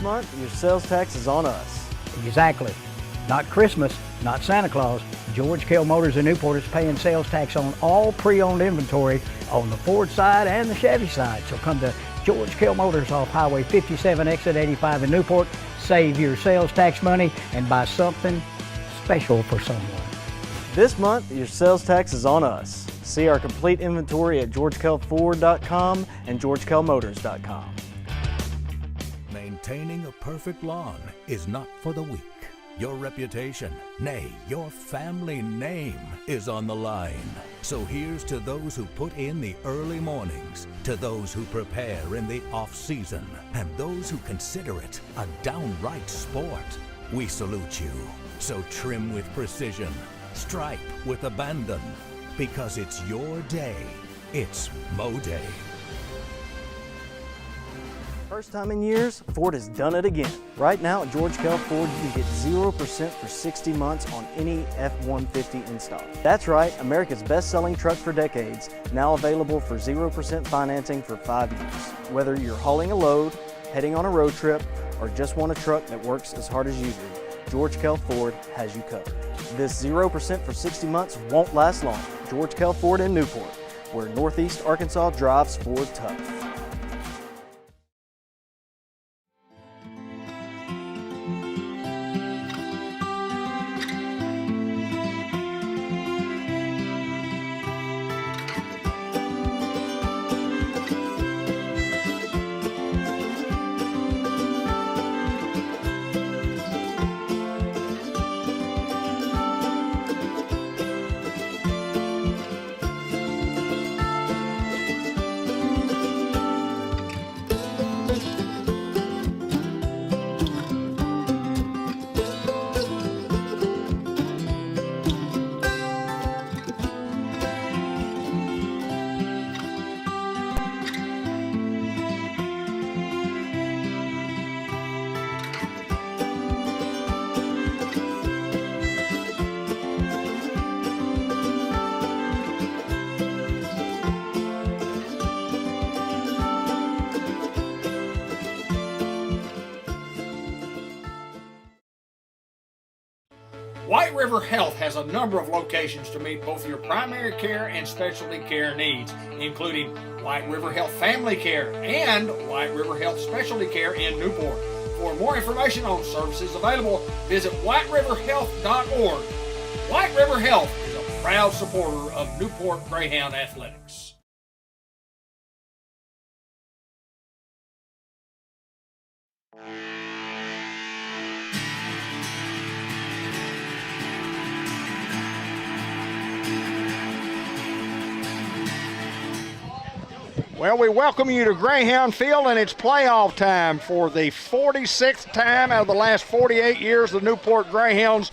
month, your sales tax is on us. Exactly. Not Christmas, not Santa Claus. George Kell Motors in Newport is paying sales tax on all pre-owned inventory on the Ford side and the Chevy side. So come to George Kell Motors off Highway 57, exit 85 in Newport. Save your sales tax money and buy something special for someone. This month, your sales tax is on us. See our complete inventory at georgekellford.com and georgekellmotors.com. Maintaining a perfect lawn is not for the weak. Your reputation, nay, your family name is on the line. So here's to those who put in the early mornings, to those who prepare in the off-season, and those who consider it a downright sport. We salute you. So trim with precision, stripe with abandon, because it's your day. It's Mow Day. First time in years, Ford has done it again. Right now at George Kell Ford, you can get 0% for 60 months on any F-150 in stock. That's right, America's best-selling truck for decades, now available for 0% financing for 5 years. Whether you're hauling a load, heading on a road trip, or just want a truck that works as hard as you do, George Kell Ford has you covered. This 0% for 60 months won't last long. George Kell Ford in Newport, where Northeast Arkansas drives Ford tough. White River Health has a number of locations to meet both your primary care and specialty care needs, including White River Health Family Care and White River Health Specialty Care in Newport. For more information on services available, visit whiteriverhealth.org. White River Health is a proud supporter of Newport Greyhound Athletics. Well, we welcome you to Greyhound Field, and it's playoff time for the 46th time out of the last 48 years. The Newport Greyhounds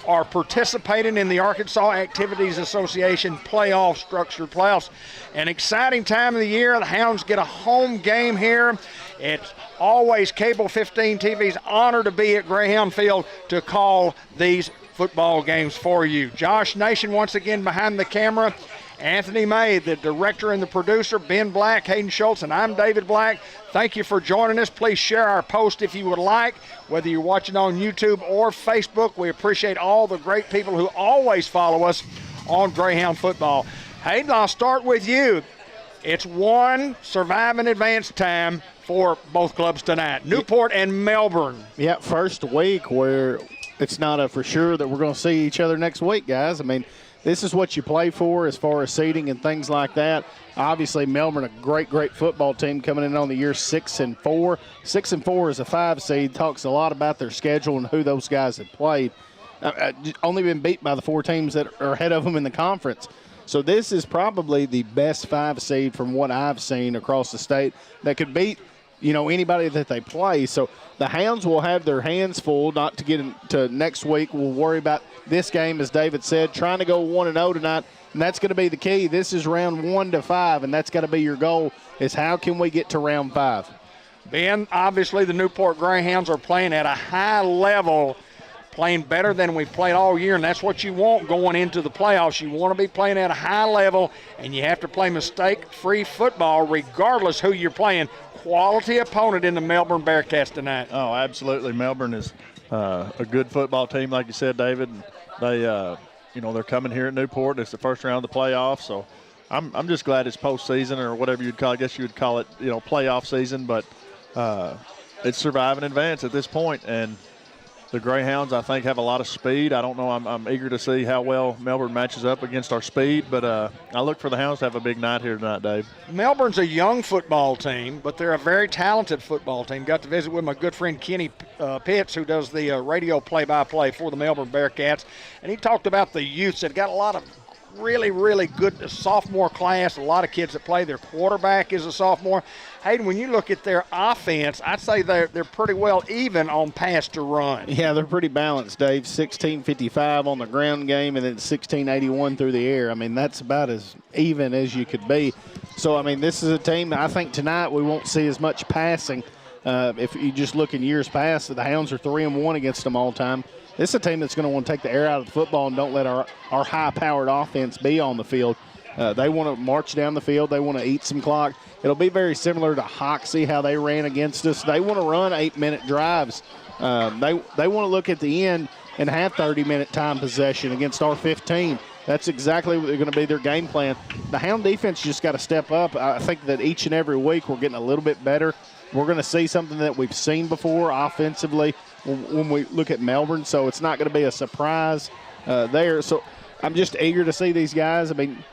are participating in the Arkansas Activities Association playoff, structured playoffs. An exciting time of the year. The Hounds get a home game here. It's always Cable 15 TV's honor to be at Greyhound Field to call these football games for you. Josh Nation once again behind the camera. Anthony May, the director and the producer, Ben Black, Hayden Schultz, and I'm David Black. Thank you for joining us. Please share our post if you would like, whether you're watching on YouTube or Facebook. We appreciate all the great people who always follow us on Greyhound football. Hayden, I'll start with you. It's one survive and advance time for both clubs tonight, Newport and Melbourne. Yeah, first week where it's not a for sure that we're going to see each other next week, guys. I mean, this is what you play for as far as seeding and things like that. Obviously, Melbourne, a great football team coming in on the year 6-4. 6-4 as a 5 seed talks a lot about their schedule and who those guys have played. Only been beat by the 4 teams that are ahead of them in the conference. So this is probably the best 5 seed from what I've seen across the state that could beat, anybody that they play. So the Hounds will have their hands full not to get into next week. We'll worry about this game, as David said, trying to go 1-0 tonight, and that's going to be the key. This is round 1 to 5, and that's got to be your goal, is how can we get to round 5? Ben, obviously the Newport Greyhounds are playing at a high level playing better than we've played all year, and that's what you want going into the playoffs. You want to be playing at a high level, and you have to play mistake-free football regardless who you're playing. Quality opponent in the Melbourne Bearkatz tonight. Oh, absolutely. Melbourne is a good football team, like you said, David. And they, they're coming here at Newport. It's the first round of the playoffs, so I'm just glad it's postseason or whatever you'd call. I guess you would call it, playoff season, but it's survive and advance at this point. And the Greyhounds, I think, have a lot of speed. I don't know. I'm eager to see how well Melbourne matches up against our speed, but I look for the Hounds to have a big night here tonight, Dave. Melbourne's a young football team, but they're a very talented football team. Got to visit with my good friend Kenny Pitts, who does the radio play-by-play for the Melbourne Bearkatz, and he talked about the youths that got a lot of really, really good sophomore class, a lot of kids that play. Their quarterback is a sophomore. Hayden, when you look at their offense, I'd say they're pretty well even on pass to run. Yeah, they're pretty balanced, Dave. 1655 on the ground game and then 1681 through the air. I mean, that's about as even as you could be. So, I mean, this is a team, I think tonight we won't see as much passing. If you just look in years past, the Hounds are 3-1 against them all time. This is a team that's going to want to take the air out of the football and don't let our high-powered offense be on the field. They want to march down the field. They want to eat some clock. It'll be very similar to Hoxie, how they ran against us. They want to run 8-minute drives. They want to look at the end and have 30-minute time possession against our 15. That's exactly what going to be their game plan. The Hound defense just got to step up. I think that each and every week we're getting a little bit better. We're going to see something that we've seen before offensively when we look at Melbourne, so it's not going to be a surprise there. So I'm just eager to see these guys. I mean,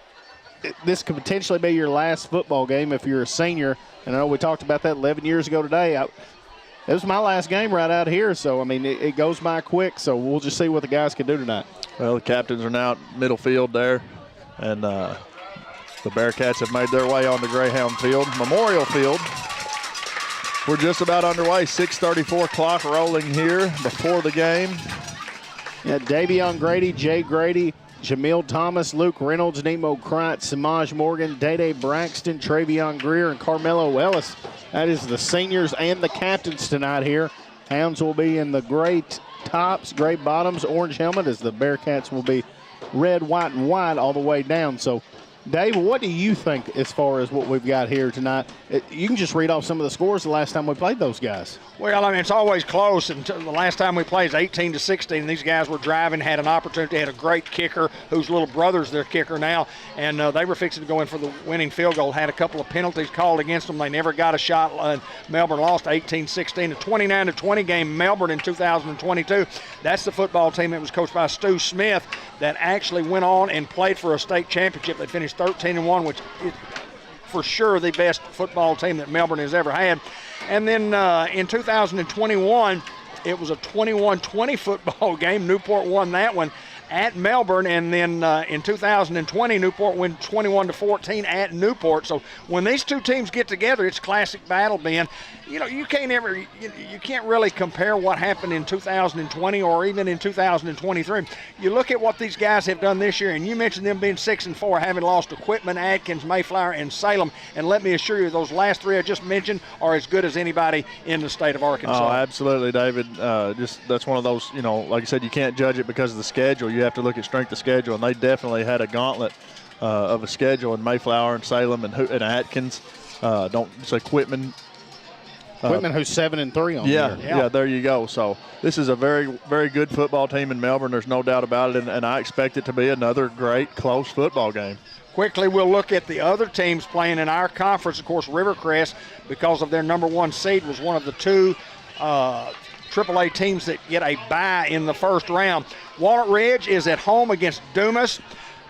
this could potentially be your last football game if you're a senior. And I know we talked about that 11 years ago today. It was my last game right out here, so, I mean, it goes by quick. So we'll just see what the guys can do tonight. Well, the captains are now middle field there, and the Bearkatz have made their way on the Greyhound field, Memorial Field. We're just about underway, 6:34 clock rolling here before the game. Yeah, Davion Grady, Jay Grady, Jamil Thomas, Luke Reynolds, Nemo Kreitz, Samaj Morgan, Day Braxton, Travion Greer, and Carmelo Ellis. That is the seniors and the captains tonight here. Hounds will be in the gray tops, gray bottoms, orange helmet, as the Bearkatz will be red, white, and white all the way down. So, Dave, what do you think as far as what we've got here tonight? You can just read off some of the scores the last time we played those guys. Well, I mean, it's always close. And the last time we played is 18-16. These guys were driving, had an opportunity, had a great kicker whose little brother's their kicker now. And they were fixing to go in for the winning field goal. Had a couple of penalties called against them. They never got a shot. Melbourne lost 18-16. A 29-20 game, Melbourne in 2022. That's the football team that was coached by Stu Smith that actually went on and played for a state championship. They finished 13-1, which is for sure the best football team that Melbourne has ever had. And then in 2021, it was a 21-20 football game. Newport won that one at Melbourne, and then in 2020, Newport won 21-14 at Newport. So when these two teams get together, it's classic battle, Ben. You know, you can't really compare what happened in 2020 or even in 2023. You look at what these guys have done this year, and you mentioned them being 6-4, having lost to Quitman, Atkins, Mayflower, and Salem. And let me assure you, those last three I just mentioned are as good as anybody in the state of Arkansas. Oh, absolutely, David. That's one of those, like I said, you can't judge it because of the schedule. You have to look at strength of schedule, and they definitely had a gauntlet of a schedule in Mayflower and Salem and Atkins. Don't say Quitman. Quitman, who's 7-3 on here. Yeah, there you go. So this is a very, very good football team in Melbourne. There's no doubt about it, and I expect it to be another great, close football game. Quickly, we'll look at the other teams playing in our conference. Of course, Rivercrest, because of their #1 seed, was one of the two AAA teams that get a bye in the first round. Walnut Ridge is at home against Dumas.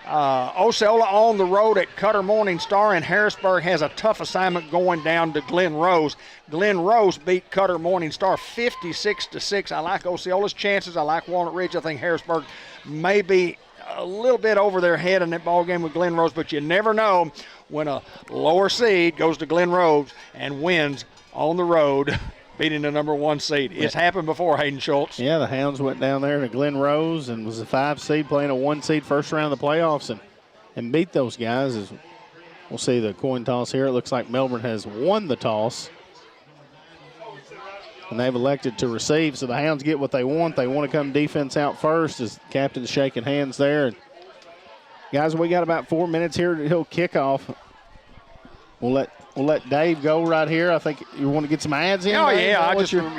Osceola on the road at Cutter Morning Star, and Harrisburg has a tough assignment going down to Glen Rose. Glen Rose beat Cutter Morning Star 56-6. I like Osceola's chances. I like Walnut Ridge. I think Harrisburg may be a little bit over their head in that ball game with Glen Rose, but you never know when a lower seed goes to Glen Rose and wins on the road, beating the #1 seed. It's happened before, Hayden Schultz. Yeah, the Hounds went down there to Glen Rose and was a 5 seed playing a 1 seed first round of the playoffs and beat those guys. As we'll see the coin toss here. It looks like Melbourne has won the toss. and they've elected to receive. So the Hounds get what they want. They want to come defense out first as the captain's shaking hands there. And guys, we got about 4 minutes here till kickoff. We'll let Dave go right here. I think you want to get some ads in. Oh, Dave?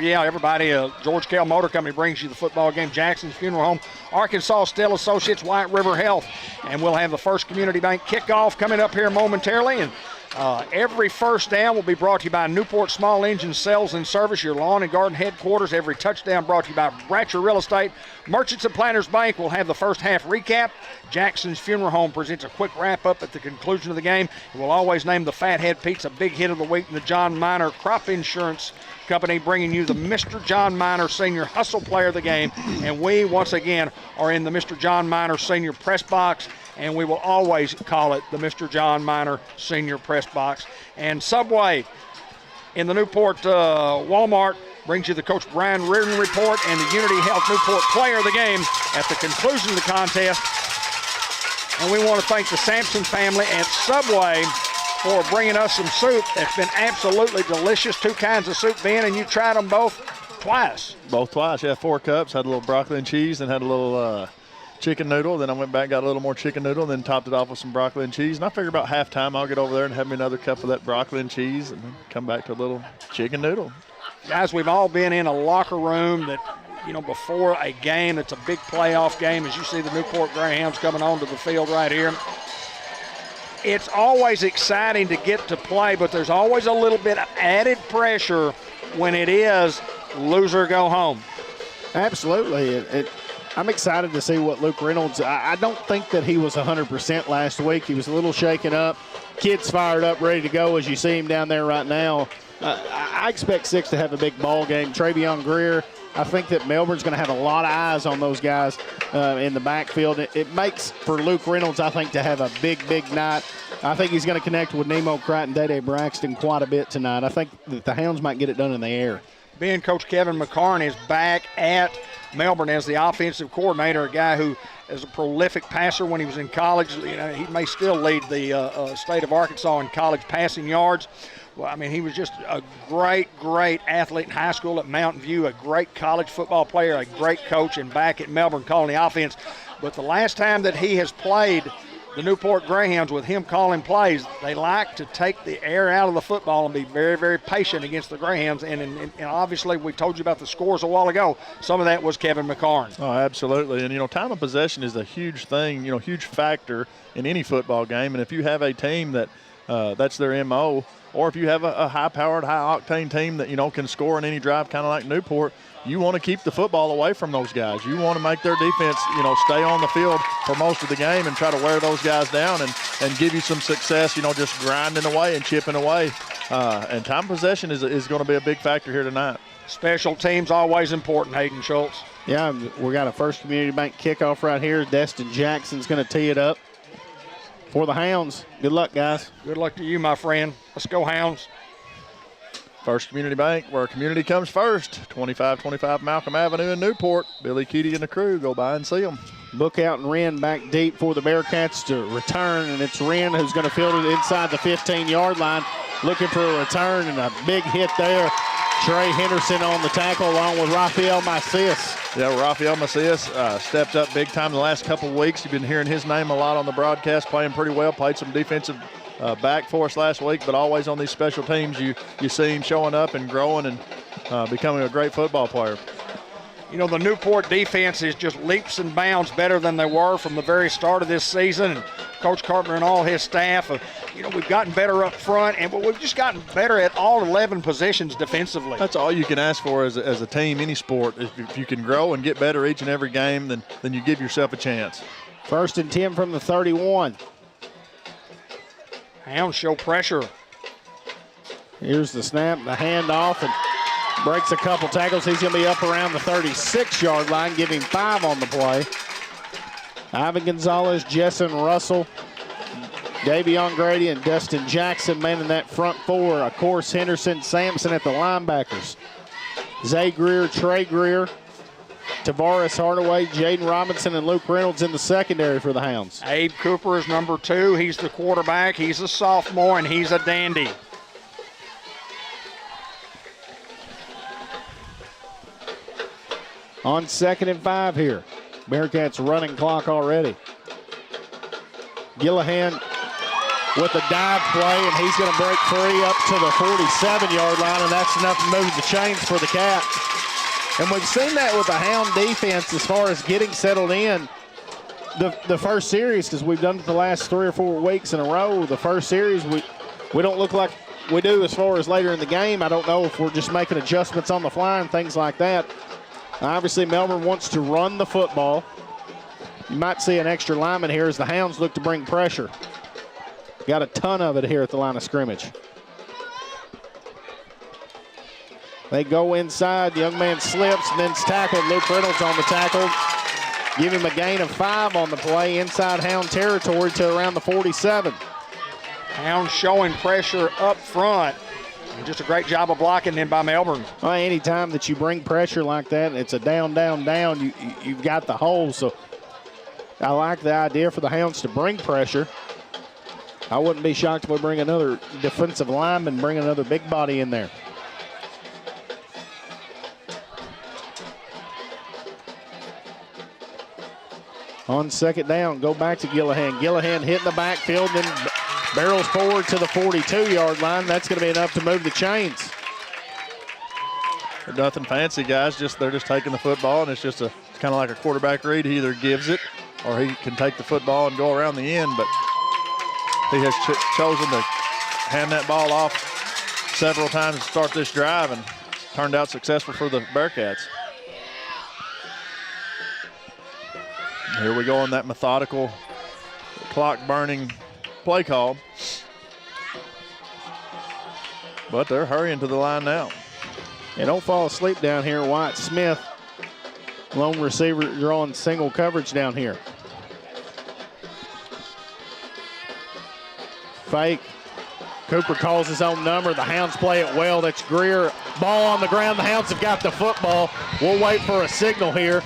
yeah. Everybody, George Kell Motor Company brings you the football game. Jackson's Funeral Home, Arkansas Steel Associates, White River Health. And we'll have the First Community Bank kickoff coming up here momentarily. And every first down will be brought to you by Newport Small Engine Sales and Service, your lawn and garden headquarters. Every touchdown brought to you by Bratcher Real Estate. Merchants and Planters Bank will have the first half recap. Jackson's Funeral Home presents a quick wrap-up at the conclusion of the game. We'll always name the Fathead Pizza Big Hit of the Week, and the John Minor Crop Insurance Company bringing you the Mr. John Minor Senior Hustle Player of the Game. And we, once again, are in the Mr. John Minor Senior Press Box, and we will always call it the Mr. John Minor Senior Press Box. And Subway in the Newport Walmart brings you the Coach Brian Reardon Report and the Unity Health Newport Player of the Game at the conclusion of the contest. And we want to thank the Sampson family at Subway for bringing us some soup that's been absolutely delicious. 2 kinds of soup, Ben, and you tried them both twice. Both twice, yeah, 4 cups. Had a little broccoli and cheese and had a little chicken noodle. Then I went back, got a little more chicken noodle, and then topped it off with some broccoli and cheese. And I figured about halftime I'll get over there and have me another cup of that broccoli and cheese and then come back to a little chicken noodle. Guys, we've all been in a locker room that, before a game that's a big playoff game, as you see the Newport Greyhounds coming onto the field right here. It's always exciting to get to play, but there's always a little bit of added pressure when it is lose or go home. Absolutely. I'm excited to see what Luke Reynolds, I don't think that he was 100% last week. He was a little shaken up. Kids fired up, ready to go as you see him down there right now. I expect 6 to have a big ball game. Travion Greer, I think that Melbourne's going to have a lot of eyes on those guys in the backfield. It makes for Luke Reynolds, I think, to have a big, big night. I think he's going to connect with Nemo Crichton, Dede Braxton quite a bit tonight. I think that the Hounds might get it done in the air. Ben, Coach Kevin McCarn is back at Melbourne as the offensive coordinator, a guy who is a prolific passer when he was in college. He may still lead the state of Arkansas in college passing yards. Well, I mean, he was just a great, great athlete in high school at Mountain View, a great college football player, a great coach, and back at Melbourne calling the offense. But the last time that he has played the Newport Greyhounds with him calling plays, they like to take the air out of the football and be very, very patient against the Greyhounds. And obviously, we told you about the scores a while ago. Some of that was Kevin McCarn. Oh, absolutely. And, time of possession is a huge thing, huge factor in any football game. And if you have a team that that's their MO, or if you have a high-powered, high-octane team that, can score in any drive, kind of like Newport, you want to keep the football away from those guys. You want to make their defense, stay on the field for most of the game and try to wear those guys down and give you some success, just grinding away and chipping away. And time possession is going to be a big factor here tonight. Special teams always important, Hayden Schultz. Yeah, we got a First Community Bank kickoff right here. Destin Jackson's going to tee it up for the Hounds. Good luck, guys. Good luck to you, my friend. Let's go, Hounds. First Community Bank, where community comes first. 2525 Malcolm Avenue in Newport. Billy Keaty and the crew, go by and see them. Bookout and Wren back deep for the Bearkats to return, and it's Wren who's going to field it inside the 15-yard line, looking for a return, and a big hit there. Trey Henderson on the tackle along with Rafael Macias. Yeah, Rafael Macias stepped up big time the last couple of weeks. You've been hearing his name a lot on the broadcast, playing pretty well, played some defensive back for us last week, but always on these special teams you see him showing up and growing and becoming a great football player. The Newport defense is just leaps and bounds better than they were from the very start of this season. And Coach Carpenter and all his staff, we've gotten better up front, and we've just gotten better at all 11 positions defensively. That's all you can ask for as a team, any sport. If you can grow and get better each and every game, then you give yourself a chance. 1st and 10 from the 31. Hounds show pressure. Here's the snap, the handoff, and breaks a couple tackles. He's going to be up around the 36-yard line, giving 5 on the play. Ivan Gonzalez, Jessen Russell, Davion Grady, and Dustin Jackson manning that front 4. Of course, Henderson, Sampson at the linebackers. Zay Greer, Trey Greer, Tavares Hardaway, Jaden Robinson, and Luke Reynolds in the secondary for the Hounds. Abe Cooper is number 2. He's the quarterback. He's a sophomore, and he's a dandy. On 2nd and 5 here. Bearkatz running clock already. Gillihan with a dive play, and he's going to break free up to the 47-yard line, and that's enough to move the chains for the Cats. And we've seen that with the Hound defense as far as getting settled in. The first series, because we've done it the last 3 or 4 weeks in a row, the first series we don't look like we do as far as later in the game. I don't know if we're just making adjustments on the fly and things like that. Obviously, Melbourne wants to run the football. You might see an extra lineman here as the Hounds look to bring pressure. Got a ton of it here at the line of scrimmage. They go inside. The young man slips and then's tackled. Luke Reynolds on the tackle. Give him a gain of 5 on the play inside Hound territory to around the 47. Hounds showing pressure up front. And just a great job of blocking them by Melbourne. Well, anytime that you bring pressure like that, it's a down, down, down, you've got the hole. So I like the idea for the Hounds to bring pressure. I wouldn't be shocked if we bring another defensive lineman, bring another big body in there. On 2nd down, go back to Gillihan. Gillihan hitting the backfield, then barrels forward to the 42-yard line. That's going to be enough to move the chains. They're nothing fancy, guys. They're just taking the football, and it's kind of like a quarterback read. He either gives it or he can take the football and go around the end, but he has chosen to hand that ball off several times to start this drive and turned out successful for the Bearkats. Here we go on that methodical, clock-burning play call. But they're hurrying to the line now. And don't fall asleep down here. Wyatt Smith, lone receiver, drawing single coverage down here. Fake. Cooper calls his own number. The Hounds play it well. That's Greer. Ball on the ground. The Hounds have got the football. We'll wait for a signal here.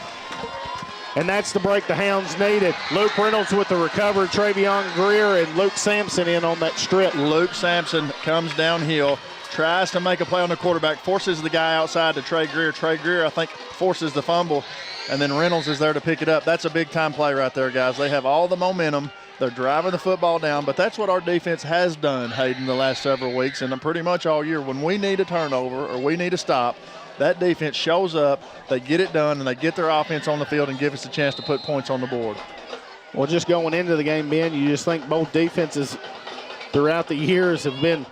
And that's the break the Hounds needed. Luke Reynolds with the recovery. Travion Greer and Luke Sampson in on that strip. Luke Sampson comes downhill, tries to make a play on the quarterback, forces the guy outside to Trey Greer. Trey Greer, I think, forces the fumble, and then Reynolds is there to pick it up. That's a big-time play right there, guys. They have all the momentum. They're driving the football down, but that's what our defense has done, Hayden, the last several weeks, and pretty much all year. When we need a turnover or we need a stop, that defense shows up, they get it done, and they get their offense on the field and give us a chance to put points on the board. Well, just going into the game, Ben, you just think both defenses throughout the years have been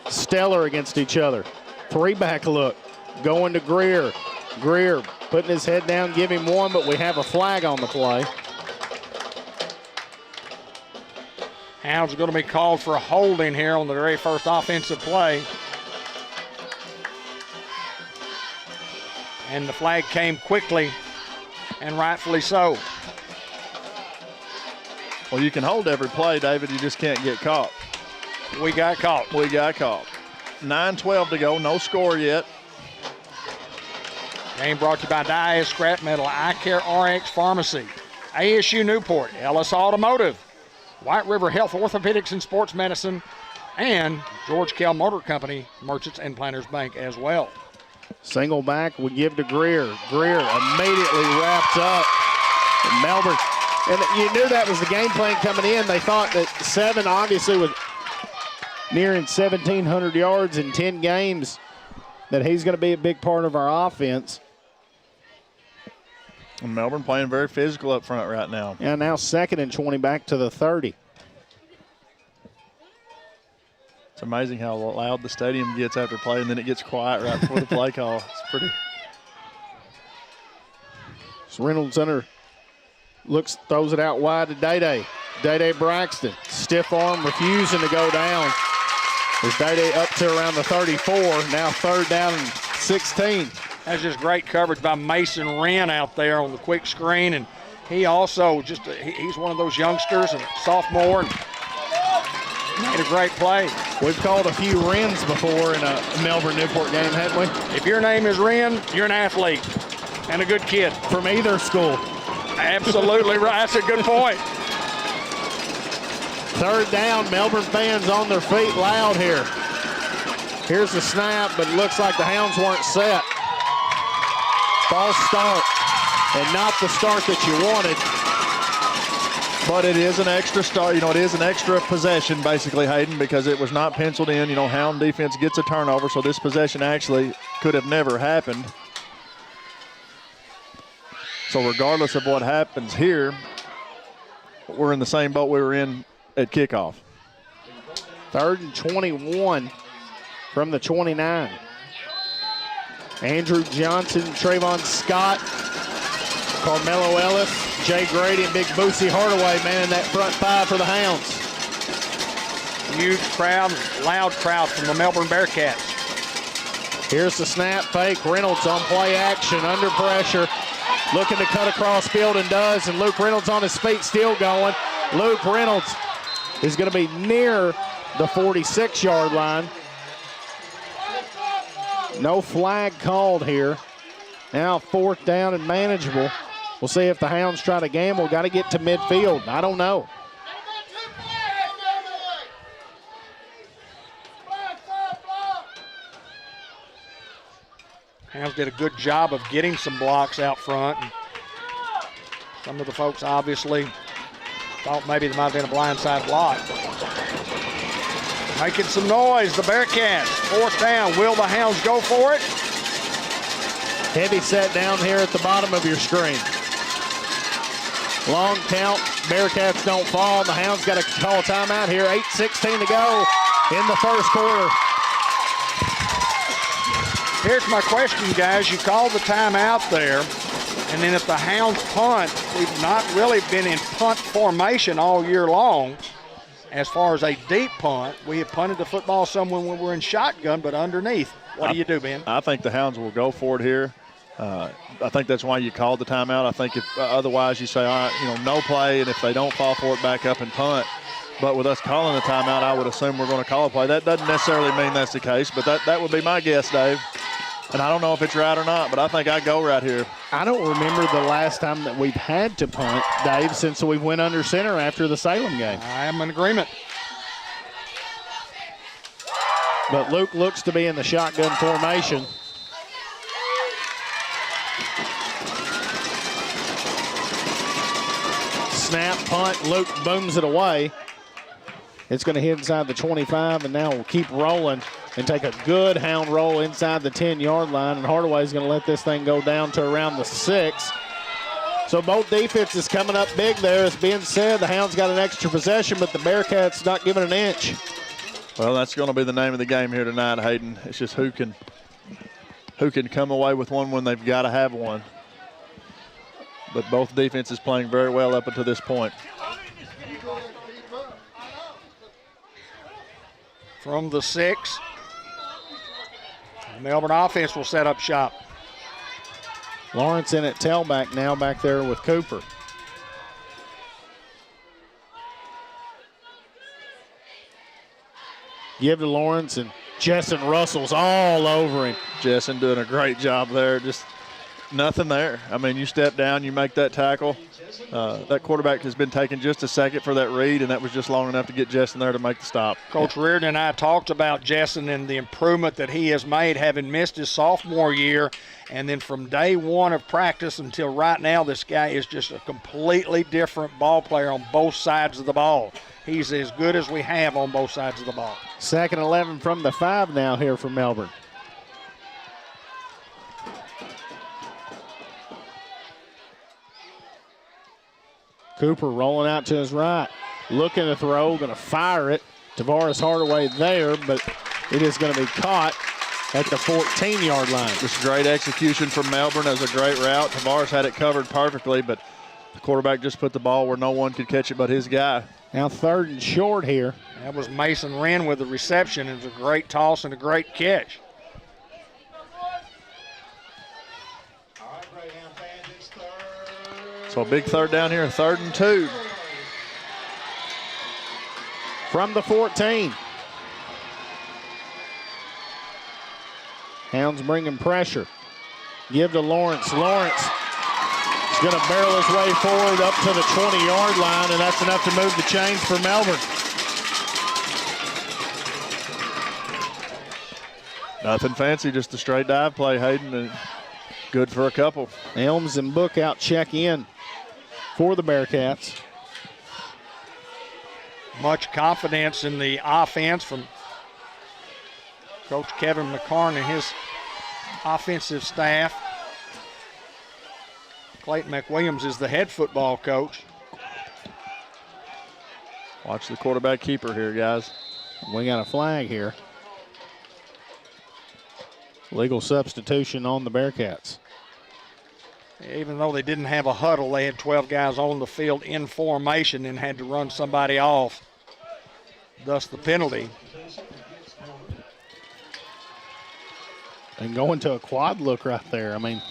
stellar against each other. 3-back look, going to Greer. Greer putting his head down, give him 1, but we have a flag on the play. Hounds are going to be called for a holding here on the very first offensive play. And the flag came quickly, and rightfully so. Well, you can hold every play, David. You just can't get caught. We got caught. We got caught. 9:12 to go. No score yet. Game brought to you by Dye Scrap Metal, Eye Care RX Pharmacy, ASU Newport, Ellis Automotive, White River Health Orthopedics and Sports Medicine, and George Kell Motor Company, Merchants and Planters Bank as well. Single back, we give to Greer. Greer immediately wrapped up. And Melbourne, and you knew that was the game plan coming in. They thought that 7 obviously was nearing 1,700 yards in 10 games, that he's going to be a big part of our offense. And Melbourne playing very physical up front right now. And now 2nd and 20 back to the 30. It's amazing how loud the stadium gets after play, and then it gets quiet right before the play call. It's pretty. So Reynolds under looks, throws it out wide to Day-Day. Day-Day Braxton, stiff arm, refusing to go down. As Day-Day up to around the 34, now 3rd down and 16. That's just great coverage by Mason Wren out there on the quick screen, and he also he's one of those youngsters, a sophomore, and made a great play. We've called a few Wrens before in a Melbourne Newport game, haven't we? If your name is Wren, you're an athlete and a good kid. From either school. Absolutely right. That's a good point. 3rd down, Melbourne fans on their feet loud here. Here's the snap, but it looks like the Hounds weren't set. False start. and not the start that you wanted. But it is an extra start, it is an extra possession basically, Hayden, because it was not penciled in. Hound defense gets a turnover, so this possession actually could have never happened. So regardless of what happens here, we're in the same boat we were in at kickoff. 3rd and 21 from the 29. Andrew Johnson, Trayvon Scott, Carmelo Ellis, Jay Grady, and Big Boosie Hardaway manning that front 5 for the Hounds. Huge crowd, loud crowd from the Melbourne Bearkatz. Here's the snap fake. Reynolds on play action, under pressure. Looking to cut across field and does, and Luke Reynolds on his feet still going. Luke Reynolds is going to be near the 46-yard line. No flag called here. Now 4th down and manageable. We'll see if the Hounds try to gamble. Got to get to midfield. I don't know. Hounds did a good job of getting some blocks out front. And some of the folks obviously thought maybe there might have been a blindside block. Making some noise, the Bearcats. 4th down. Will the Hounds go for it? Heavy set down here at the bottom of your screen. Long count. Bearcats don't fall. The Hounds got to call a timeout here. 8:16 to go in the first quarter. Here's my question, guys. You called the timeout there, and then if the Hounds punt, we've not really been in punt formation all year long. As far as a deep punt, we have punted the football somewhere when we're in shotgun, but underneath. What do you do, Ben? I think the Hounds will go for it here. I think that's why you called the timeout. I think if otherwise you say, all right, no play, and if they don't fall for it, back up and punt. But with us calling the timeout, I would assume we're going to call a play. That doesn't necessarily mean that's the case, but that would be my guess, Dave. And I don't know if it's right or not, but I think I go right here. I don't remember the last time that we've had to punt, Dave, since we went under center after the Salem game. I am in agreement. But Luke looks to be in the shotgun formation. Snap, punt, Luke booms it away. It's going to hit inside the 25, and now we'll keep rolling and take a good Hound roll inside the 10-yard line, and Hardaway's going to let this thing go down to around the 6. So both defenses coming up big there. As Ben said, the Hounds got an extra possession, but the Bearcats not giving an inch. Well, that's going to be the name of the game here tonight, Hayden. It's just who can come away with one when they've got to have one. But both defenses playing very well up until this point. From the 6, the Melbourne offense will set up shop. Lawrence in at tailback now, back there with Cooper. Give to Lawrence, and Jessen Russell's all over him. Jessen doing a great job there. Just nothing there. I mean, you step down, you make that tackle. That quarterback has been taking just a second for that read, and that was just long enough to get Jessen there to make the stop. Coach Reardon and I talked about Jessen and the improvement that he has made, having missed his sophomore year. And then from day one of practice until right now, this guy is just a completely different ball player on both sides of the ball. He's as good as we have on both sides of the ball. 2nd and 11 from the 5 now here for Melbourne. Cooper rolling out to his right, looking to throw, going to fire it. Tavares Hardaway there, but it is going to be caught at the 14-yard line. Just great execution from Melbourne. That was a great route. Tavares had it covered perfectly, but the quarterback just put the ball where no one could catch it but his guy. Now 3rd and short here. That was Mason Wren with the reception. It was a great toss and a great catch. So a big 3rd down here, 3rd and 2. From the 14. Hounds bringing pressure. Give to Lawrence. Lawrence is going to barrel his way forward up to the 20-yard line, and that's enough to move the chains for Melbourne. Nothing fancy, just a straight dive play, Hayden. And Good for a couple. Elms and Bookout check in for the Bearkats. Much confidence in the offense from Coach Kevin McCarn and his offensive staff. Clayton McWilliams is the head football coach. Watch the quarterback keeper here, guys. We got a flag here. Legal substitution on the Bearkats. Even though they didn't have a huddle, they had 12 guys on the field in formation and had to run somebody off. Thus the penalty. And going to a quad look right there. I mean,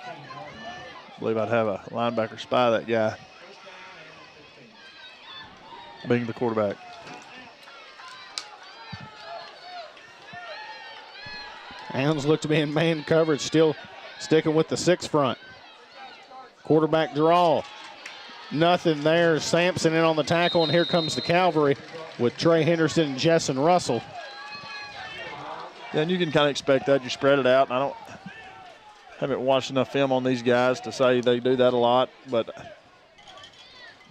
I believe I'd have a linebacker spy that guy. Being the quarterback. Hounds look to be in man coverage, still sticking with the 6 front. Quarterback draw. Nothing there. Sampson in on the tackle, and here comes the cavalry with Trey Henderson and Jessen Russell. Yeah, and you can kind of expect that. You spread it out, and I haven't watched enough film on these guys to say they do that a lot, but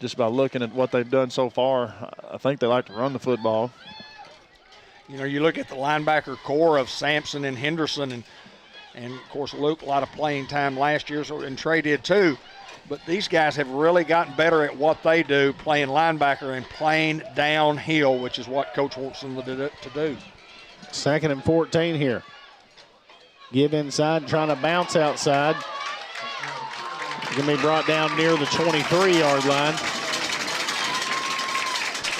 just by looking at what they've done so far, I think they like to run the football. You know, you look at the linebacker core of Sampson and Henderson, and of course Luke, a lot of playing time last year, and Trey did too. But these guys have really gotten better at what they do, playing linebacker and playing downhill, which is what Coach wants them to do. 2nd and 14 here. Give inside, trying to bounce outside. Going to be brought down near the 23-yard line.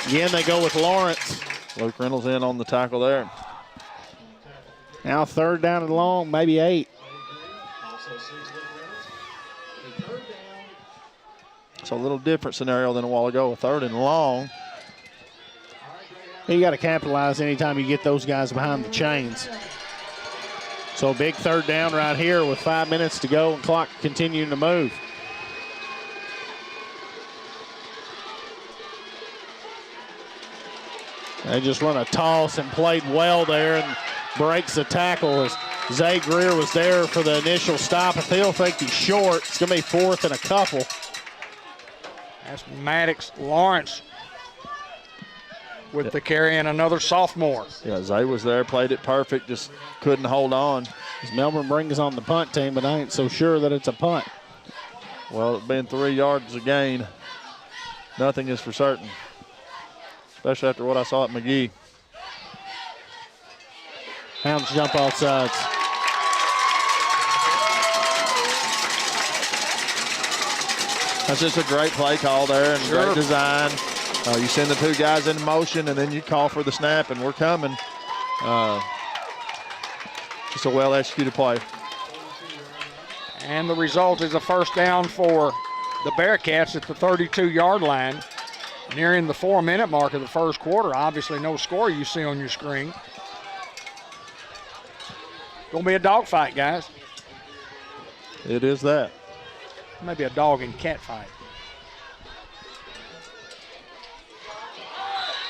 Again, they go with Lawrence. Luke Reynolds in on the tackle there. Now 3rd down and long, maybe 8. It's a little different scenario than a while ago, 3rd and long. You got to capitalize anytime you get those guys behind the chains. So big 3rd down right here with 5 minutes to go and clock continuing to move. They just run a toss and played well there and breaks the tackle as Zay Greer was there for the initial stop. If he'll think he's short, it's going to be 4th and a couple. That's Maddox Lawrence with the carry and another sophomore. Yeah, Zay was there, played it perfect, just couldn't hold on. As Melbourne brings on the punt team, but I ain't so sure that it's a punt. Well, it's been 3 yards a gain. Nothing is for certain, especially after what I saw at McGee. Hounds jump off sides. That's just a great play call there and Sure. great design. You send the 2 guys in motion, and then you call for the snap, and we're coming. Just a well-executed play. And the result is a 1st down for the Bearkats at the 32-yard line, nearing the 4-minute mark of the 1st quarter. Obviously no score you see on your screen. Gonna be a dogfight, guys. It is that. Maybe a dog and cat fight.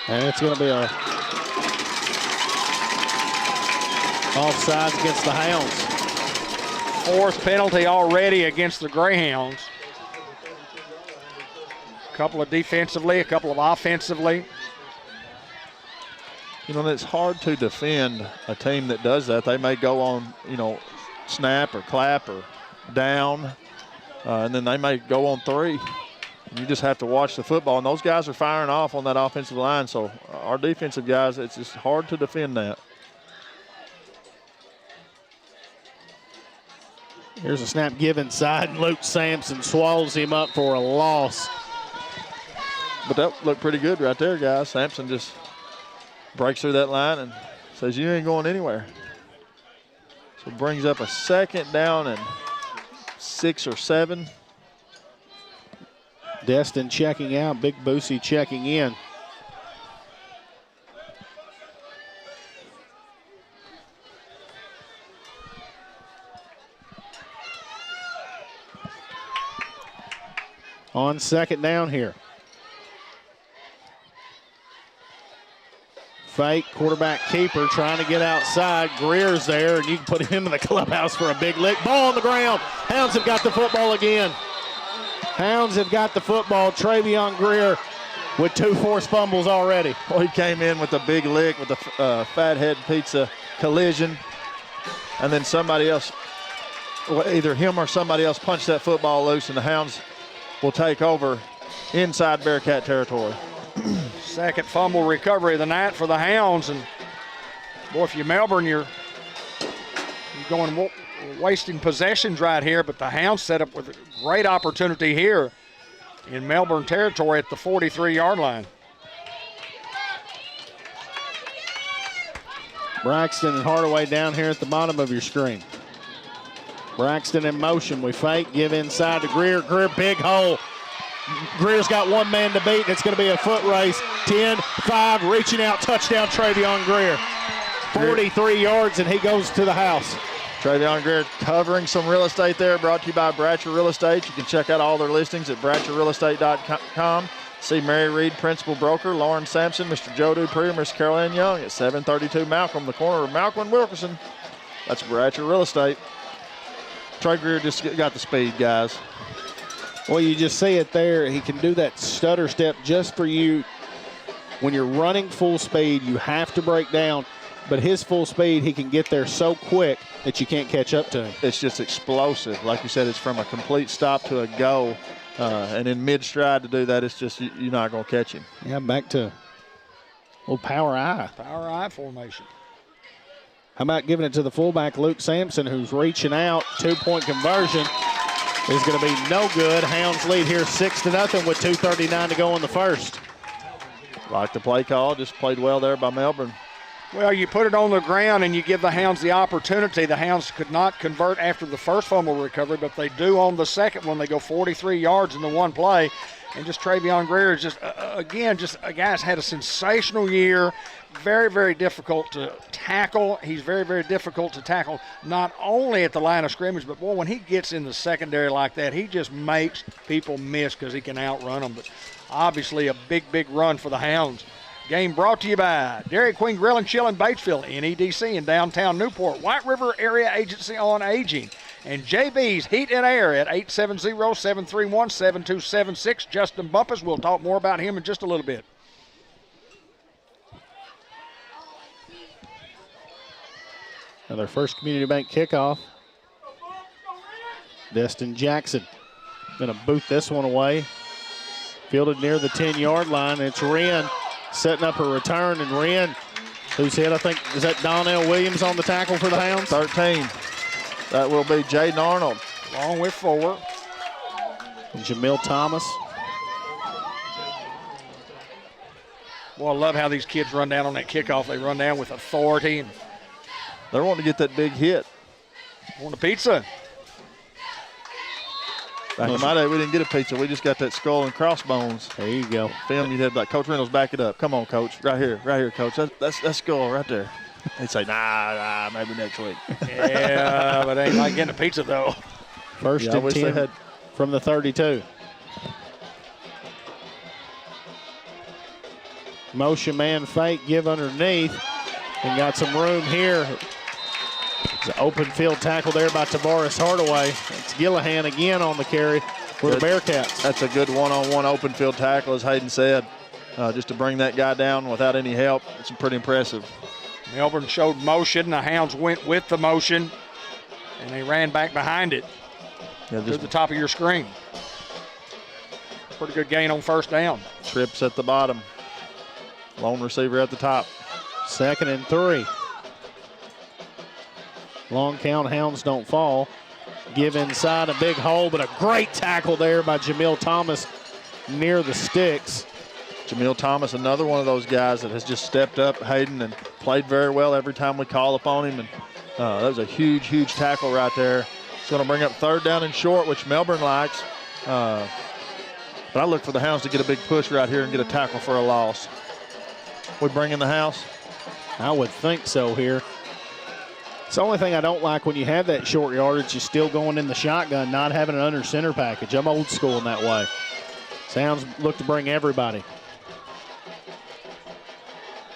And it's going to be a offsides against the Hounds. 4th penalty already against the Greyhounds. A couple of defensively, a couple of offensively. You know, it's hard to defend a team that does that. They may go on, snap or clap or down, and then they may go on 3. You just have to watch the football, and those guys are firing off on that offensive line. So our defensive guys, it's just hard to defend that. Here's a snap give inside. Luke Sampson swallows him up for a loss. But that looked pretty good right there, guys. Sampson just breaks through that line and says, you ain't going anywhere. So brings up a 2nd down and 6 or 7. Destin checking out, Big Boosie checking in. On 2nd down here. Fake, quarterback keeper trying to get outside. Greer's there, and you can put him in the clubhouse for a big lick. Ball on the ground. Hounds have got the football again. Hounds have got the football. Travion Greer with 2 forced fumbles already. Well, he came in with a big lick with the Fathead Pizza collision, and then somebody else, either him or somebody else, punched that football loose, and the Hounds will take over inside Bearcat territory. Second fumble recovery of the night for the Hounds. And, boy, if you're Melbourne, you're going wasting possessions right here, but the Hounds set up with a great opportunity here in Melbourne territory at the 43-yard line. Braxton and Hardaway down here at the bottom of your screen. Braxton in motion. We fake, give inside to Greer. Greer, big hole. Greer's got one man to beat, and it's going to be a foot race. 10-5, reaching out, touchdown, Travion Greer. 43 yards, and he goes to the house. Travion Greer covering some real estate there, brought to you by Bratcher Real Estate. You can check out all their listings at BratcherRealEstate.com. See Mary Reed, Principal Broker, Lauren Sampson, Mr. Joe Dupree, Miss Carol Ann Young at 732 Malcolm, the corner of Malcolm and Wilkerson. That's Bratcher Real Estate. Trey Greer just got the speed, guys. Well, you just see it there. He can do that stutter step just for you. When you're running full speed, you have to break down. But his full speed, he can get there so quick that you can't catch up to him. It's just explosive. Like you said, it's from a complete stop to a go. And in mid-stride to do that, it's just you're not going to catch him. Yeah, back to old power eye. Power eye formation. How about giving it to the fullback, Luke Sampson, who's reaching out. 2-point conversion is going to be no good. Hounds lead here 6-0 with 2:39 to go in the first. Like the play call, just played well there by Melbourne. Well, you put it on the ground and you give the Hounds the opportunity. The Hounds could not convert after the first fumble recovery, but they do on the second one. They go 43 yards in the one play. And just Travion Greer is just, again, just a guy's had a sensational year. Very, very difficult to tackle. He's very, very difficult to tackle, not only at the line of scrimmage, but, boy, when he gets in the secondary like that, he just makes people miss because he can outrun them. But obviously a big, big run for the Hounds. Game brought to you by Dairy Queen Grill and Chill in Batesville, NEDC in downtown Newport, White River Area Agency on Aging, and JB's Heat and Air at 870-731-7276. Justin Bumpus, we'll talk more about him in just a little bit. Now their first Community Bank kickoff. Destin Jackson going to boot this one away. Fielded near the 10-yard line. It's Wren setting up a return, and Wren, who's hit, I think, is that Donnell Williams on the tackle for the Hounds? 13. That will be Jaden Arnold. Along with 4. And Jamil Thomas. Well, I love how these kids run down on that kickoff. They run down with authority. And they're wanting to get that big hit. want a pizza. Back in my day, we didn't get a pizza. We just got that skull and crossbones. There you go. Film, you'd have like, Coach Reynolds, back it up. Come on, Coach. Right here, Coach. That's skull right there. He'd say, nah, maybe next week. Yeah, but ain't like getting a pizza, though. First and 10 from the 32. Motion man fake, give underneath, and got some room here. It's an open field tackle there by Tavares Hardaway. It's Gillihan again on the carry for the Bearkats. That's a good one-on-one open field tackle, as Hayden said. Just to bring that guy down without any help, it's pretty impressive. Melbourne showed motion. The Hounds went with the motion, and they ran back behind it to the top of your screen. Pretty good gain on first down. Trips at the bottom. Lone receiver at the top. 2nd and 3. Long count, Hounds don't fall. Give inside, a big hole, but a great tackle there by Jamil Thomas near the sticks. Jamil Thomas, another one of those guys that has just stepped up, Hayden, and played very well every time we call upon him. And that was a huge, huge tackle right there. It's going to bring up 3rd down and short, which Melbourne likes. But I look for the Hounds to get a big push right here and get a tackle for a loss. We bring in the house? I would think so here. It's the only thing I don't like when you have that short yardage, you're still going in the shotgun, not having an under center package. I'm old school in that way. Sounds look to bring everybody.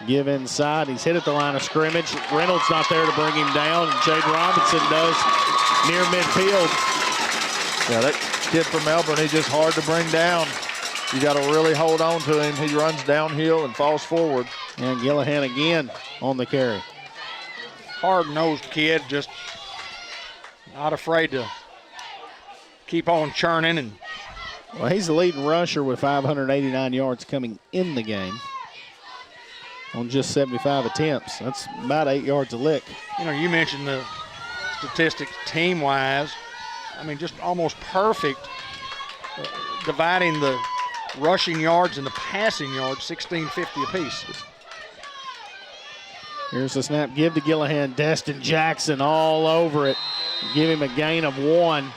Give inside. He's hit at the line of scrimmage. Reynolds not there to bring him down, and Jaden Robinson does near midfield. Yeah, that kid from Melbourne, he's just hard to bring down. You got to really hold on to him. He runs downhill and falls forward. And Gillihan again on the carry. Hard-nosed kid, just not afraid to keep on churning. And well, he's the leading rusher with 589 yards coming in the game on just 75 attempts. That's about 8 yards a lick. you know, you mentioned the statistics team-wise. I mean, just almost perfect, dividing the rushing yards and the passing yards, 1650 apiece. Here's the snap, give to Gillihan. Destin Jackson all over it. Give him a gain of 1.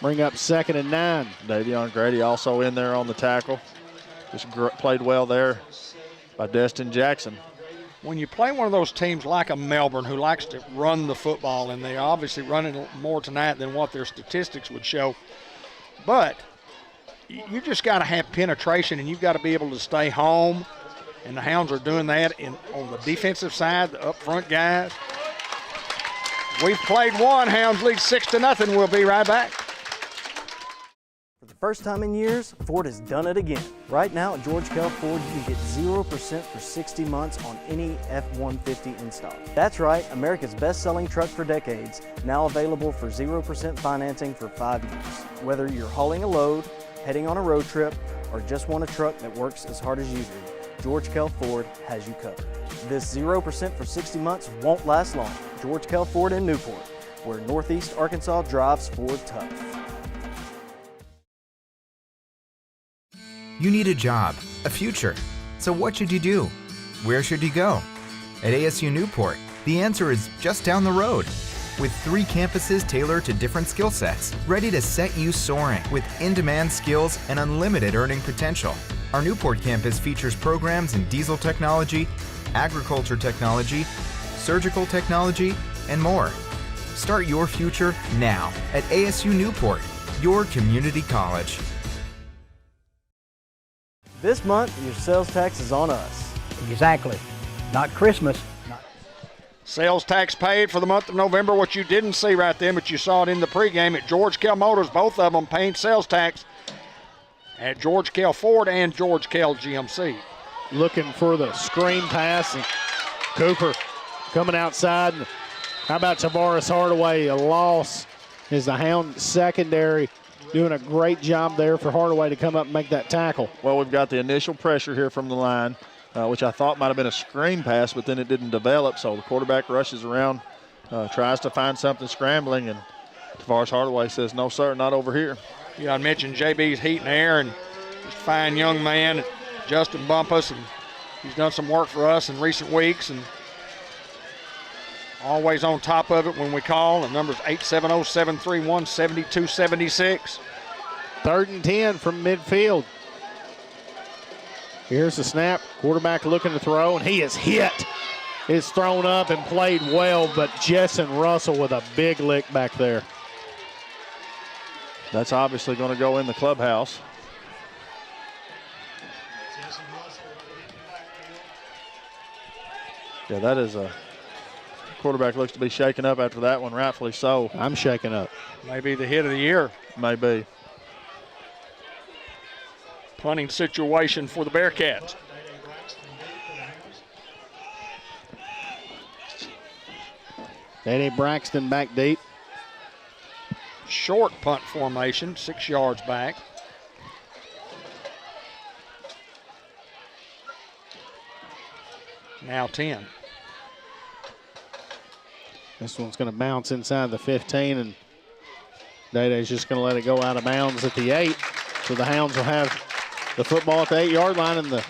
Bring up 2nd and 9. Davion Grady also in there on the tackle. Just played well there by Destin Jackson. When you play one of those teams like a Melbourne who likes to run the football, and they obviously run it more tonight than what their statistics would show, but you just got to have penetration, and you've got to be able to stay home, and the Hounds are doing that on the defensive side, the up front guys. We've played one. Hounds lead 6-0. We'll be right back. For the first time in years, Ford has done it again. Right now at George Kell Ford, you can get 0% for 60 months on any F-150 in stock. That's right, America's best-selling truck for decades, now available for 0% financing for 5 years. Whether you're hauling a load, heading on a road trip, or just want a truck that works as hard as you do, George Kell Ford has you covered. This 0% for 60 months won't last long. George Kell Ford in Newport, where Northeast Arkansas drives Ford tough. You need a job, a future. So what should you do? Where should you go? At ASU Newport, the answer is just down the road. With 3 campuses tailored to different skill sets, ready to set you soaring with in-demand skills and unlimited earning potential. Our Newport campus features programs in diesel technology, agriculture technology, surgical technology, and more. Start your future now at ASU Newport, your community college. This month, your sales tax is on us. Exactly. Not Christmas. Sales tax paid for the month of November. What you didn't see right then, but you saw it in the pregame at George Kell Motors, both of them paying sales tax at George Kell Ford and George Kell GMC. Looking for the screen pass, and Cooper coming outside. How about Tavares Hardaway? A loss is the Hound secondary doing a great job there for Hardaway to come up and make that tackle. Well, we've got the initial pressure here from the line, which I thought might have been a screen pass, but then it didn't develop. So the quarterback rushes around, tries to find something scrambling, and Tavares Hardaway says, no, sir, not over here. Yeah, I mentioned JB's heat and air, and just a fine young man, Justin Bumpus, and he's done some work for us in recent weeks, and always on top of it when we call. The number's 870-731-7276. 3rd and 10 from midfield. Here's the snap. Quarterback looking to throw, and he is hit. It's thrown up and played well, but Jessen Russell with a big lick back there. That's obviously going to go in the clubhouse. Yeah, that is a quarterback looks to be shaken up after that one, rightfully so. I'm shaken up. Maybe the hit of the year. Maybe. Punting situation for the Bearkats. Eddie Braxton back deep. Short punt formation, 6 yards back. Now 10. This one's going to bounce inside the 15, and Day-Day's just going to let it go out of bounds at the 8. So the Hounds will have the football at the 8-yard line, and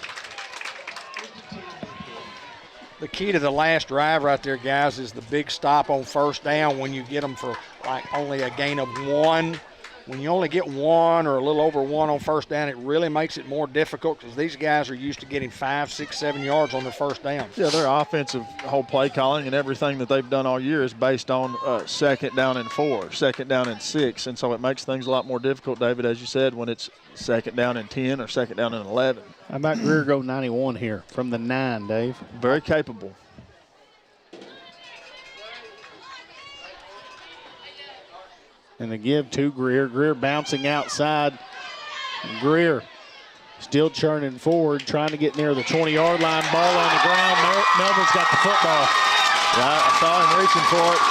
the key to the last drive right there, guys, is the big stop on first down when you get them for like only a gain of 1. when you only get one or a little over one on first down, it really makes it more difficult because these guys are used to getting 5, 6, 7 yards on their first down. Yeah, their offensive whole play calling and everything that they've done all year is based on 2nd down and 4, 2nd down and 6, and so it makes things a lot more difficult, David, as you said, when it's 2nd down and 10 or 2nd down and 11. How about Greer go 91 here from the 9, Dave? Very capable. And the give to Greer. Greer bouncing outside. Greer still churning forward, trying to get near the 20-yard line. Ball on the ground. Melbourne's got the football. Yeah, I saw him reaching for it.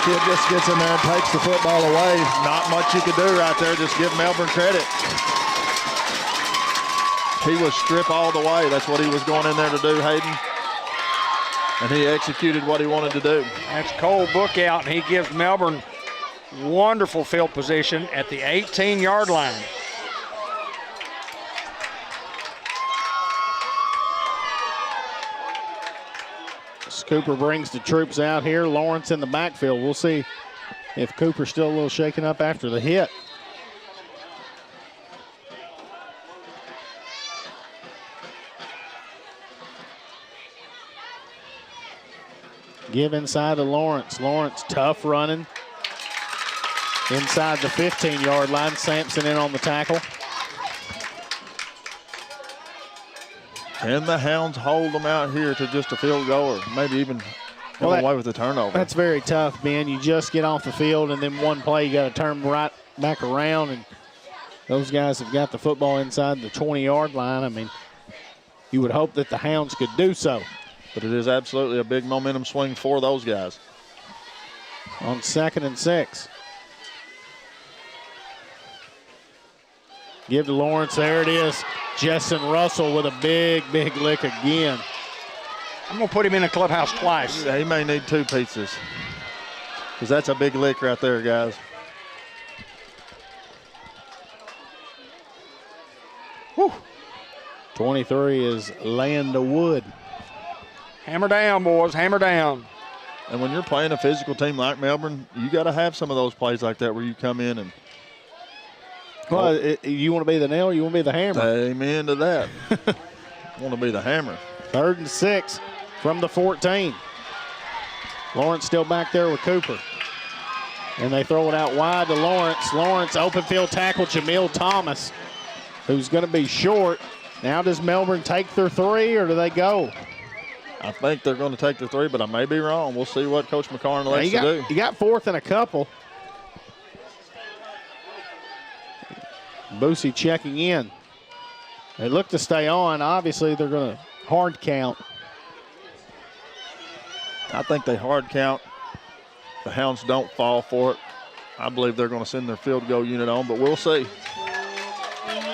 Kid just gets in there and takes the football away. Not much you could do right there. Just give Melbourne credit. He was strip all the way. That's what he was going in there to do, Hayden. And he executed what he wanted to do. That's Cole Book out, and he gives Melbourne wonderful field position at the 18-yard line. Cooper brings the troops out here. Lawrence in the backfield. We'll see if Cooper's still a little shaken up after the hit. Give inside to Lawrence. Lawrence tough running. Inside the 15-yard line. Sampson in on the tackle. Can the Hounds hold them out here to just a field goal or maybe even come away with the turnover? That's very tough, Ben. You just get off the field and then one play you got to turn right back around, and those guys have got the football inside the 20-yard line. I mean, you would hope that the Hounds could do so. But it is absolutely a big momentum swing for those guys. On 2nd and 6. Give to Lawrence. There it is. Justin Russell with a big, big lick again. I'm going to put him in the clubhouse twice. Yeah, he may need 2 pizzas because that's a big lick right there, guys. Whew. 23 is laying the wood. Hammer down, boys. Hammer down. And when you're playing a physical team like Melbourne, you got to have some of those plays like that where you come in and well, you want to be the nail or you want to be the hammer? Amen to that. Want to be the hammer. 3rd and 6 from the 14. Lawrence still back there with Cooper. And they throw it out wide to Lawrence. Lawrence, open field tackle, Jamil Thomas, who's going to be short. Now does Melbourne take their 3 or do they go? I think they're going to take the 3, but I may be wrong. We'll see what Coach McCarn elects to do. You got 4th and a couple. Boosie checking in. They look to stay on. Obviously, they're going to hard count. I think they hard count. The Hounds don't fall for it. I believe they're going to send their field goal unit on, but we'll see.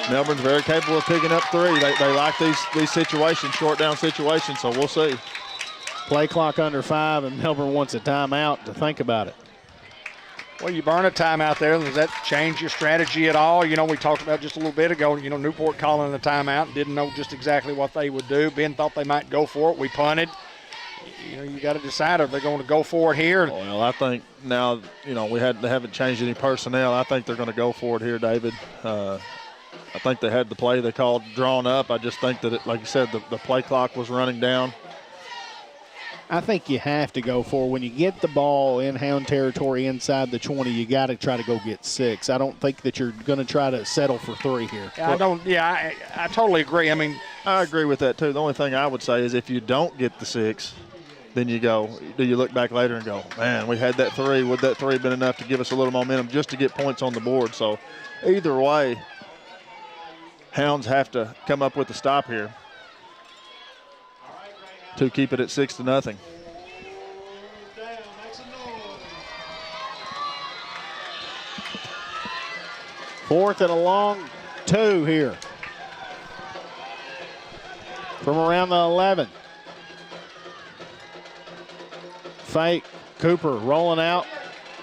Melbourne's very capable of picking up 3. They like these situations, short down situations, so we'll see. Play clock under 5, and Melbourne wants a timeout to think about it. Well, you burn a timeout there. Does that change your strategy at all? You know, we talked about just a little bit ago, you know, Newport calling the timeout, didn't know just exactly what they would do. Ben thought they might go for it. We punted. You know, you got to decide if they're going to go for it here. Well, I think now, you know, they haven't changed any personnel. I think they're going to go for it here, David. I think they had the play they called drawn up. I just think that, like you said, the play clock was running down. I think you have to go for it. When you get the ball in Hound territory inside the 20, you got to try to go get 6. I don't think that you're going to try to settle for 3 here. I totally agree. I mean, I agree with that too. The only thing I would say is if you don't get the 6, then you look back later and go, man, we had that 3. Would that 3 have been enough to give us a little momentum just to get points on the board? So either way, Hounds have to come up with a stop here to keep it at 6-0. Fourth and a long 2 here. From around the 11. Fake, Cooper rolling out,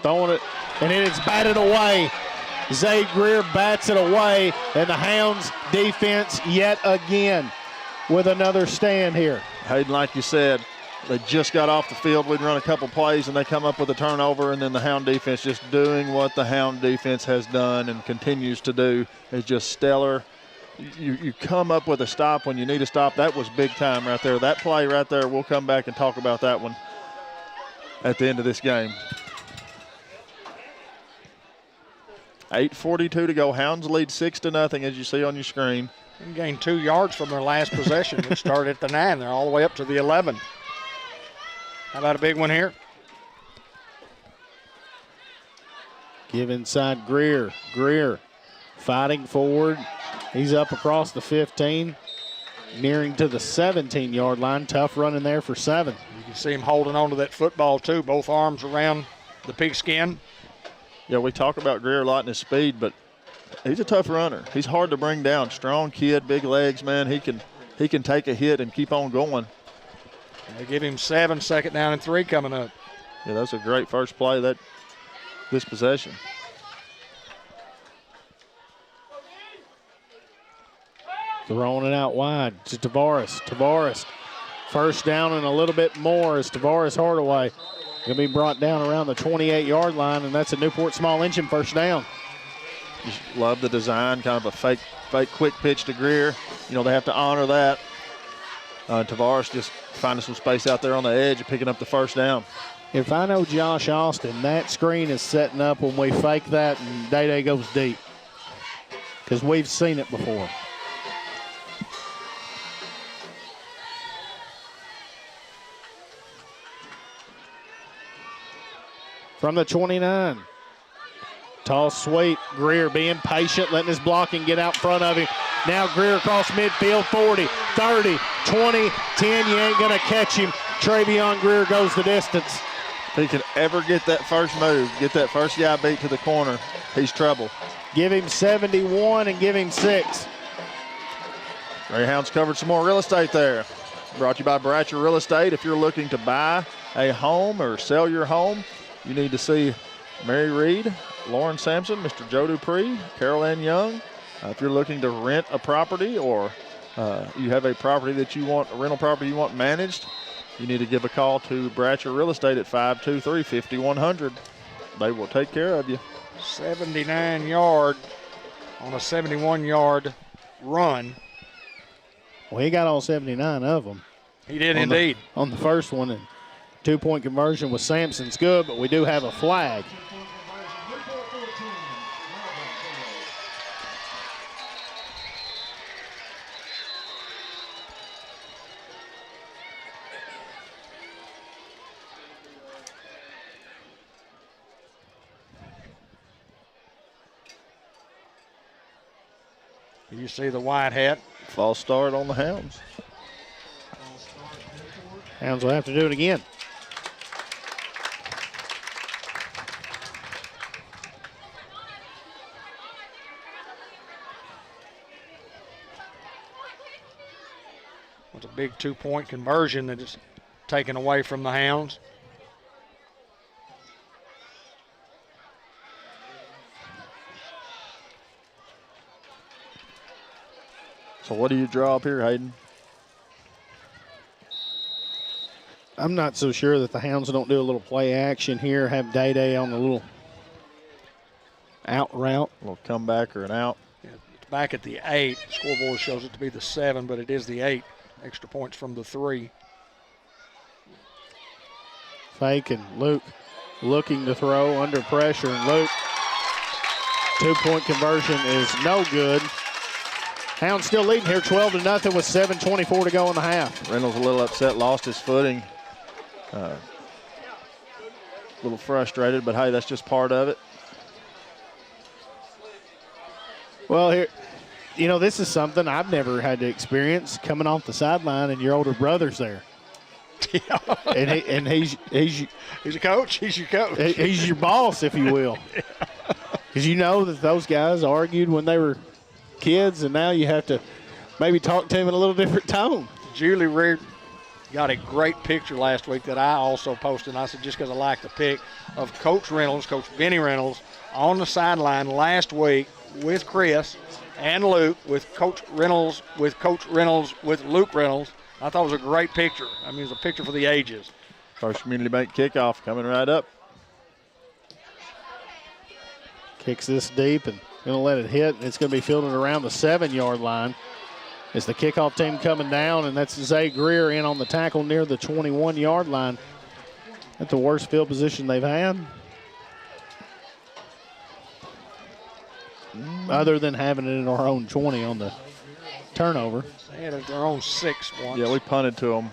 throwing it, and it is batted away. Zay Greer bats it away, and the Hounds defense yet again with another stand here. Hayden, like you said, They just got off the field. We'd run a couple plays, and they come up with a turnover, and then the Hound defense just doing what the Hound defense has done and continues to do is just stellar. You come up with a stop when you need a stop. That was big time right there. That play right there, we'll come back and talk about that one at the end of this game. 8:42 to go. Hounds lead 6-0, as you see on your screen. And gained 2 yards from their last possession, which started at the 9. They're all the way up to the 11. How about a big one here? Give inside Greer. Greer fighting forward. He's up across the 15, nearing to the 17-yard line. Tough running there for 7. You can see him holding on to that football, too. Both arms around the pigskin. Yeah, we talk about Greer a lot in his speed, but he's a tough runner. He's hard to bring down. Strong kid, big legs, man. He can take a hit and keep on going. And they give him 7, 2nd down and 3 coming up. Yeah, that's a great first play this possession. Throwing it out wide to Tavares. Tavares, first down and a little bit more as Tavares Hardaway going to be brought down around the 28-yard line, and that's a Newport small engine first down. Just love the design, kind of a fake quick pitch to Greer. You know, they have to honor that. Tavares just finding some space out there on the edge and picking up the first down. If I know Josh Austin, that screen is setting up when we fake that and Day-Day goes deep, because we've seen it before. From the 29. Toss sweep. Greer being patient, letting his blocking get out in front of him. Now Greer across midfield, 40, 30, 20, 10. You ain't going to catch him. Travion Greer goes the distance. If he can ever get that first move, get that first guy beat to the corner, he's trouble. Give him 71 and give him 6. Greyhounds covered some more real estate there. Brought to you by Bratcher Real Estate. If you're looking to buy a home or sell your home, you need to see Mary Reed, Lauren Sampson, Mr. Joe Dupree, Carol Ann Young. If you're looking to rent a property or you have a property that you want, a rental property you want managed, you need to give a call to Bratcher Real Estate at 523-5100. They will take care of you. 79-yard on a 71-yard run. Well, he got all 79 of them. He did indeed. On the first one, and 2-point conversion with Sampson's good, but we do have a flag. You see the white hat. False start on the Hounds. Hounds will have to do it again. With a big 2-point conversion that is taken away from the Hounds. So what do you draw up here, Hayden? I'm not so sure that the Hounds don't do a little play action here, have Day-Day on the little out route. A little comeback or an out. Yeah, it's back at the 8. The scoreboard shows it to be the 7, but it is the 8. Extra points from the 3. Fake and Luke looking to throw under pressure, and Luke, 2-point conversion is no good. Hounds still leading here 12-0 with 7:24 to go in the half. Reynolds a little upset, lost his footing. A little frustrated, but hey, that's just part of it. Well, here, you know, this is something I've never had to experience, coming off the sideline and your older brother's there. and he's a coach. He's your coach. He's your boss, if you will. Because you know that those guys argued when they were kids, and now you have to maybe talk to him in a little different tone. Julie Reed got a great picture last week that I also posted, and I said just because I like the pic, of Coach Reynolds, Coach Benny Reynolds, on the sideline last week with Chris and Luke, with Coach Reynolds, with Luke Reynolds, I thought it was a great picture. I mean, it was a picture for the ages. First Community Bank kickoff coming right up. Kicks this deep and going to let it hit. It's going to be fielded around the 7-yard line. It's the kickoff team coming down, and that's Zay Greer in on the tackle near the 21-yard line. At the worst field position they've had. Other than having it in our own 20 on the turnover. They had it at their own 6 once. Yeah, we punted to them.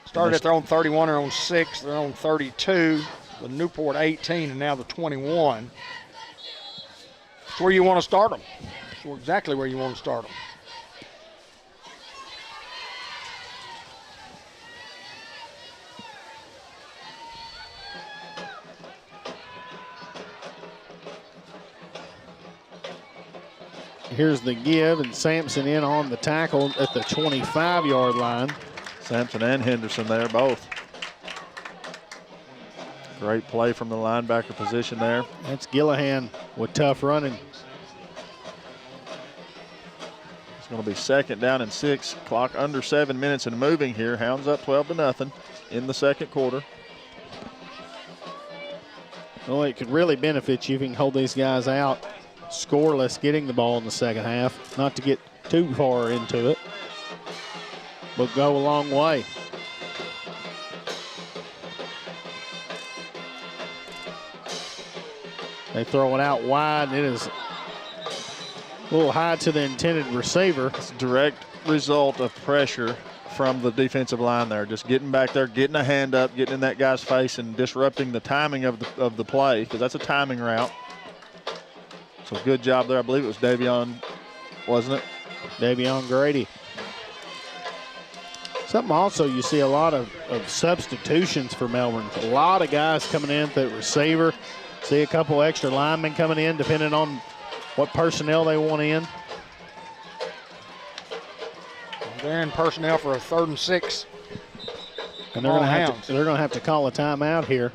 Started at their own 31, their own 6, their own 32, the Newport 18, and now the 21. It's where you want to start them. It's exactly where you want to start them. Here's the give, and Sampson in on the tackle at the 25-yard line. Sampson and Henderson there, both. Great play from the linebacker position there. That's Gillihan with tough running. It's going to be 2nd down and 6. Clock under 7 minutes and moving here. Hounds up 12-0 in the second quarter. Well, it could really benefit you if you can hold these guys out scoreless, getting the ball in the second half. Not to get too far into it, but go a long way. They throw it out wide, and it is a little high to the intended receiver. It's a direct result of pressure from the defensive line there. Just getting back there, getting a hand up, getting in that guy's face, and disrupting the timing of the play, because that's a timing route. So good job there. I believe it was Davion, wasn't it? Davion Grady. Something also you see a lot of substitutions for Melbourne. A lot of guys coming in at the receiver. See a couple extra linemen coming in depending on what personnel they want in. They're in personnel for a 3rd and 6. And they're going to have to call a timeout here.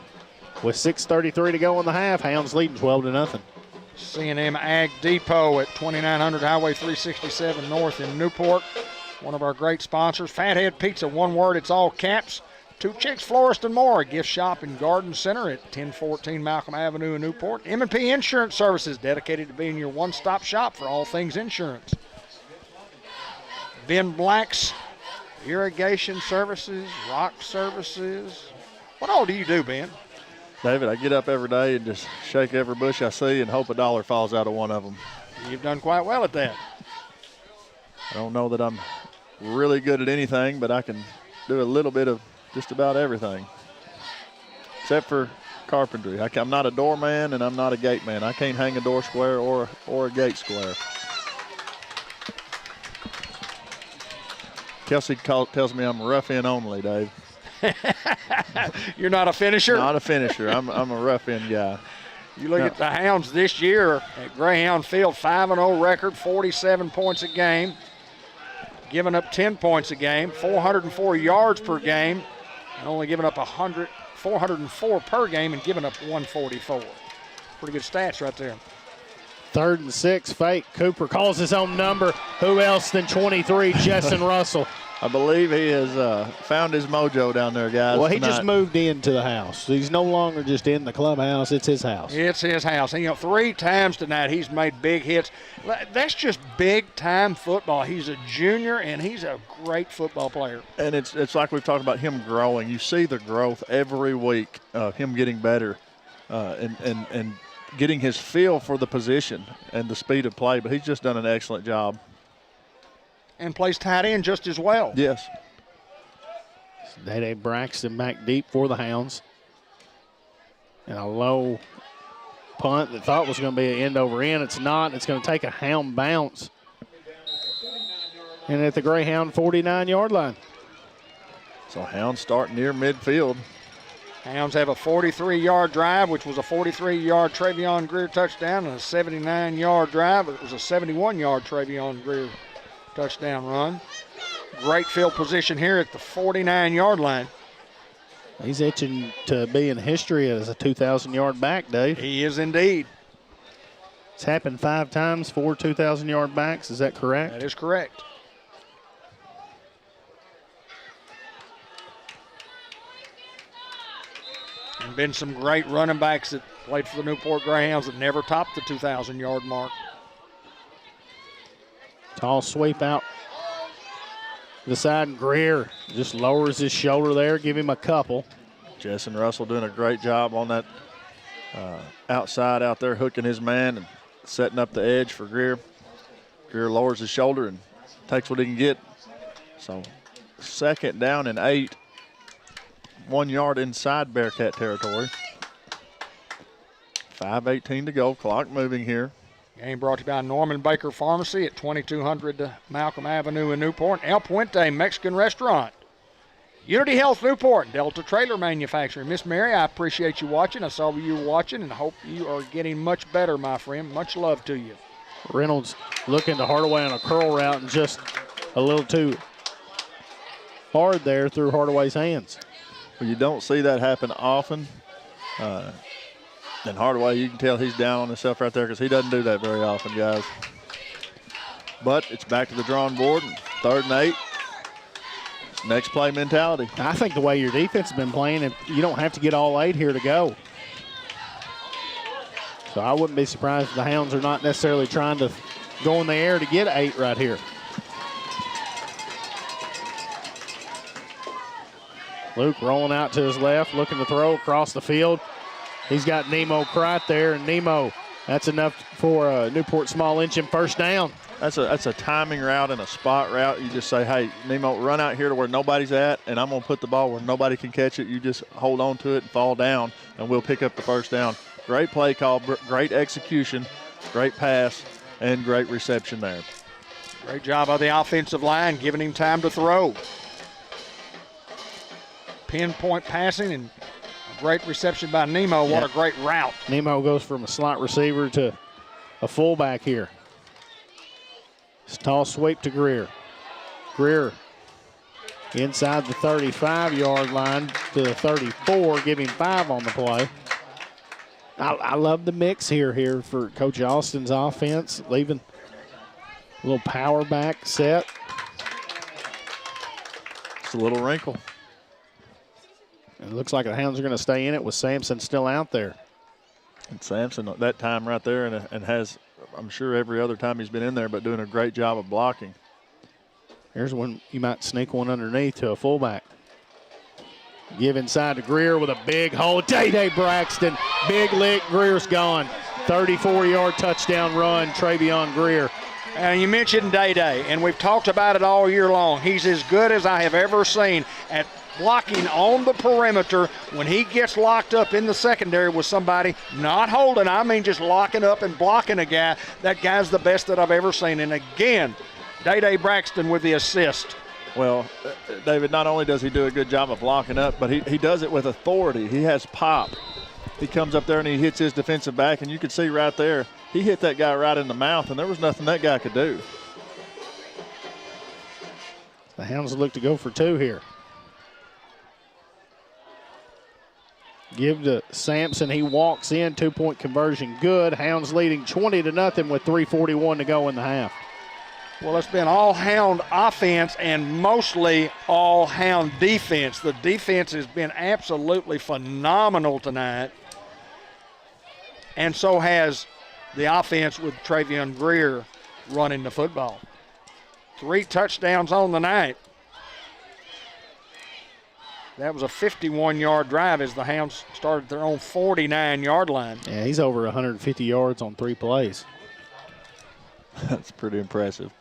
With 6:33 to go in the half, Hounds leading 12-0. C&M Ag Depot at 2900 Highway 367 North in Newport. One of our great sponsors. Fathead Pizza, one word, it's all caps. Two Chicks Florist and More, a gift shop and garden center at 1014 Malcolm Avenue in Newport. M&P Insurance Services, dedicated to being your one-stop shop for all things insurance. Ben Black's Irrigation Services, Rock Services. What all do you do, Ben? David, I get up every day and just shake every bush I see and hope a dollar falls out of one of them. You've done quite well at that. I don't know that I'm really good at anything, but I can do a little bit of just about everything, except for carpentry. I'm not a doorman and I'm not a gate man. I can't hang a door square or a gate square. Kelsey tells me I'm rough in only, Dave. You're not a finisher? Not a finisher. I'm a rough in guy. You look at the Hounds this year at Greyhound Field, 5-0 record, 47 points a game, giving up 10 points a game, 404 yards per game, and only giving up 404 per game and giving up 144. Pretty good stats right there. 3rd and 6, fake. Cooper calls his own number. Who else than 23, Justin Russell? I believe he has found his mojo down there, guys. Well, he just moved into the house. He's no longer just in the clubhouse. It's his house. It's his house. And, 3 times tonight he's made big hits. That's just big-time football. He's a junior, and he's a great football player. And it's like we've talked about him growing. You see the growth every week, him getting better and getting his feel for the position and the speed of play. But he's just done an excellent job. And plays tight end just as well. Yes. Dede Braxton back deep for the Hounds. And a low punt that thought was going to be an end over end. It's not. It's going to take a Hound bounce. And at the Greyhound 49-yard line. So Hounds start near midfield. Hounds have a 43-yard drive, which was a 43-yard Travion Greer touchdown, and a 79-yard drive. It was a 71-yard Travion Greer touchdown run. Great field position here at the 49-yard line. He's itching to be in history as a 2,000-yard back, Dave. He is indeed. It's happened 5 times, 4 2,000-yard backs. Is that correct? That is correct. And been some great running backs that played for the Newport Greyhounds that never topped the 2,000-yard mark. Tall sweep out the side, and Greer just lowers his shoulder there, give him a couple. Jessen Russell doing a great job on that outside out there, hooking his man and setting up the edge for Greer. Greer lowers his shoulder and takes what he can get. So 2nd down and 8, 1 yard inside Bearcat territory. 5:18 to go, clock moving here. Game brought to you by Norman Baker Pharmacy at 2200 Malcolm Avenue in Newport. El Puente Mexican Restaurant. Unity Health Newport, Delta Trailer Manufacturing. Miss Mary, I appreciate you watching. I saw you watching and hope you are getting much better, my friend. Much love to you. Reynolds looking to Hardaway on a curl route and just a little too hard there through Hardaway's hands. Well, you don't see that happen often. And Hardaway, you can tell he's down on himself right there because he doesn't do that very often, guys. But it's back to the drawing board, and 3rd and 8. It's next play mentality. I think the way your defense has been playing, you don't have to get all 8 here to go. So I wouldn't be surprised if the Hounds are not necessarily trying to go in the air to get 8 right here. Luke rolling out to his left, looking to throw across the field. He's got Nemo Crite there, and Nemo, that's enough for Newport Small Inching 1st down. That's a timing route and a spot route. You just say, hey, Nemo, run out here to where nobody's at, and I'm going to put the ball where nobody can catch it. You just hold on to it and fall down, and we'll pick up the 1st down. Great play call, great execution, great pass, and great reception there. Great job of the offensive line, giving him time to throw. Pinpoint passing and a great reception by Nemo. What a great route. Nemo goes from a slot receiver to a fullback here. It's a tall sweep to Greer. Greer inside the 35-yard line to the 34, giving 5 on the play. I love the mix here for Coach Austin's offense, leaving a little power back set. It's a little wrinkle. It looks like the Hounds are going to stay in it with Sampson still out there. And Sampson that time right there and has, I'm sure, every other time he's been in there, but doing a great job of blocking. Here's one you might sneak one underneath to a fullback. Give inside to Greer with a big hole. Day-Day Braxton, big lick, Greer's gone. 34-yard touchdown run, Travion Greer. And you mentioned Day-Day, and we've talked about it all year long. He's as good as I have ever seen at blocking on the perimeter when he gets locked up in the secondary with somebody, not holding, I mean just locking up and blocking a guy. That guy's the best that I've ever seen. And again, Day-Day Braxton with the assist. Well, David, not only does he do a good job of blocking up, but he does it with authority. He has pop. He comes up there and he hits his defensive back, and you can see right there, he hit that guy right in the mouth, and there was nothing that guy could do. The Hounds look to go for 2 here. Give to Sampson. He walks in. 2-point conversion good. Hounds leading 20-0 with 3:41 to go in the half. Well, it's been all Hound offense and mostly all Hound defense. The defense has been absolutely phenomenal tonight. And so has the offense with Travion Greer running the football. 3 touchdowns on the night. That was a 51-yard drive as the Hounds started their own 49-yard line. Yeah, he's over 150 yards on 3 plays. That's pretty impressive.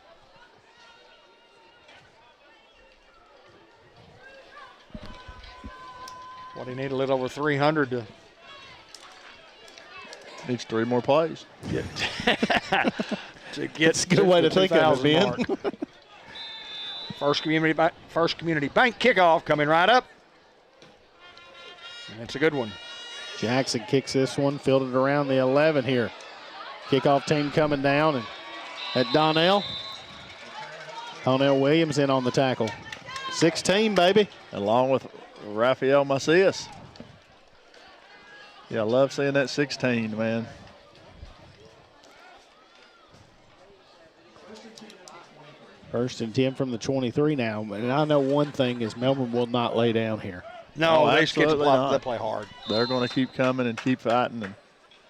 What he needed, a little over 300 to. Needs 3 more plays. To get It's a good way to think of it, Ben. First Community Bank kickoff coming right up. And it's a good one. Jackson kicks this one, fielded around the 11 here. Kickoff team coming down, and at Donnell Williams in on the tackle. 16, baby. Along with Rafael Macias. Yeah, I love seeing that 16, man. First and 10 from the 23 now. And I know one thing is Melbourne will not lay down here. No, Oh, these kids absolutely play, not. they play hard. They're going to keep coming and keep fighting, and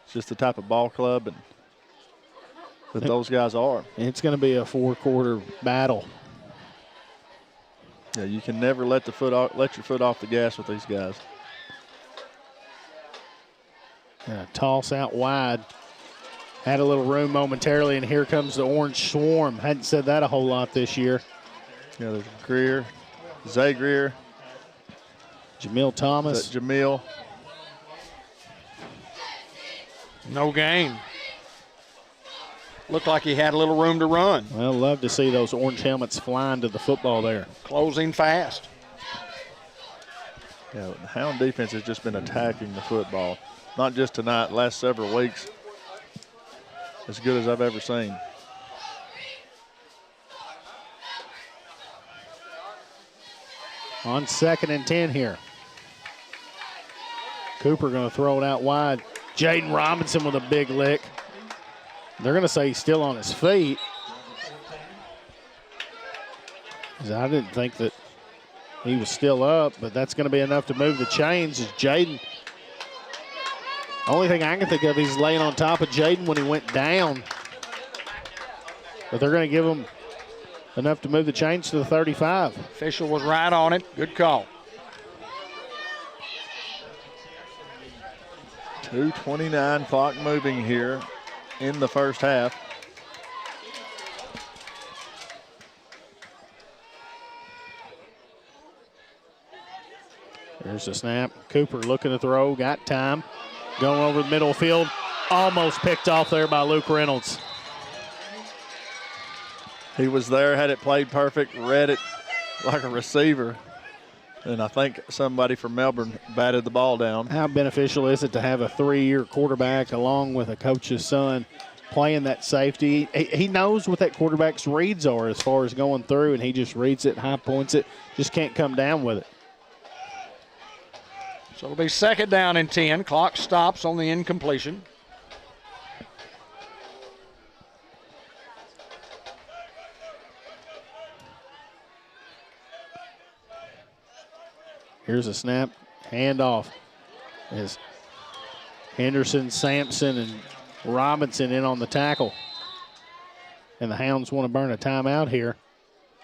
it's just the type of ball club that those guys are. It's going to be a 4-quarter battle. Yeah, you can never let your foot off the gas with these guys. And a toss out wide. Had a little room momentarily, and here comes the Orange Swarm. Hadn't said that a whole lot this year. Yeah, there's Greer, Zay Greer, Jamil Thomas. Jamil. No gain. Looked like he had a little room to run. Well, love to see those orange helmets flying to the football there. Closing fast. Yeah, the Hound defense has just been attacking the football. Not just tonight, last several weeks. As good as I've ever seen. On 2nd and 10 here. Cooper going to throw it out wide. Jaden Robinson with a big lick. They're going to say he's still on his feet. 'Cause I didn't think that he was still up, but that's going to be enough to move the chains as Jaden. Only thing I can think of, he's laying on top of Jaden when he went down. But they're going to give him enough to move the chains to the 35. Official was right on it. Good call. 2:29 clock moving here in the first half. There's the snap. Cooper looking to throw, got time. Going over the middle field. Almost picked off there by Luke Reynolds. He was there, had it played perfect, read it like a receiver. And I think somebody from Melbourne batted the ball down. How beneficial is it to have a 3-year quarterback along with a coach's son playing that safety? He knows what that quarterback's reads are as far as going through, and he just reads it, high points it, just can't come down with it. So it'll be 2nd down and 10. Clock stops on the incompletion. Here's a snap, handoff. As Henderson, Sampson, and Robinson in on the tackle. And the Hounds want to burn a timeout here.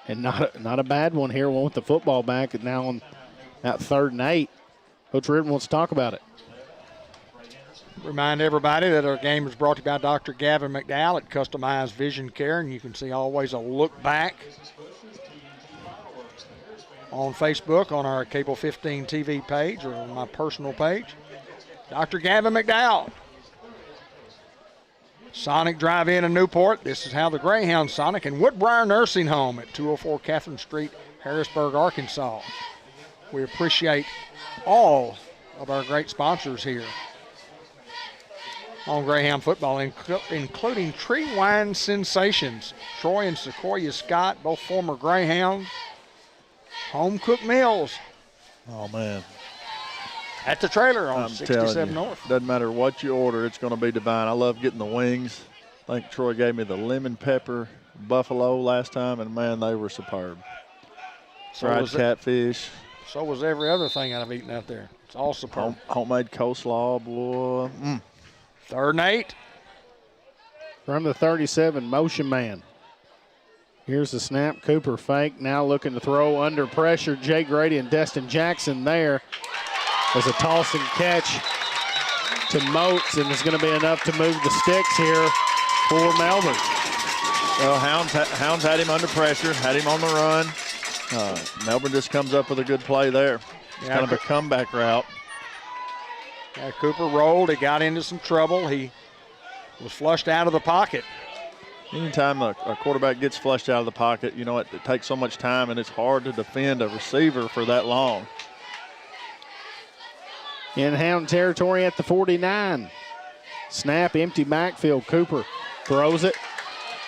And not a bad one here. One with the football back, and now on that 3rd and 8. Coach Riordan wants to talk about it. Remind everybody that our game is brought to you by Dr. Gavin McDowell at Customized Vision Care, and you can see always a look back on Facebook on our Cable 15 TV page or on my personal page. Dr. Gavin McDowell. Sonic Drive-In in Newport. This is how the Greyhound Sonic and Woodbriar Nursing Home at 204 Catherine Street, Harrisburg, Arkansas. We appreciate all of our great sponsors here on Greyhound football, including Tree Wine Sensations, Troy and Sequoia Scott, both former Greyhounds. Home cooked meals. Oh, man. At the trailer on I'm 67 telling you, North. Doesn't matter what you order, it's going to be divine. I love getting the wings. I think Troy gave me the lemon pepper buffalo last time, and, man, they were superb. Fried catfish. So was every other thing I've eaten out there. It's all superb. Homemade coleslaw, boy. 3rd and 8. From the 37, motion man. Here's the snap. Cooper fake. Now looking to throw under pressure. Jay Grady and Destin Jackson there. There's a toss and catch to Moats, and it's going to be enough to move the sticks here for Melbourne. Well, Hounds had him under pressure, had him on the run. Melbourne just comes up with a good play there. It's kind of a comeback route. Yeah, Cooper rolled. He got into some trouble. He was flushed out of the pocket. Anytime a quarterback gets flushed out of the pocket, you know, it takes so much time, and it's hard to defend a receiver for that long. In Hound territory at the 49. Snap, empty backfield. Cooper throws it.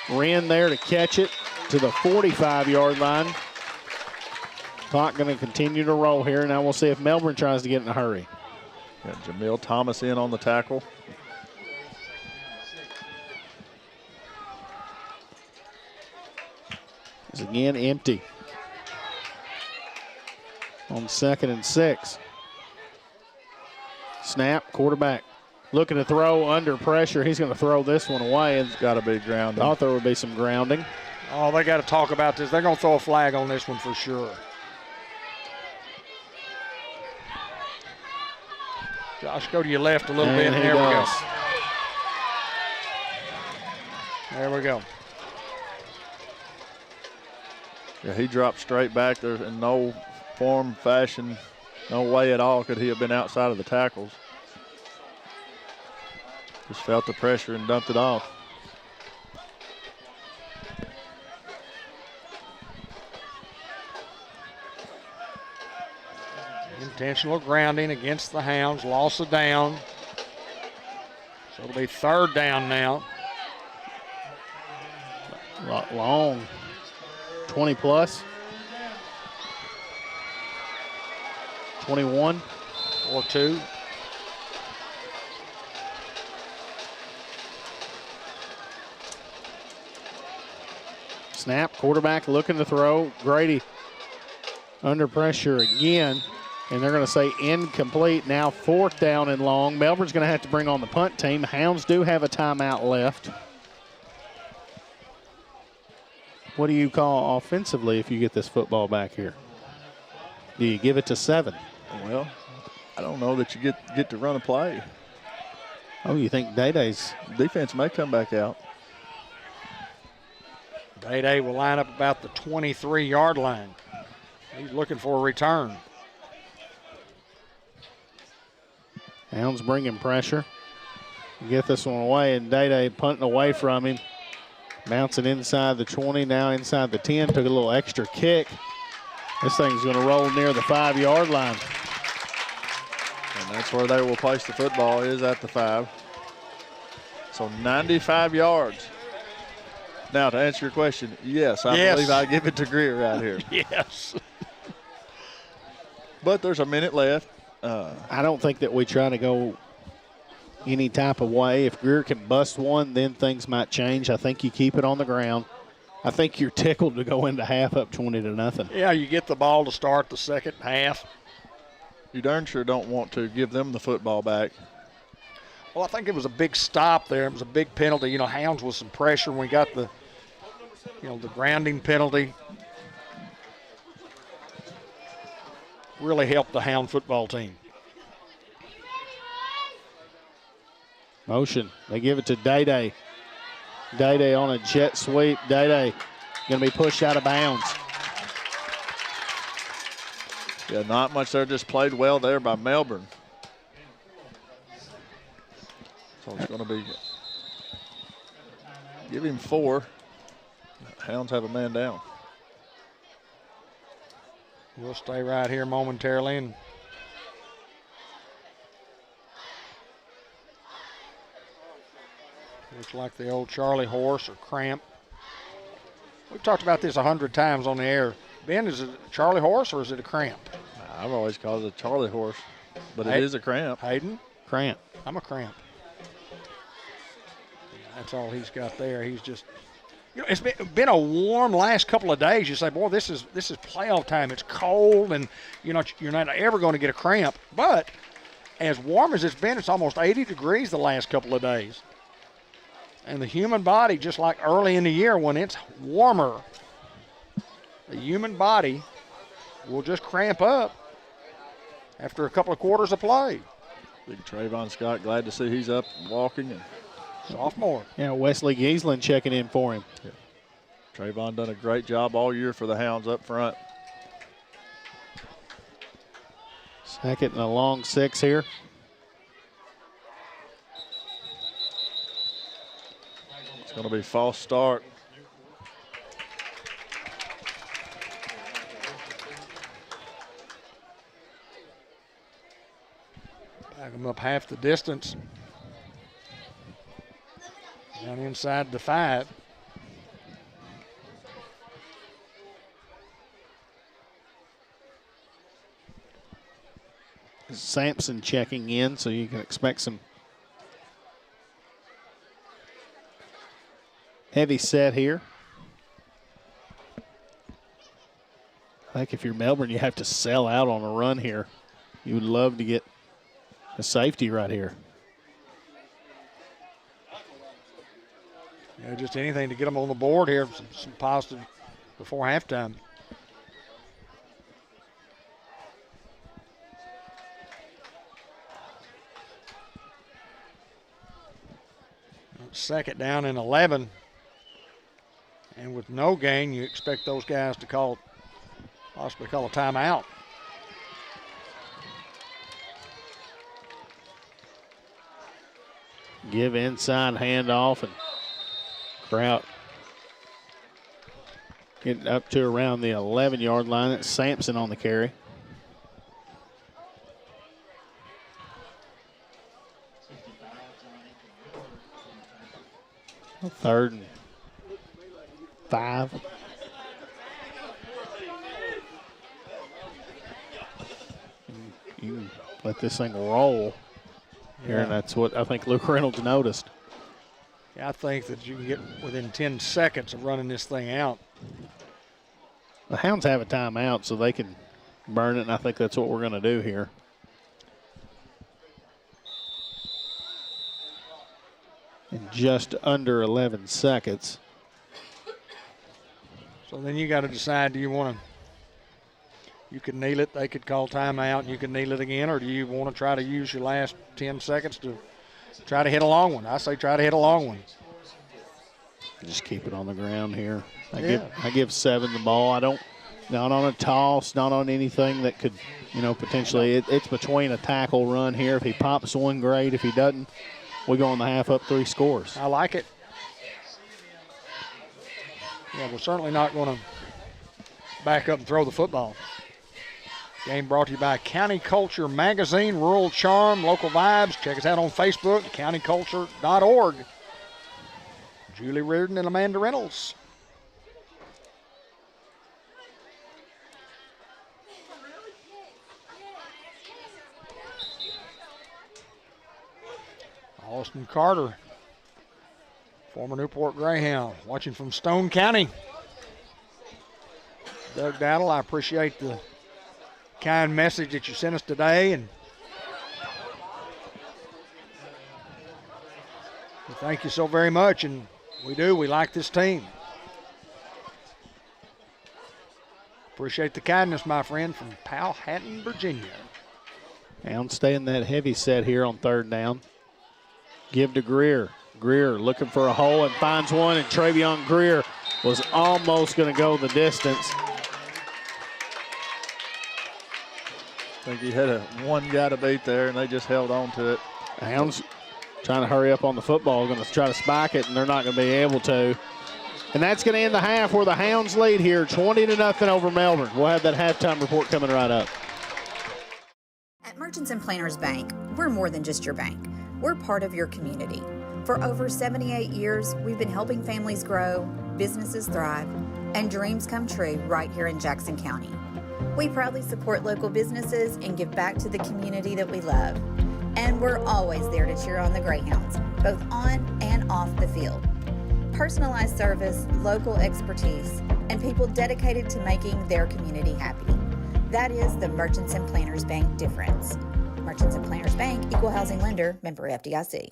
Wren there to catch it to the 45-yard line. Clock going to continue to roll here. Now we'll see if Melbourne tries to get in a hurry. Got Jamil Thomas in on the tackle. It's again empty. on 2nd and 6. Snap, quarterback looking to throw under pressure. He's going to throw this one away. It's got to be grounding. Thought there would be some grounding. Oh, they got to talk about this. They're going to throw a flag on this one for sure. Josh, go to your left a little bit. And there we go. There we go. Yeah, he dropped straight back there in no form, fashion, no way at all could he have been outside of the tackles. Just felt the pressure and dumped it off. Intentional grounding against the Hounds, loss of down. So it'll be 3rd down now. Long, 20 plus. 21. Or 2. Snap, quarterback looking to throw. Grady under pressure again. And they're going to say incomplete. Now 4th down and long. Melbourne's going to have to bring on the punt team. Hounds do have a timeout left. What do you call offensively if you get this football back here? Do you give it to 7? Well, I don't know that you get to run a play. Oh, you think Day-Day's defense may come back out? Day-Day will line up about the 23-yard line. He's looking for a return. Hounds bringing pressure. Get this one away, and Day-Day punting away from him. Bouncing inside the 20, now inside the 10. Took a little extra kick. This thing's going to roll near the 5-yard line. And that's where they will place the football, is at the 5. So 95 yards. Now, to answer your question, yes, I believe I give it to Greer right here. Yes. But there's a minute left. I don't think that we try to go any type of way. If Greer can bust one, then things might change. I think you keep it on the ground. I think you're tickled to go into half up 20-0. Yeah, you get the ball to start the second half. You darn sure don't want to give them the football back. Well, I think it was a big stop there. It was a big penalty. You know, Hounds with some pressure when we got the, the grounding penalty. Really helped the Hound football team. Motion. They give it to Day-Day. Day-Day on a jet sweep. Day-Day going to be pushed out of bounds. Yeah, not much there. Just played well there by Melbourne. So it's going to be, give him 4. Hounds have a man down. We'll stay right here momentarily. And looks like the old Charlie horse or cramp. We've talked about this 100 times on the air. Ben, is it a Charlie horse or is it a cramp? I've always called it a Charlie horse, but it is a cramp. Hayden? Cramp. I'm a cramp. That's all he's got there. He's just, it's been a warm last couple of days. You say, boy, this is playoff time. It's cold, and you're not ever going to get a cramp. But as warm as it's been, it's almost 80 degrees the last couple of days. And the human body, just like early in the year when it's warmer, the human body will just cramp up after a couple of quarters of play. Big Trayvon Scott, glad to see he's up and walking. And sophomore. Yeah, Wesley Giesland checking in for him. Yeah. Trayvon done a great job all year for the Hounds up front. 2nd and a long 6 here. It's going to be false start. Back them up half the distance. Down inside the 5. Sampson checking in, so you can expect some heavy set here. I think if you're Melbourne, you have to sell out on a run here. You would love to get a safety right here. Yeah, just anything to get them on the board here, some positive before halftime. Second down and 11. And with no gain, you expect those guys to possibly call a timeout. Give inside handoff, and Kraut getting up to around the 11-yard line. It's Sampson on the carry. Third and 5. You can let this thing roll here, and that's what I think Luke Reynolds noticed. Yeah, I think that you can get within 10 seconds of running this thing out. The Hounds have a timeout, so they can burn it, and I think that's what we're going to do here. In just under 11 seconds. So then you got to decide, do you want to, you could kneel it, they could call timeout, and you can kneel it again, or do you want to try to use your last 10 seconds to try to hit a long one? I say try to hit a long one. Just keep it on the ground here. I give 7 the ball. Not on a toss, not on anything that could, potentially. It's between a tackle run here. If he pops one, great. If he doesn't, we go on the half up 3 scores. I like it. Yeah, we're certainly not going to back up and throw the football. Game brought to you by County Culture Magazine, Rural Charm, Local Vibes. Check us out on Facebook, countyculture.org. Julie Reardon and Amanda Reynolds. Austin Carter, former Newport Greyhound, watching from Stone County. Doug Dowdle, I appreciate the kind message that you sent us today, and thank you so very much, and we like this team. Appreciate the kindness, my friend, from Powhatan, Virginia. Hounds stay in that heavy set here on 3rd down. Give to Greer. Greer looking for a hole and finds one, and Travion Greer was almost going to go the distance. I think he had one guy to beat there, and they just held on to it. The Hounds trying to hurry up on the football, going to try to spike it, and they're not going to be able to. And that's going to end the half where the Hounds lead here, 20-0 over Melbourne. We'll have that halftime report coming right up. At Merchants and Planners Bank, we're more than just your bank. We're part of your community. For over 78 years, we've been helping families grow, businesses thrive, and dreams come true right here in Jackson County. We proudly support local businesses and give back to the community that we love. And we're always there to cheer on the Greyhounds, both on and off the field. Personalized service, local expertise, and people dedicated to making their community happy. That is the Merchants and Planners Bank difference. Merchants and Planners Bank, Equal Housing Lender, member FDIC.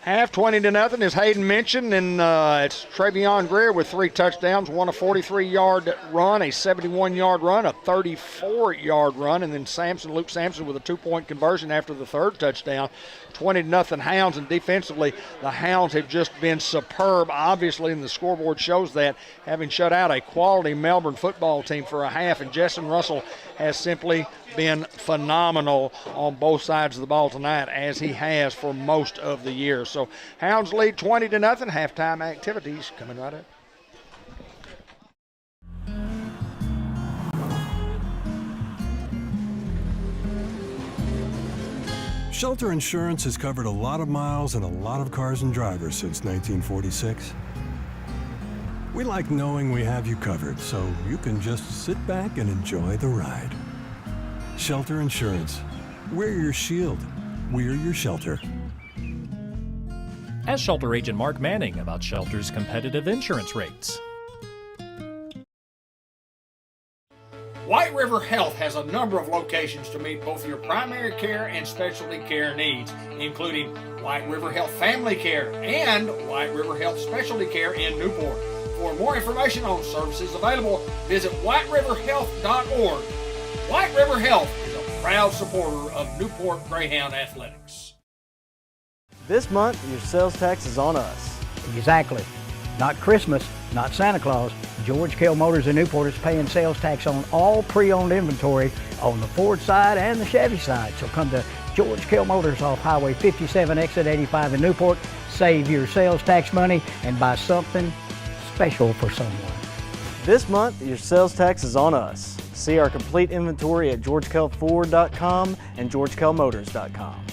Half 20-0, as Hayden mentioned, and it's Travion Greer with 3 touchdowns, one a 43-yard run, a 71-yard run, a 34-yard run, and then Luke Sampson with a 2-point conversion after the 3rd touchdown. 20-0 Hounds, and defensively, the Hounds have just been superb, obviously, and the scoreboard shows that, having shut out a quality Melbourne football team for a half, and Jessen Russell has simply been phenomenal on both sides of the ball tonight, as he has for most of the year. So Hounds lead 20-0. Halftime activities coming right up. Shelter Insurance has covered a lot of miles and a lot of cars and drivers since 1946. We like knowing we have you covered, so you can just sit back and enjoy the ride. Shelter Insurance. We're your shield. We're your shelter. Ask Shelter Agent Mark Manning about Shelter's competitive insurance rates. White River Health has a number of locations to meet both your primary care and specialty care needs, including White River Health Family Care and White River Health Specialty Care in Newport. For more information on services available, visit whiteriverhealth.org. White River Health is a proud supporter of Newport Greyhound Athletics. This month, your sales tax is on us. Exactly. Not Christmas, not Santa Claus. George Kell Motors in Newport is paying sales tax on all pre-owned inventory on the Ford side and the Chevy side. So come to George Kell Motors off Highway 57, exit 85 in Newport. Save your sales tax money and buy something special for someone. This month, your sales tax is on us. See our complete inventory at georgekellford.com and georgekellmotors.com.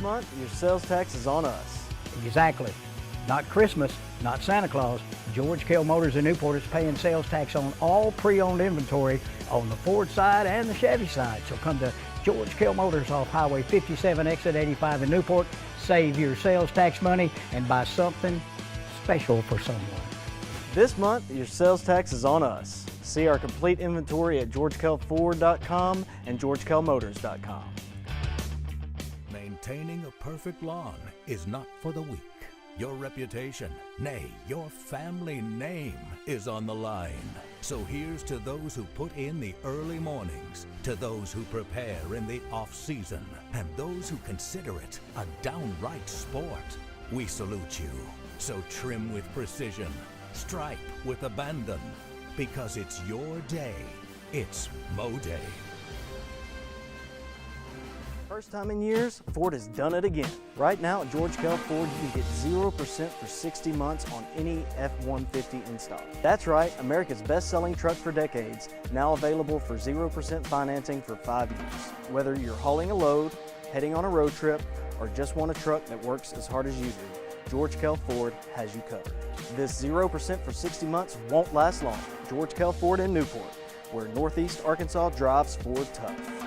month, your sales tax is on us. Exactly. Not Christmas, not Santa Claus. George Kell Motors in Newport is paying sales tax on all pre-owned inventory on the Ford side and the Chevy side. So come to George Kell Motors off Highway 57, exit 85 in Newport. Save your sales tax money and buy something special for someone. This month, your sales tax is on us. See our complete inventory at georgekellford.com and georgekellmotors.com. Maintaining a perfect lawn is not for the weak. Your reputation, nay, your family name is on the line. So here's to those who put in the early mornings, to those who prepare in the off-season, and those who consider it a downright sport. We salute you. So trim with precision, stripe with abandon, because it's your day. It's Mo Day. First time in years, Ford has done it again. Right now at George Kell Ford, you can get 0% for 60 months on any F-150 in stock. That's right, America's best-selling truck for decades, now available for 0% financing for 5 years. Whether you're hauling a load, heading on a road trip, or just want a truck that works as hard as you do, George Kell Ford has you covered. This 0% for 60 months won't last long. George Kell Ford in Newport, where Northeast Arkansas drives Ford tough.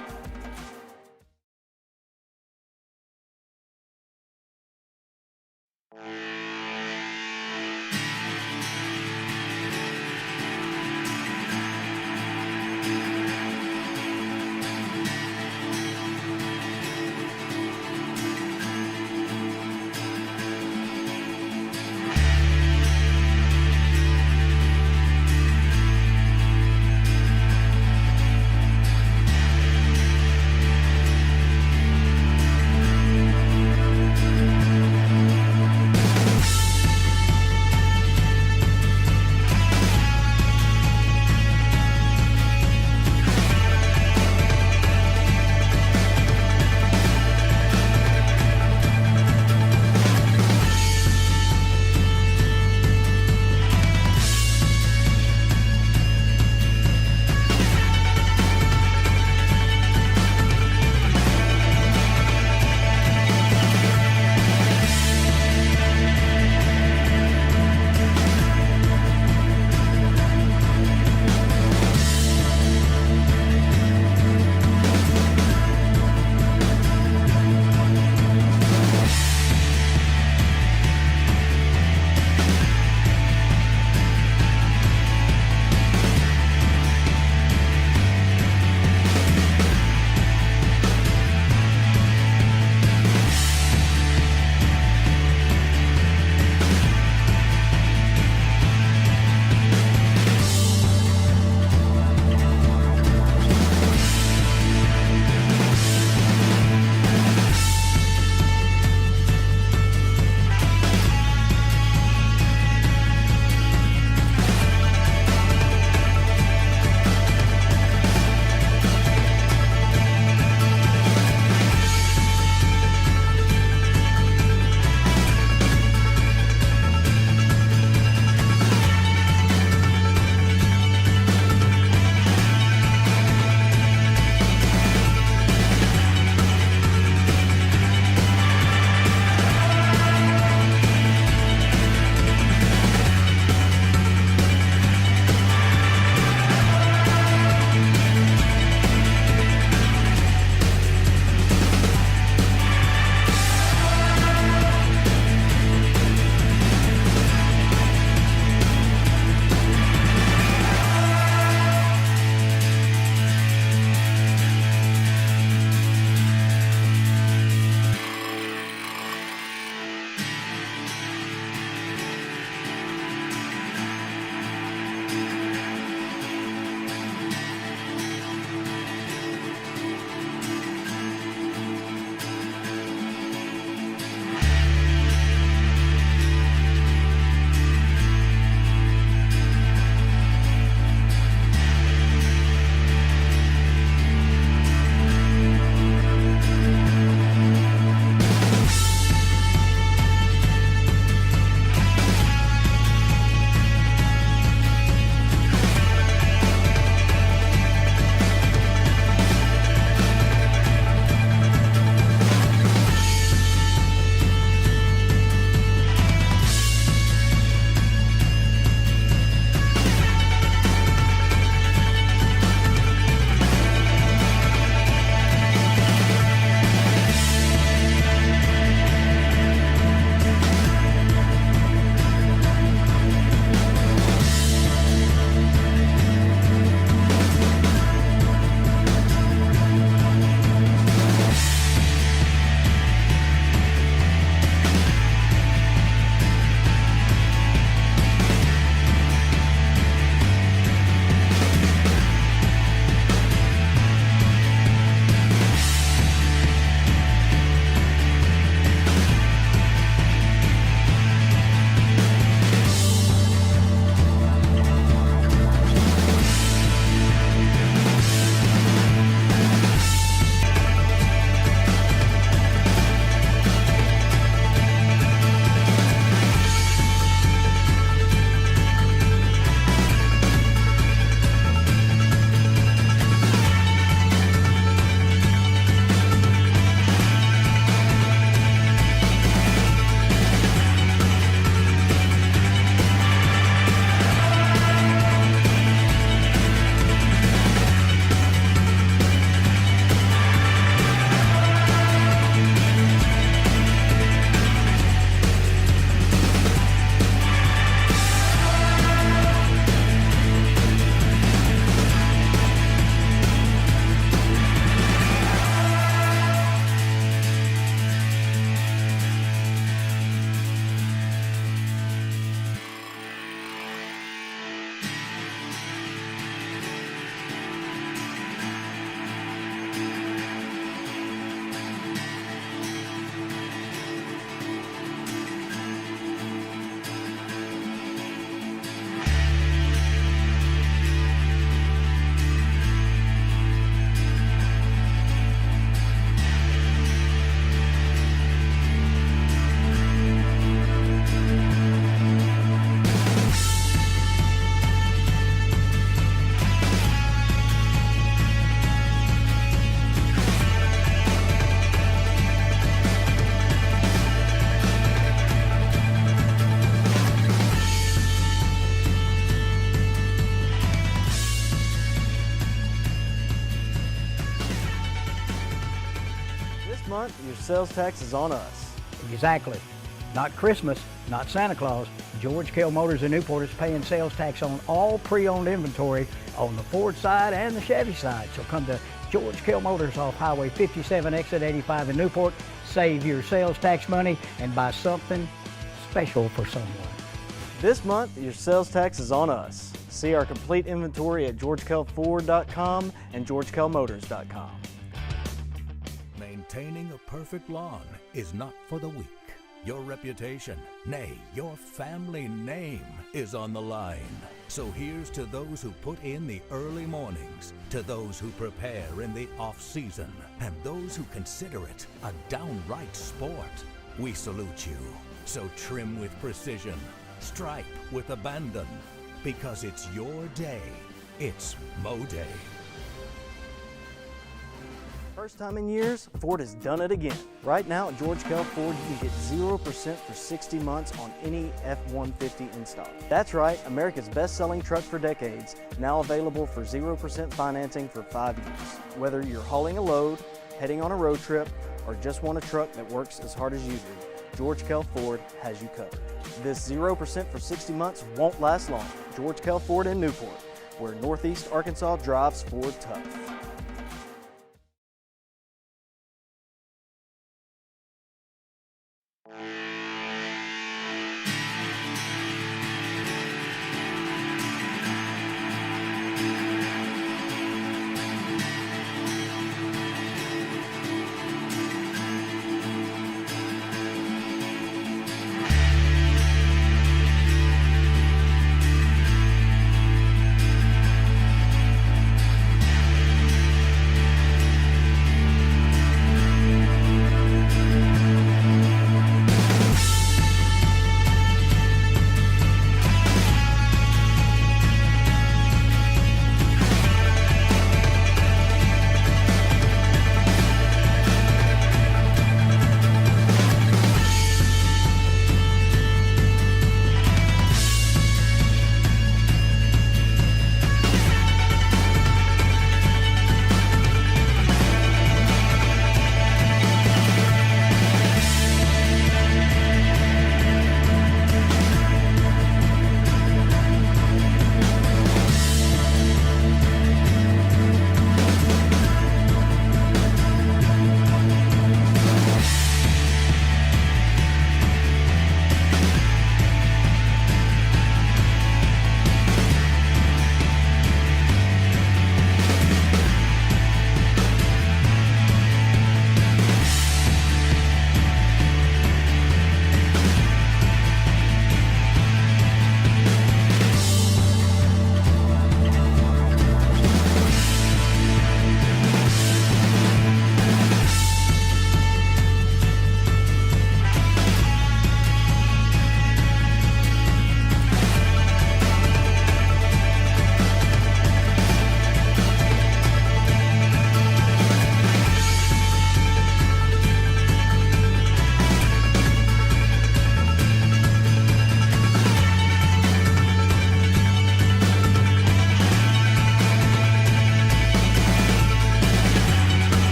This month, your sales tax is on us. Exactly. Not Christmas, not Santa Claus. George Kell Motors in Newport is paying sales tax on all pre-owned inventory on the Ford side and the Chevy side. So come to George Kell Motors off Highway 57, exit 85 in Newport. Save your sales tax money and buy something special for someone. This month, your sales tax is on us. See our complete inventory at georgekellford.com and georgekellmotors.com. Maintaining a perfect lawn is not for the weak. Your reputation, nay, your family name is on the line. So here's to those who put in the early mornings, to those who prepare in the off-season, and those who consider it a downright sport. We salute you. So trim with precision, stripe with abandon, because it's your day. It's Mo Day. First time in years, Ford has done it again. Right now at George Kell Ford, you can get 0% for 60 months on any F-150 in stock. That's right, America's best-selling truck for decades, now available for 0% financing for 5 years. Whether you're hauling a load, heading on a road trip, or just want a truck that works as hard as you do, George Kell Ford has you covered. This 0% for 60 months won't last long. George Kell Ford in Newport, where Northeast Arkansas drives Ford tough.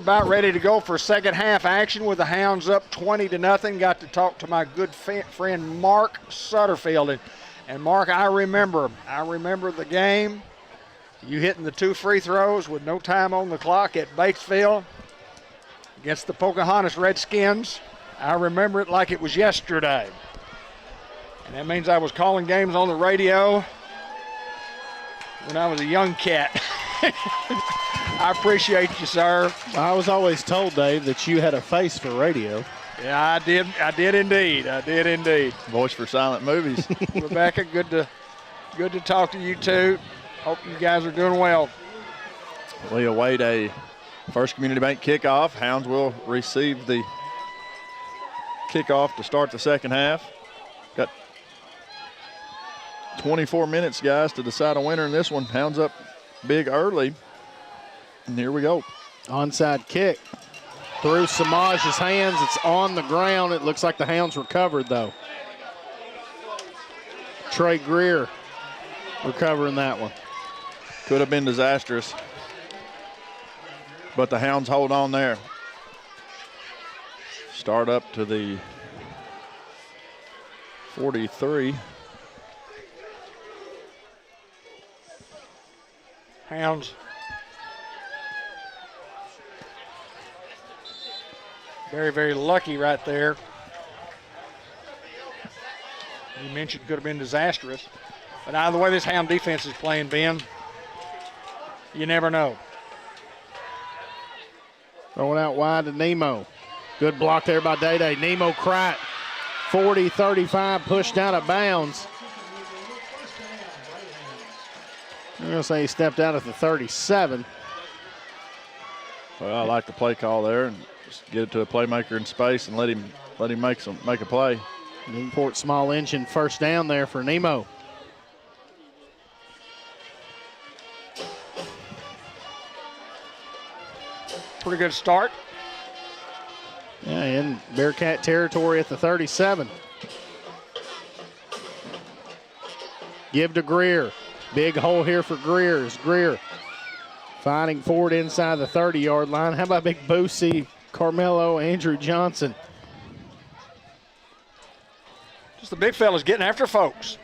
about ready to go for second half action with the Hounds up 20-0. Got to talk to my good friend Mark Sutterfield. And Mark, I remember the game. You hitting the 2 free throws with no time on the clock at Batesville against the Pocahontas Redskins. I remember it like it was yesterday. And that means I was calling games on the radio when I was a young cat. I appreciate you, sir. I was always told, Dave, that you had a face for radio. Yeah, I did indeed. Voice for silent movies. Rebecca, good to talk to you too. Hope you guys are doing well. We await a First Community Bank kickoff. Hounds will receive the kickoff to start the second half. Got 24 minutes, guys, to decide a winner in this one. Hounds up big early. And here we go. Onside kick through Samaj's hands. It's on the ground. It looks like the Hounds recovered, though. Trey Greer recovering that one. Could have been disastrous, but the Hounds hold on there. Start up to the 43. Hounds very, very lucky right there. You mentioned could have been disastrous. But out of the way this Hound defense is playing, Ben, you never know. Throwing out wide to Nemo. Good block there by Day-Day. Nemo Kright, 40-35, pushed out of bounds. I'm going to say he stepped out at the 37. Well, I like the play call there, and just get it to a playmaker in space and let him make a play. Newport small engine first down there for Nemo. Pretty good start. Yeah, in Bearcat territory at the 37. Give to Greer. Big hole here for Greer. Greer fighting forward inside the 30-yard line. How about big Boosie, Carmelo, Andrew Johnson? Just the big fellas getting after folks.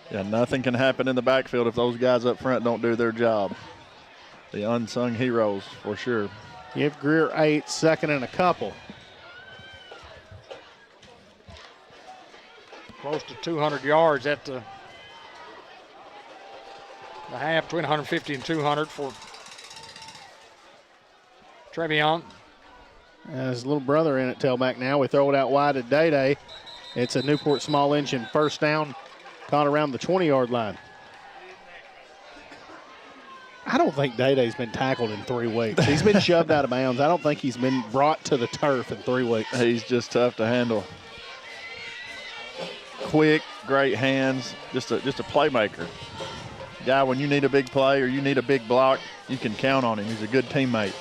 Yeah, nothing can happen in the backfield if those guys up front don't do their job. The unsung heroes, for sure. Give Greer 8, second and a couple. Close to 200 yards at the half, between 150 and 200 for Trevion. His little brother in at tailback now. We throw it out wide to Day-Day. It's a Newport small engine first down, caught around the 20-yard line. I don't think Day-Day's been tackled in 3 weeks. He's been shoved out of bounds. I don't think he's been brought to the turf in 3 weeks. He's just tough to handle. Quick, great hands, just a playmaker. Guy, when you need a big play or you need a big block, you can count on him. He's a good teammate.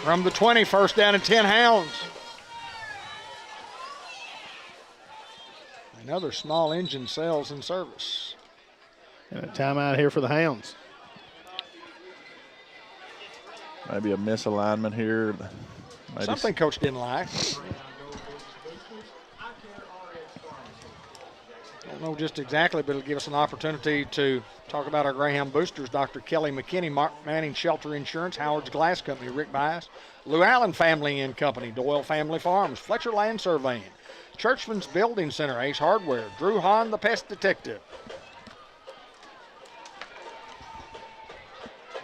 From the 20, first down and 10 Hounds. Another small engine sales and service. And a timeout here for the Hounds. Maybe a misalignment here. Maybe something coach didn't like. Don't know just exactly, but it'll give us an opportunity to talk about our Greyhound boosters. Dr. Kelly McKinney, Mark Manning Shelter Insurance, Howard's Glass Company, Rick Bias, Lou Allen Family and Company, Doyle Family Farms, Fletcher Land Surveying, Churchman's Building Center, Ace Hardware, Drew Hahn, the Pest Detective.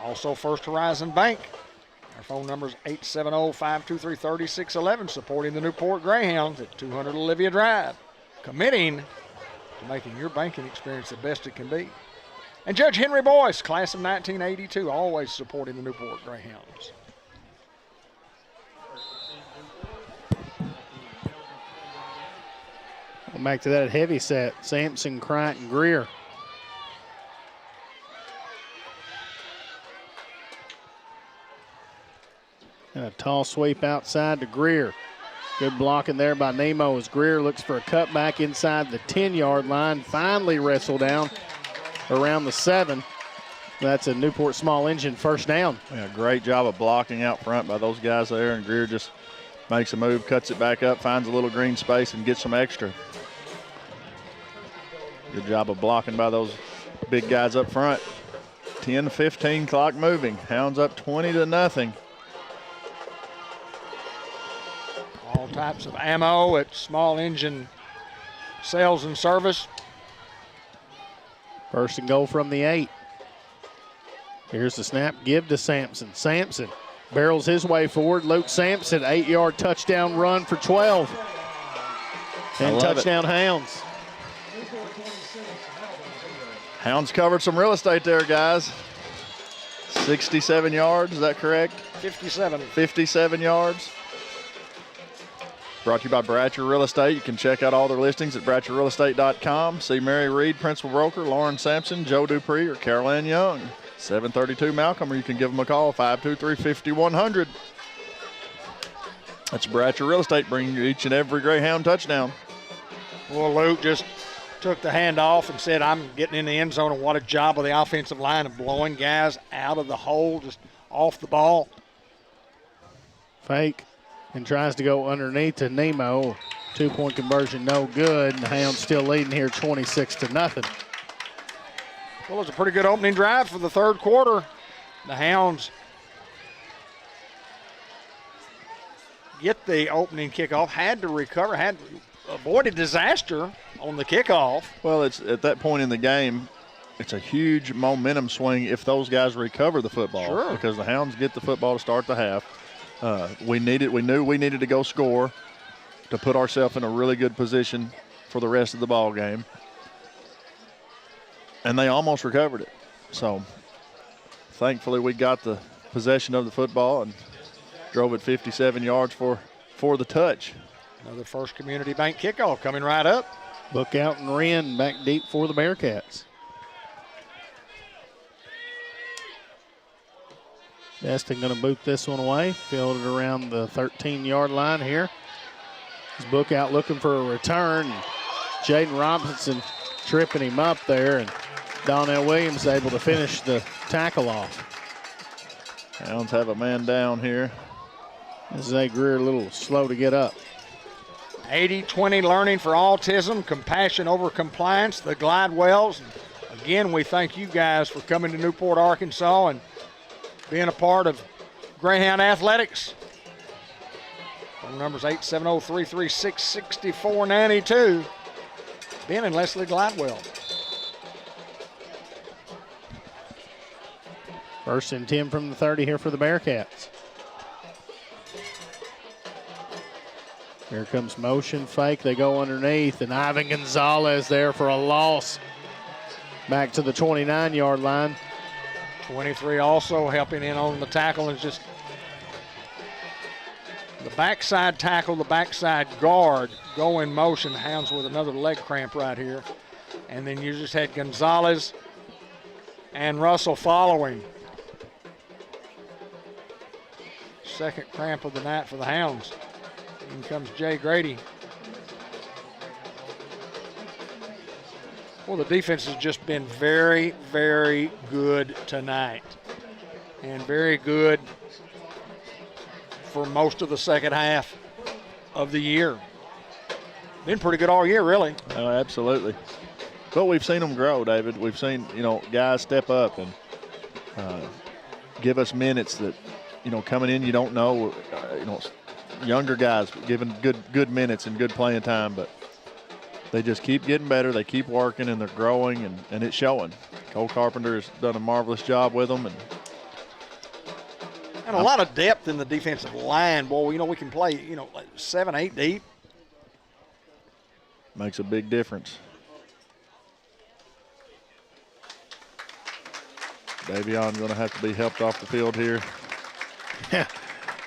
Also First Horizon Bank. Our phone number is 870-523-3611, supporting the Newport Greyhounds at 200 Olivia Drive, committing to making your banking experience the best it can be. And Judge Henry Boyce, class of 1982, always supporting the Newport Greyhounds. Back to that heavy set. Sampson, Kright, and Greer. And a tall sweep outside to Greer. Good blocking there by Nemo as Greer looks for a cutback inside the 10-yard line. Finally wrestled down around the 7. That's a Newport small engine first down. Yeah, great job of blocking out front by those guys there, and Greer just makes a move, cuts it back up, finds a little green space, and gets some extra. Good job of blocking by those big guys up front. 10-15 clock moving. Hounds up 20-0. All types of ammo at small engine sales and service. First and goal from the 8. Here's the snap, give to Sampson. Sampson barrels his way forward. Luke Sampson, 8-yard touchdown run for 12. And touchdown Hounds. Hounds covered some real estate there, guys. 67 yards, is that correct? 57. 57 yards. Brought to you by Bratcher Real Estate. You can check out all their listings at BratcherRealEstate.com. See Mary Reed, Principal Broker, Lauren Sampson, Joe Dupree, or Carol Ann Young. 732 Malcolm, or you can give them a call, 523-5100. That's Bratcher Real Estate, bringing you each and every Greyhound touchdown. Well, Luke just took the handoff and said, I'm getting in the end zone, and what a job of the offensive line of blowing guys out of the hole, just off the ball. Fake and tries to go underneath to Nemo. 2-point conversion, no good, and the Hounds still leading here 26-0. Well, it's a pretty good opening drive for the third quarter. The Hounds get the opening kickoff, had to recover, had avoided disaster on the kickoff. Well, it's at that point in the game, it's a huge momentum swing if those guys recover the football. Sure. Because the Hounds get the football to start the half. We knew we needed to go score to put ourselves in a really good position for the rest of the ball game. And they almost recovered it. So thankfully we got the possession of the football and drove it 57 yards for the touch. Another First Community Bank kickoff coming right up. Book out and Wren back deep for the Bearkats. Destin going to boot this one away. Fielded around the 13-yard line here. His book out looking for a return. Jaden Robinson tripping him up there, and Donnell Williams able to finish the tackle off. Hounds have a man down here. Zay Greer a little slow to get up. 80-20 learning for autism, compassion over compliance, the Glidewells. Again, we thank you guys for coming to Newport, Arkansas and being a part of Greyhound Athletics. Phone number's 870-336-6492. Ben and Leslie Glidewell. First and 10 from the 30 here for the Bearkats. Here comes motion fake. They go underneath, and Ivan Gonzalez there for a loss. Back to the 29-yard line. 23 also helping in on the tackle, is just the backside tackle, the backside guard go in motion. Hounds with another leg cramp right here. And then you just had Gonzalez and Russell following. Second cramp of the night for the Hounds. In comes Jay Grady. Well, the defense has just been very, very good tonight. And very good for most of the second half of the year. Been pretty good all year, really. Oh, absolutely. But we've seen them grow, David. We've seen, guys step up and give us minutes that, coming in you don't know, younger guys giving good minutes and good playing time, but they just keep getting better. They keep working, and they're growing, and it's showing. Cole Carpenter has done a marvelous job with them. And a lot of depth in the defensive line. Boy, we can play, like 7, 8 deep. Makes a big difference. Davion's going to have to be helped off the field here. Yeah,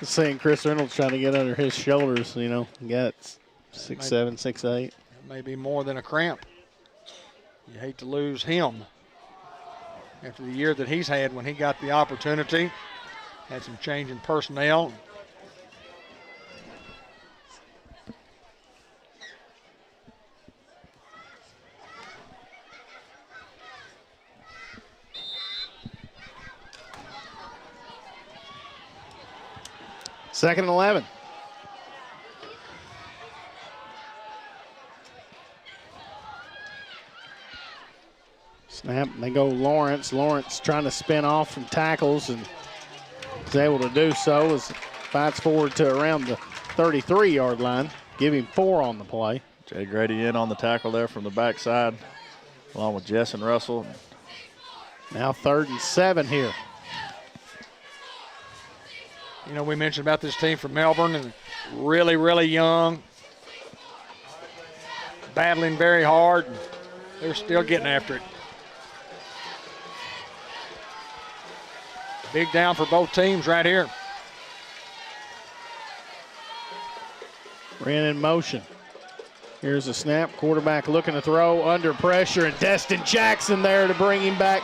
seeing Chris Reynolds trying to get under his shoulders, got 6'7", 6'8". Maybe more than a cramp. You hate to lose him after the year that he's had when he got the opportunity. Had some change in personnel. 2nd and 11. Snap, they go Lawrence. Lawrence trying to spin off from tackles and is able to do so as fights forward to around the 33-yard line. Give him 4 on the play. Jay Grady in on the tackle there from the backside, along with Jess and Russell. Now 3rd and 7 here. You know, we mentioned about this team from Melbourne, and really, really young, battling very hard, and they're still getting after it. Big down for both teams right here. Ran in motion. Here's a snap. Quarterback looking to throw under pressure, and Destin Jackson there to bring him back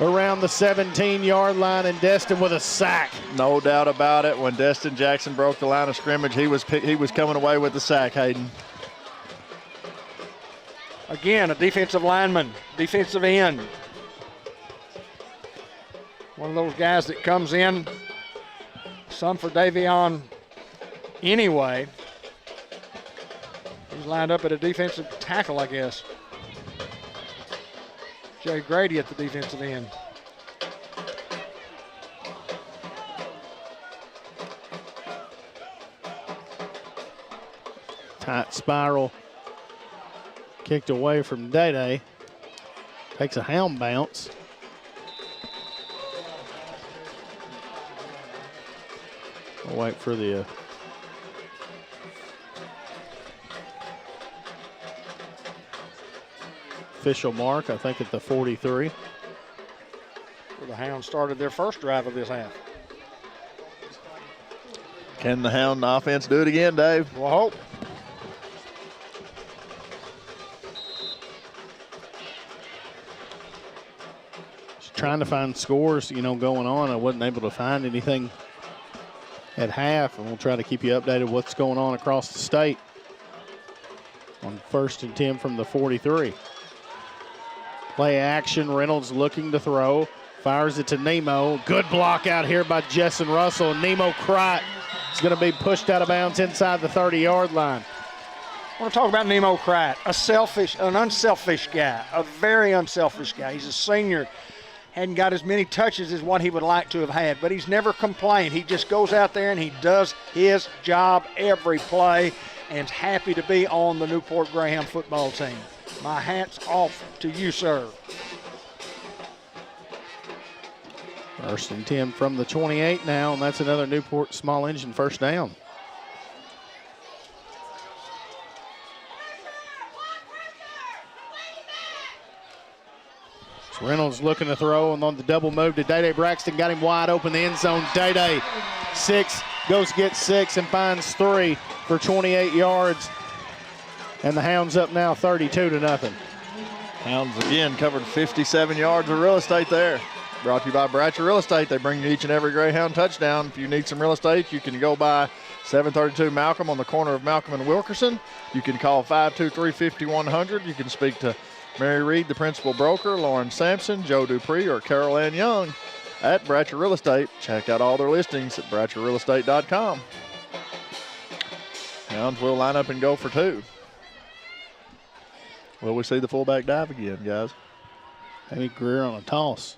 around the 17-yard line, and Destin with a sack. No doubt about it. When Destin Jackson broke the line of scrimmage, he was coming away with the sack, Hayden. Again, a defensive lineman, defensive end. One of those guys that comes in, some for Davion anyway. He's lined up at a defensive tackle, I guess. Jay Grady at the defensive end. Tight spiral. Kicked away from Day-Day. Takes a hound bounce. We'll wait for the official mark, I think at the 43. Where the Hounds started their first drive of this half. Can the Hound offense do it again, Dave? We'll hope. Just trying to find scores, going on. I wasn't able to find anything at half, and we'll try to keep you updated what's going on across the state on 1st and 10 from the 43. Play action, Reynolds looking to throw, fires it to Nemo. Good block out here by Jessen Russell. Nemo Crott is going to be pushed out of bounds inside the 30-yard line. I want to talk about Nemo Crott, an unselfish guy, a very unselfish guy. He's a senior, hadn't got as many touches as what he would like to have had, but he's never complained. He just goes out there and he does his job every play and is happy to be on the Newport Greyhound football team. My hat's off to you, sir. 1st and 10 from the 28 now, and that's another Newport small engine first down. So Reynolds looking to throw, and on the double move to Day-Day Braxton, got him wide open the end zone. Day-Day 6, goes get 6 and finds 3 for 28 yards. And the Hounds up now 32-0. Hounds again covered 57 yards of real estate there. Brought to you by Bratcher Real Estate. They bring you each and every Greyhound touchdown. If you need some real estate, you can go by 732 Malcolm on the corner of Malcolm and Wilkerson. You can call 523-5100. You can speak to Mary Reed, the principal broker, Lauren Sampson, Joe Dupree, or Carol Ann Young at Bratcher Real Estate. Check out all their listings at BratcherRealEstate.com. Hounds will line up and go for 2. Will we see the fullback dive again, guys? Maybe Greer on a toss.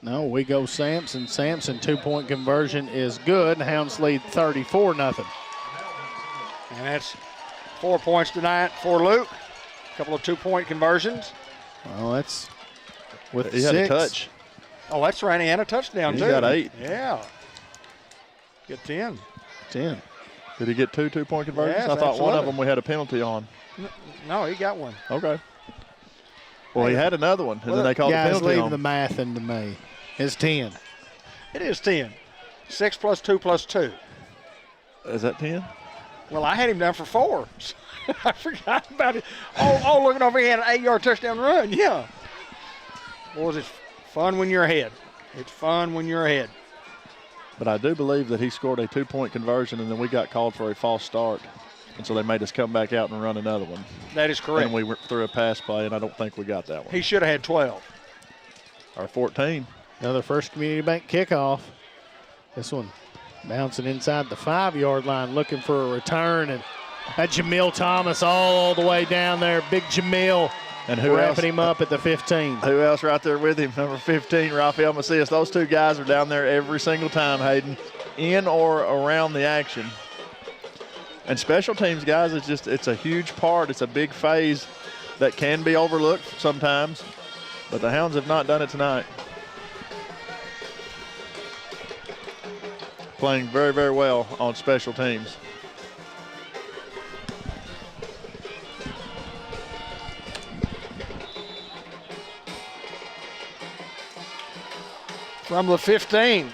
No, we go Sampson. Sampson, 2-point conversion is good. Hounds lead 34-0. And that's 4 points tonight for Luke. A couple of 2-point conversions. Well, that's with he 6. had a touch. Oh, that's right. He had a touchdown, He too. got 8. Yeah. Get 10. 10. Did he get 2 2-point conversions? Yes, I thought absolutely. one of them we had a penalty on. No, he got one. Okay. Well, he had another one, and then they called a Guys, penalty leave on the him. math into me. It's 10. It is 10. 6 plus 2 plus 2. Is that 10? Well, I had him down for 4. I forgot about it. Oh, looking over, he had an 8-yard touchdown run. Yeah. Boys, it's fun when you're ahead. It's fun when you're ahead. But I do believe that he scored a 2-point conversion, and then we got called for a false start. And so they made us come back out and run another one. That is correct. And we went through a pass play, and I don't think we got that one. He should have had 12. Or 14. Another First Community Bank kickoff. This one Bouncing inside the 5-yard line, looking for a return, and that Jamil Thomas all the way down there. Big Jamil, and who wrapping else? him up at the 15. Who else right there with him? Number 15, Rafael Macias. Those two guys are down there every single time, Hayden, in or around the action. And special teams, guys, it's a huge part. It's a big phase that can be overlooked sometimes, but the Hounds have not done it tonight. Playing very, very well on special teams. From the 15.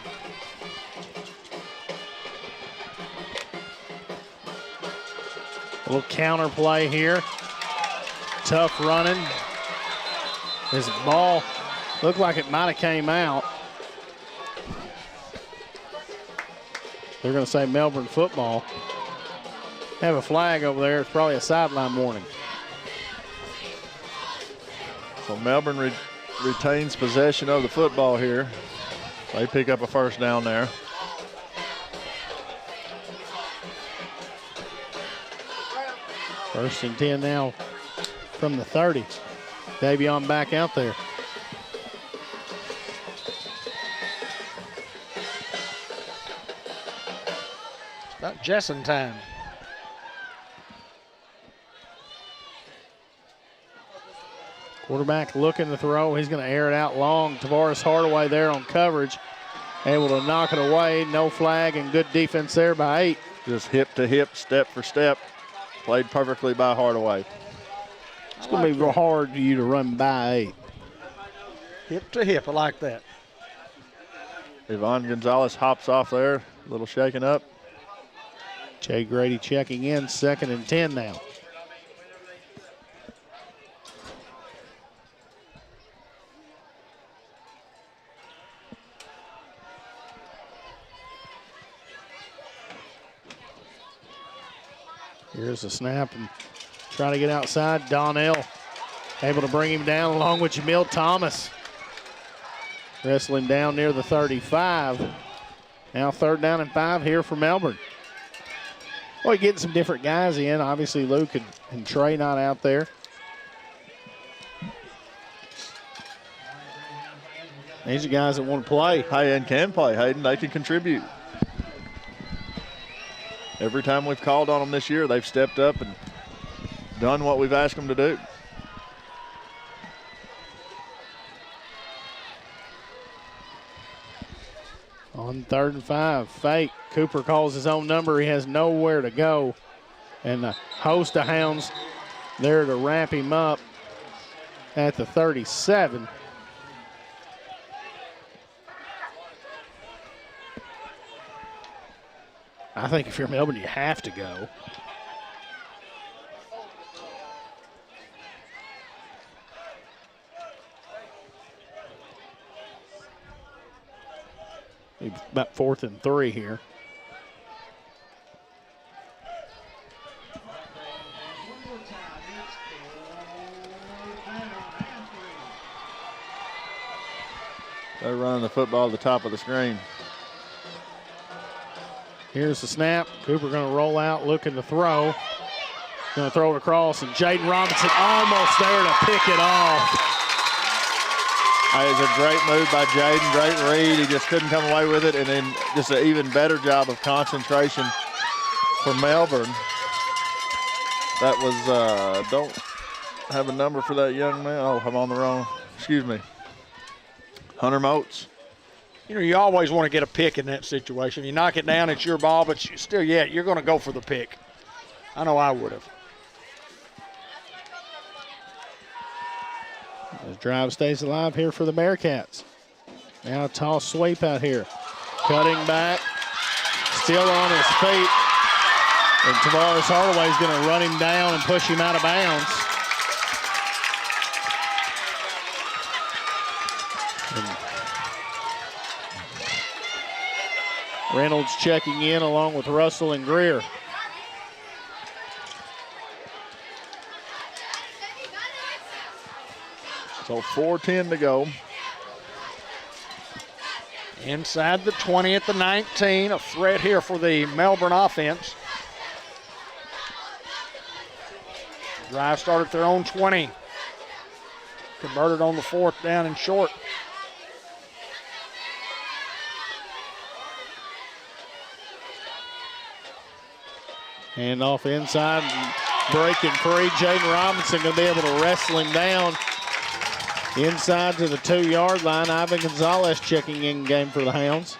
A little counter play here. Tough running. This ball looked like it might have came out. They're going to say Melbourne football. Have a flag over there. It's probably a sideline warning. So Melbourne retains possession of the football here. They pick up a first down there. First and 10 now from the 30. Davion back out there. About Jessen time. Quarterback looking to throw. He's going to air it out long. Tavares Hardaway there on coverage. Able to knock it away. No flag and good defense there by 8. Just hip to hip, step for step. Played perfectly by Hardaway. It's going to be real hard for you to run by 8. Hip to hip, I like that. Yvonne Gonzalez hops off there. A little shaken up. Jay Grady checking in. 2nd and 10 now. Here's the snap and trying to get outside. Donnell able to bring him down along with Jamil Thomas. Wrestling down near the 35. Now 3rd down and 5 here for Melbourne. Well, getting some different guys in. Obviously, Luke and Trey not out there. These are guys that want to play. Hey, and can play, Hayden. They can contribute. Every time we've called on them this year, they've stepped up and done what we've asked them to do. On 3rd and 5, fake. Cooper calls his own number. He has nowhere to go. And the host of Hounds there to wrap him up at the 37. I think if you're Melbourne, you have to go. About 4th and 3 here. They're running the football to the top of the screen. Here's the snap. Cooper going to roll out, looking to throw. Going to throw it across, and Jaden Robinson almost there to pick it off. It was a great move by Jaden, great read. He just couldn't come away with it, and then just an even better job of concentration for Melbourne. That was, don't have a number for that young man. Oh, I'm on the wrong, excuse me. Hunter Moats. You know, you always want to get a pick in that situation. You knock it down, it's your ball, but you're going to go for the pick. I know I would have. The drive stays alive here for the Bearkats. Now a toss sweep out here. Cutting back, still on his feet. And Tavares Hardaway is going to run him down and push him out of bounds. And Reynolds checking in along with Russell and Greer. So 4:10 to go. Inside the 20 at the 19, a threat here for the Melbourne offense. Drive started at their own 20. Converted on the 4th down and short. Hand off inside, breaking free. Jaden Robinson going to be able to wrestle him down inside to the 2-yard line. Ivan Gonzalez checking in game for the Hounds.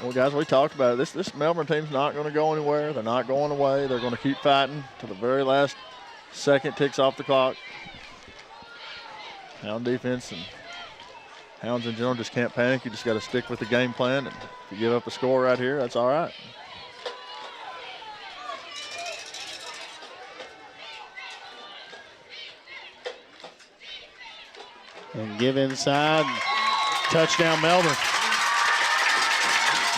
Well, guys, we talked about it. This Melbourne team's not going to go anywhere. They're not going away. They're going to keep fighting to the very last second ticks off the clock. Hound defense and Hounds in general just can't panic. You just got to stick with the game plan. And if you give up a score right here, that's all right. And give inside. Touchdown, Melbourne.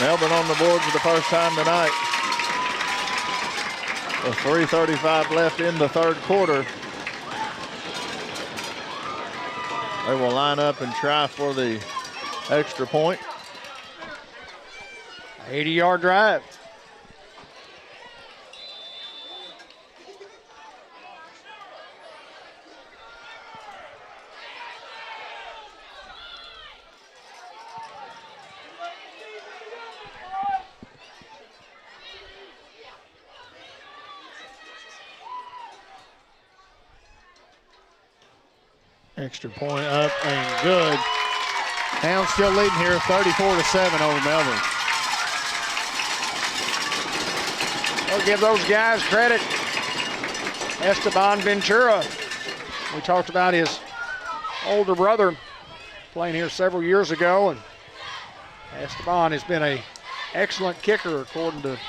Melbourne on the board for the first time tonight. With 3:35 left in the third quarter. They will line up and try for the extra point. 80-yard drive. Extra point up and good. Hounds still leading here 34-7 over Melbourne. I'll give those guys credit. Esteban Ventura. We talked about his older brother playing here several years ago, and Esteban has been an excellent kicker according to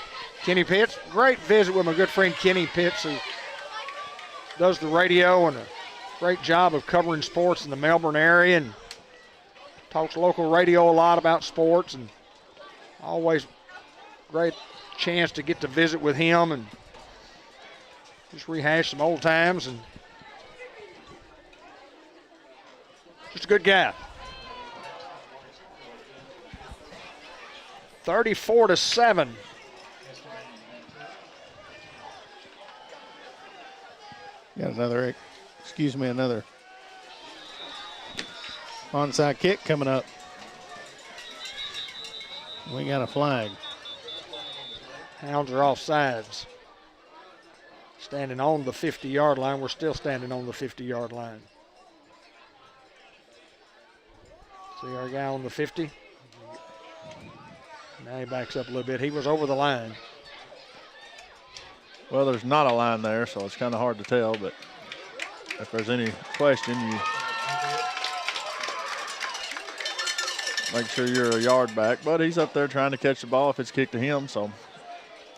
Kenny Pitts. Great visit with my good friend Kenny Pitts, who does the radio and a great job of covering sports in the Melbourne area and talks local radio a lot about sports, and always great chance to get to visit with him and just rehash some old times, and just a good guy. 34-7. Got another onside kick coming up. We got a flag. Hounds are off sides. Standing on the 50-yard line. We're still standing on the 50-yard line. See our guy on the 50? Now he backs up a little bit. He was over the line. Well, there's not a line there, so it's kind of hard to tell, but if there's any question, you make sure you're a yard back. But he's up there trying to catch the ball if it's kicked to him, so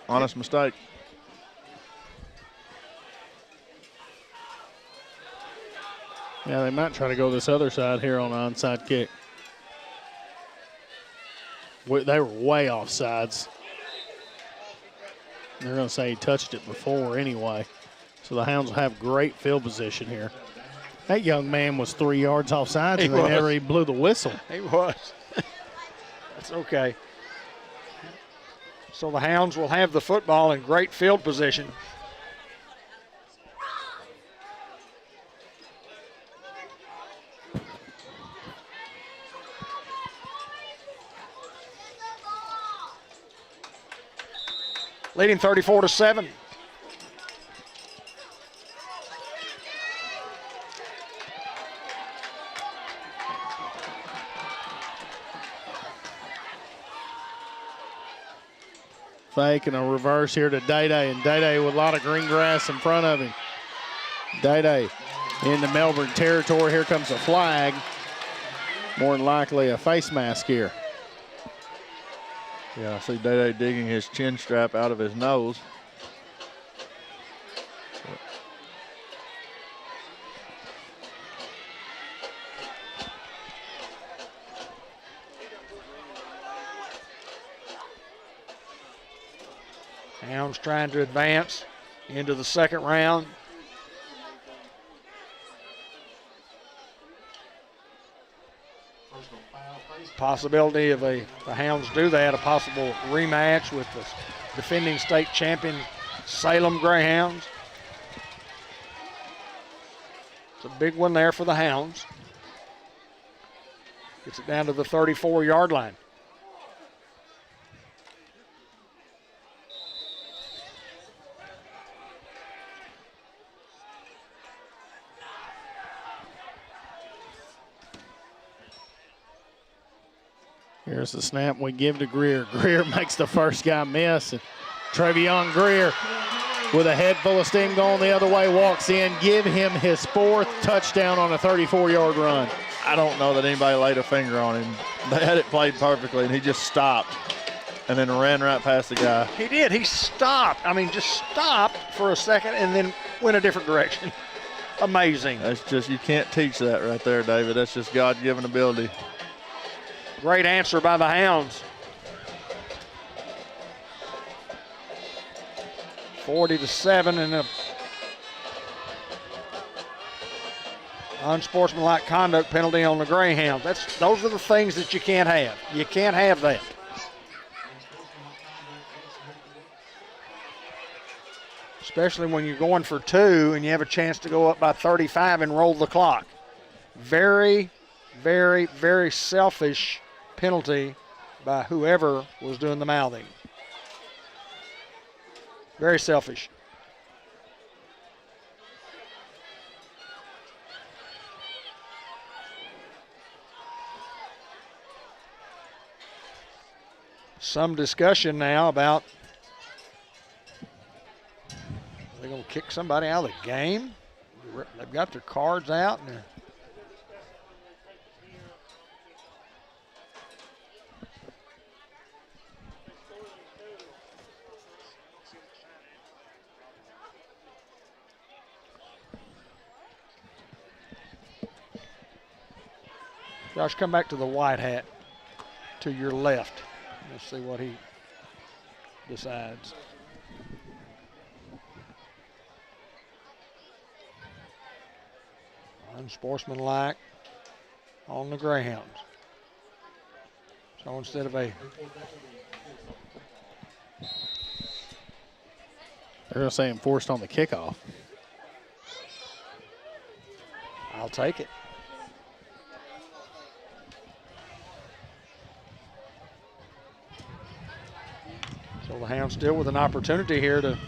honest mistake. Yeah, they might try to go this other side here on an onside kick. They were way off sides. They're going to say he touched it before anyway. So the Hounds will have great field position here. That young man was 3 yards off sides, and they never even blew the whistle. He was. That's okay. So the Hounds will have the football in great field position. Leading 34-7. Fake and a reverse here to Day-Day, and Day-Day with a lot of green grass in front of him. Day-Day into Melbourne territory. Here comes a flag. More than likely a face mask here. Yeah, I see Day-Day digging his chin strap out of his nose. Hounds trying to advance into the second round. Possibility of the Hounds do that, a possible rematch with the defending state champion Salem Greyhounds. It's a big one there for the Hounds. Gets it down to the 34-yard line. Here's the snap we give to Greer. Greer makes the first guy miss. And Travion Greer, with a head full of steam going the other way, walks in. Give him his 4th touchdown on a 34-yard run. I don't know that anybody laid a finger on him. They had it played perfectly, and he just stopped and then ran right past the guy. He did. He stopped. I mean, just stopped for a second and then went a different direction. Amazing. That's just, you can't teach that right there, David. That's just God-given ability. Great answer by the Hounds. 40-7 and a unsportsmanlike conduct penalty on the Greyhounds. Those are the things that you can't have. You can't have that. Especially when you're going for 2 and you have a chance to go up by 35 and roll the clock. Very, very, very selfish penalty by whoever was doing the mouthing. Very selfish. Some discussion now about, are they going to kick somebody out of the game? They've got their cards out. And Josh, come back to the white hat to your left. Let's see what he decides. Unsportsmanlike on the Greyhounds. So instead of a... They're going to say enforced on the kickoff. I'll take it. So the Hounds still with an opportunity here to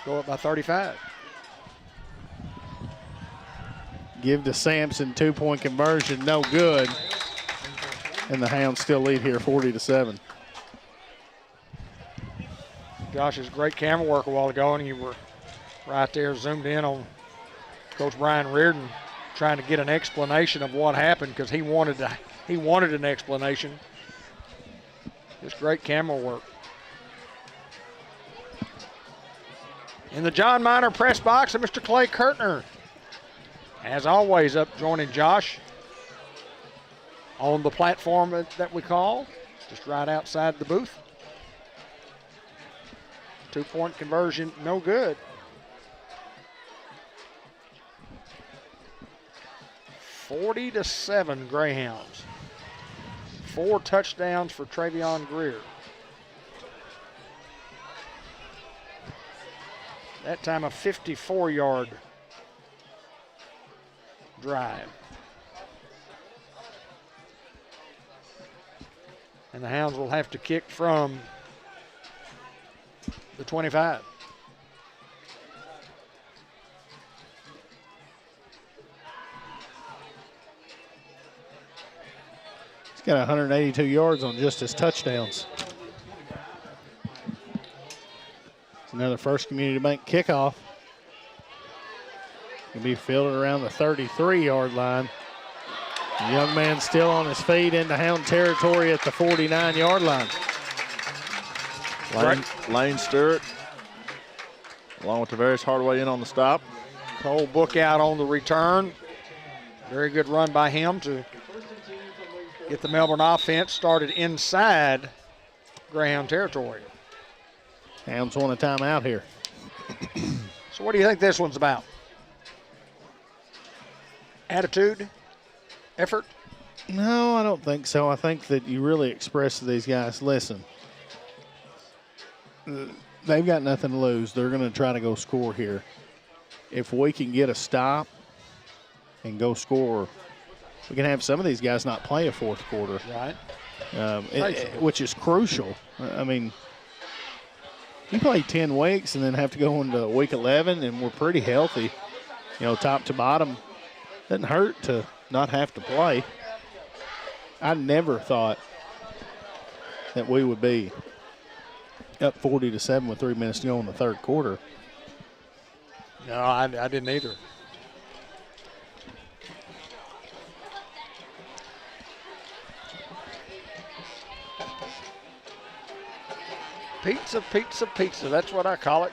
go up by 35. Give to Sampson, 2-point conversion, no good. And the Hounds still lead here 40-7. Josh's great camera work a while ago, and you were right there zoomed in on Coach Brian Reardon trying to get an explanation of what happened because he wanted an explanation. Just great camera work. In the John Minor press box, and Mr. Clay Kurtner, as always, up joining Josh on the platform that we call, just right outside the booth. 2-point conversion, no good. 40-7 Greyhounds. 4 touchdowns for Travion Greer. That time a 54-yard drive. And the Hounds will have to kick from the 25. He's got 182 yards on just his touchdowns. It's another First Community Bank kickoff. Can be fielded around the 33-yard line. The young man still on his feet into Hound territory at the 49-yard line. Lane Stewart, along with Tavares Hardaway in on the stop. Cole Book out on the return. Very good run by him to get the Melbourne offense started inside Greyhound territory. Hounds want a timeout here. So what do you think this one's about? Attitude? effort? No, I don't think so. I think that you really express to these guys, listen, they've got nothing to lose. They're going to try to go score here. If we can get a stop and go score, we can have some of these guys not play a fourth quarter. Right. Which is crucial. I mean, you play 10 weeks and then have to go into week 11, and we're pretty healthy, top to bottom. Doesn't hurt to not have to play. I never thought that we would be up 40-7 with 3 minutes to go in the third quarter. No, I didn't either. Pizza, pizza, pizza. That's what I call it.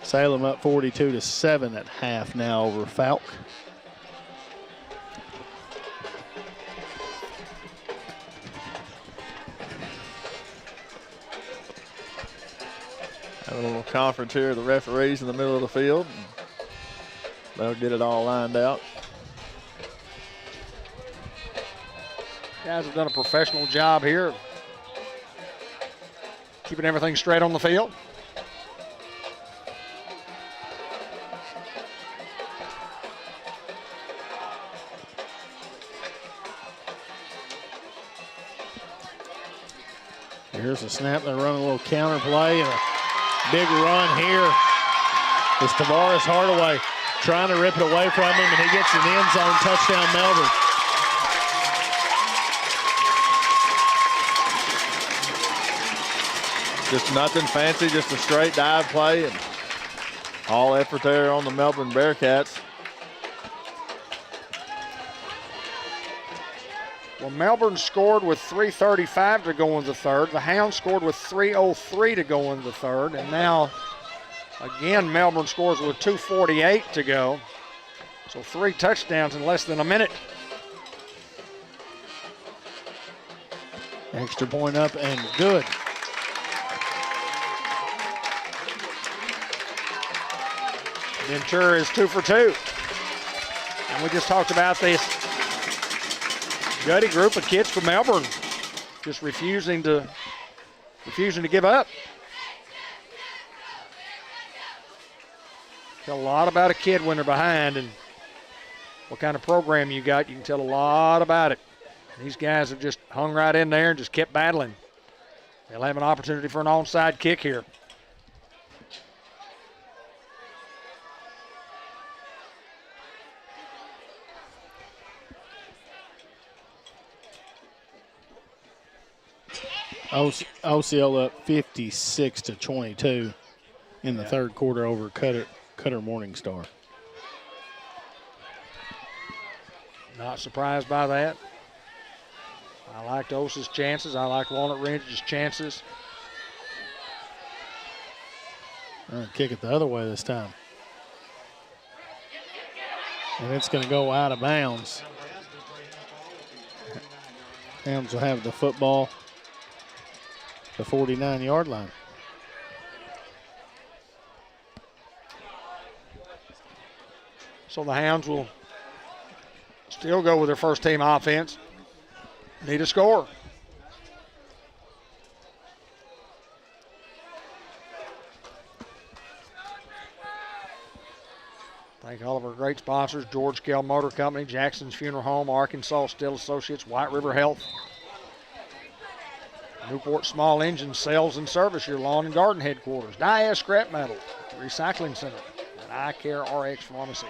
Salem up 42-7 at half now over Falk. Having a little conference here, the referees in the middle of the field. They'll get it all lined out. Guys have done a professional job here, keeping everything straight on the field. Here's a snap. They're running a little counter play and a big run here. It's Tavares Hardaway trying to rip it away from him, and he gets an end zone touchdown, Melbourne. Just nothing fancy, just a straight dive play, and all effort there on the Melbourne Bearkatz. Well, Melbourne scored with 3:35 to go in the third. The Hounds scored with 3:03 to go in the third. And now, again, Melbourne scores with 2:48 to go. So 3 touchdowns in less than a minute. Extra point up and good. Ventura is 2 for 2. And we just talked about this gutty group of kids from Melbourne just refusing to give up. Tell a lot about a kid when they're behind and what kind of program you got. You can tell a lot about it. These guys have just hung right in there and just kept battling. They'll have an opportunity for an onside kick here. OCL up 56-22 in the third quarter over Cutter Morningstar. Not surprised by that. I liked Osa's chances. I like Walnut Ridge's chances. Kick it the other way this time. And it's going to go out of bounds. Hounds will have the football. The 49-yard line. So the Hounds will still go with their first team offense. Need a score. Thank all of our great sponsors: George Kell Motor Company, Jackson's Funeral Home, Arkansas Steel Associates, White River Health, Newport Small Engine Sales and Service, your lawn and garden headquarters, Dia Scrap Metal, Recycling Center, and I Care RX Pharmacy.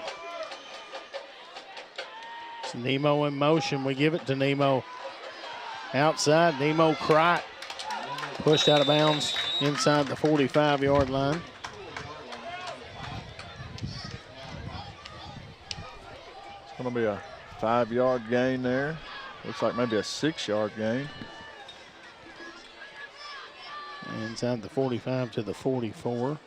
It's Nemo in motion. We give it to Nemo. Outside, Nemo Crite pushed out of bounds inside the 45-yard line. It's going to be a 5-yard gain there. Looks like maybe a 6-yard gain. Inside the 45 to the 44.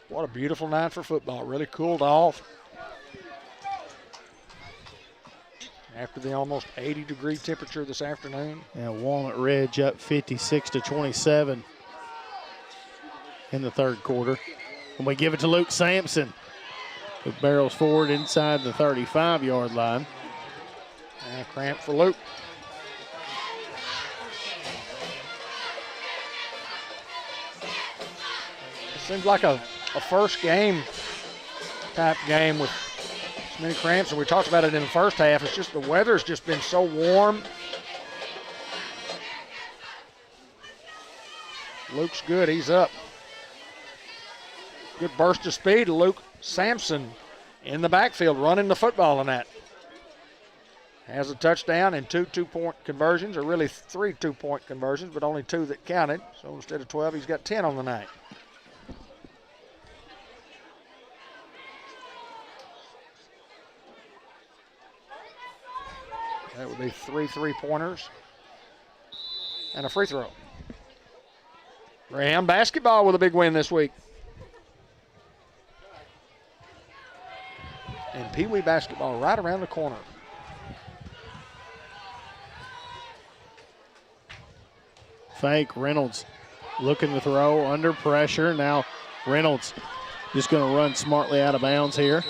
What a beautiful night for football. It really cooled off after the almost 80-degree temperature this afternoon. And Walnut Ridge up 56-27 in the third quarter. And we give it to Luke Sampson. It barrels forward inside the 35-yard line. And a cramp for Luke. It seems like a first game type game with as many cramps, and we talked about it in the first half. It's just the weather's just been so warm. Luke's good, he's up. Good burst of speed, Luke Sampson in the backfield running the football on that. Has a touchdown and 2 two-point conversions, or really 3 two-point conversions, but only 2 that counted. So instead of 12, he's got 10 on the night. That would be 3 3-pointers and a free throw. Greyhound basketball with a big win this week. And Pee Wee basketball right around the corner. Fake, Reynolds looking to throw under pressure. Now Reynolds just going to run smartly out of bounds here.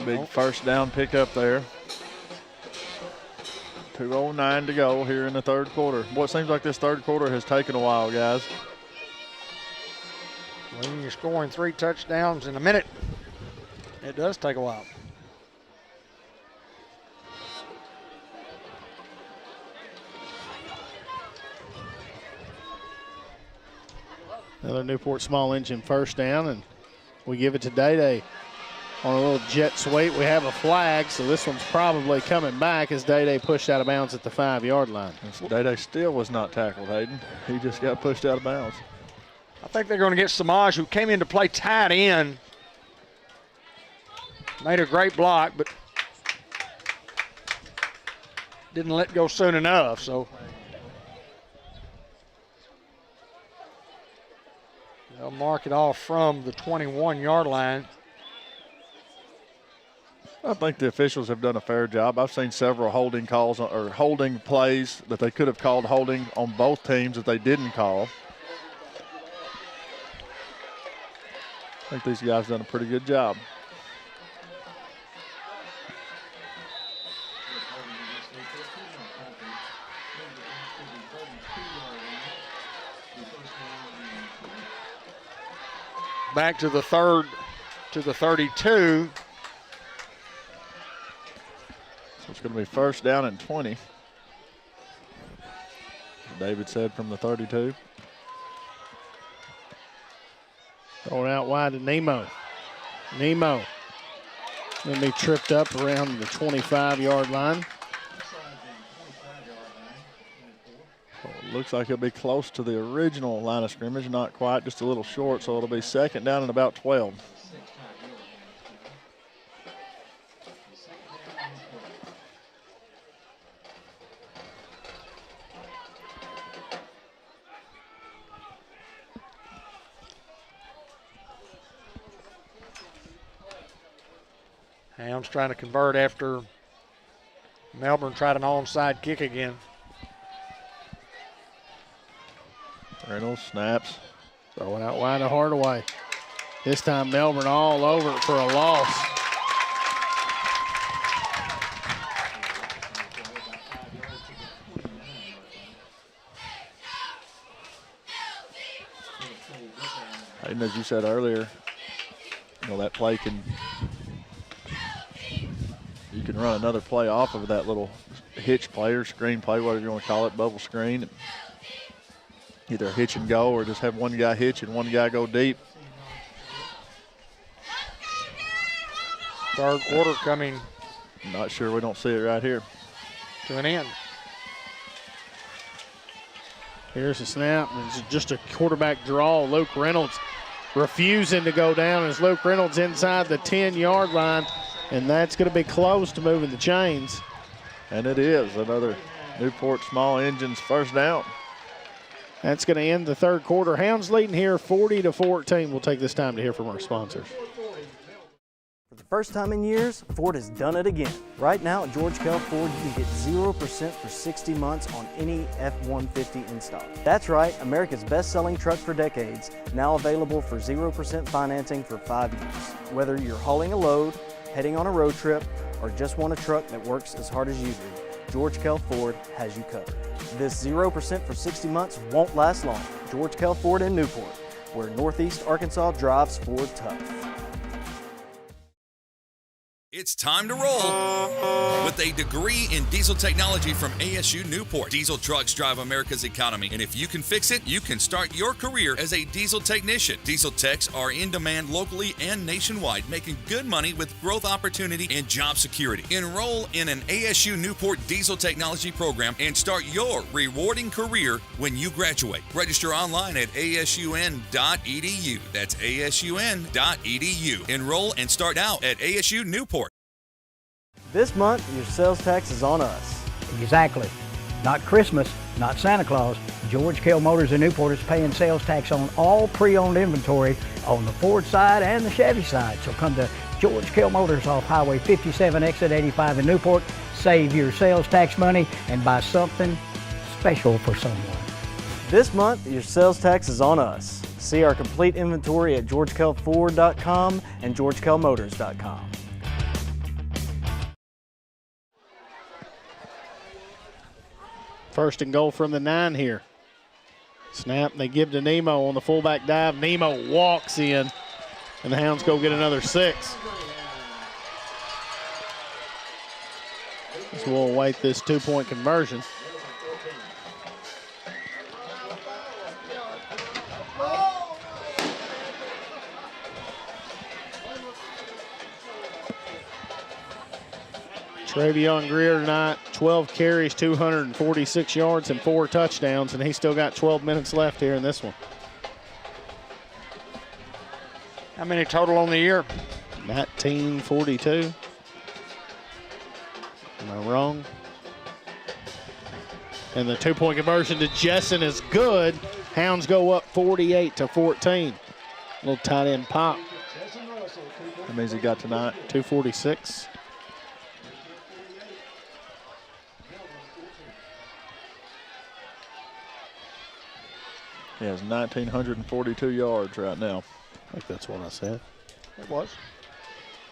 Big first down pickup there. 2:09 to go here in the third quarter. Boy, it seems like this third quarter has taken a while, guys. When you're scoring 3 touchdowns in a minute, it does take a while. Another Newport small engine first down, and we give it to Day-Day. On a little jet sweep, we have a flag, so this one's probably coming back as Day-Day pushed out of bounds at the 5-yard line. Day-Day still was not tackled, Hayden. He just got pushed out of bounds. I think they're going to get Samaj, who came in to play tight end. Made a great block, but didn't let go soon enough, so. They'll mark it off from the 21-yard line. I think the officials have done a fair job. I've seen several holding calls or holding plays that they could have called holding on both teams that they didn't call. I think these guys done a pretty good job. Back to the 32. So it's going to be first down and 20. David said from the 32. Throwing out wide to Nemo. Nemo going to be tripped up around the 25-yard line. So it looks like he'll be close to the original line of scrimmage, not quite, just a little short, so it'll be second down and about 12. Hounds trying to convert after Melbourne tried an onside kick again. Reynolds snaps. Throwing out wide to Hardaway. This time Melbourne all over it for a loss. And as you said earlier, you know, that play you can run another play off of that little hitch play or screen play, whatever you want to call it, bubble screen. Either hitch and go or just have one guy hitch and one guy go deep. Third quarter coming. Not sure, we don't see it right here. To an end. Here's the snap. It's just a quarterback draw. Luke Reynolds refusing to go down as Luke Reynolds inside the 10-yard line, and that's going to be close to moving the chains. And it is another Newport Small Engines first down. That's going to end the third quarter. Hounds leading here 40-14. We'll take this time to hear from our sponsors. For the first time in years, Ford has done it again. Right now at George Kell Ford, you can get 0% for 60 months on any F-150 in stock. That's right, America's best-selling truck for decades, now available for 0% financing for 5 years. Whether you're hauling a load, heading on a road trip, or just want a truck that works as hard as you do, George Kell Ford has you covered. This 0% for 60 months won't last long. George Kell Ford in Newport, where Northeast Arkansas drives Ford tough. It's time to roll with a degree in diesel technology from ASU Newport. Diesel trucks drive America's economy, and if you can fix it, you can start your career as a diesel technician. Diesel techs are in demand locally and nationwide, making good money with growth opportunity and job security. Enroll in an ASU Newport diesel technology program and start your rewarding career when you graduate. Register online at asun.edu. That's asun.edu. Enroll and start out at ASU Newport. This month, your sales tax is on us. Exactly. Not Christmas, not Santa Claus. George Kell Motors in Newport is paying sales tax on all pre-owned inventory on the Ford side and the Chevy side. So come to George Kell Motors off Highway 57, exit 85 in Newport. Save your sales tax money and buy something special for someone. This month, your sales tax is on us. See our complete inventory at georgekellford.com and georgekellmotors.com. First and goal from the 9 here. Snap, and they give to Nemo on the fullback dive. Nemo walks in, and the Hounds go get another 6. So we'll await this 2-point conversion. Travion Greer tonight, 12 carries, 246 yards, and 4 touchdowns, and he's still got 12 minutes left here in this one. How many total on the year? 1942. Am I wrong? And the 2-point conversion to Jessen is good. Hounds go up 48-14. Little tight end pop. How many's he got tonight? 246. He has 1,942 yards right now. I think that's what I said. It was.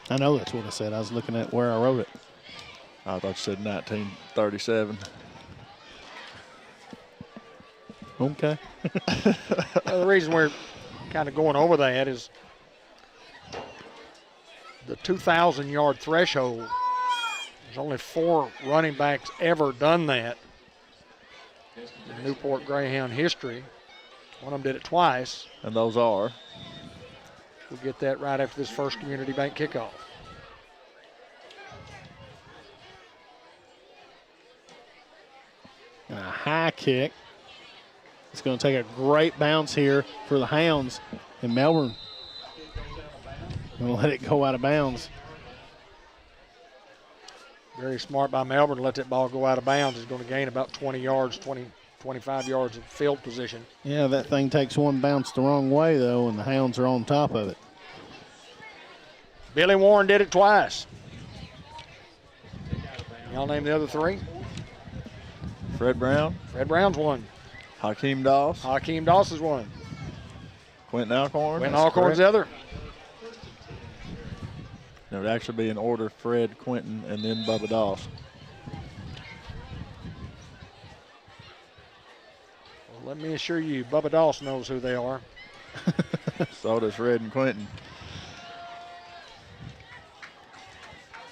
I know that's what I said. I was looking at where I wrote it. I thought you said 1937. Okay. Well, the reason we're kind of going over that is the 2,000-yard threshold. There's only 4 running backs ever done that in Newport Greyhound history. One of them did it twice. And those are? We'll get that right after this first Community Bank kickoff. And a high kick. It's going to take a great bounce here for the Hounds in Melbourne. And we'll let it go out of bounds. Very smart by Melbourne to let that ball go out of bounds. It's going to gain about 20 yards, 25 yards of field position. Yeah, that thing takes one bounce the wrong way, though, and the Hounds are on top of it. Billy Warren did it twice. Y'all name the other 3? Fred Brown. Fred Brown's one. Hakeem Doss. Hakeem Doss is one. Quentin Alcorn. Quentin Alcorn's the other. It would actually be in order: Fred, Quentin, and then Bubba Doss. Well, let me assure you, Bubba Doss knows who they are. So does Fred and Quentin.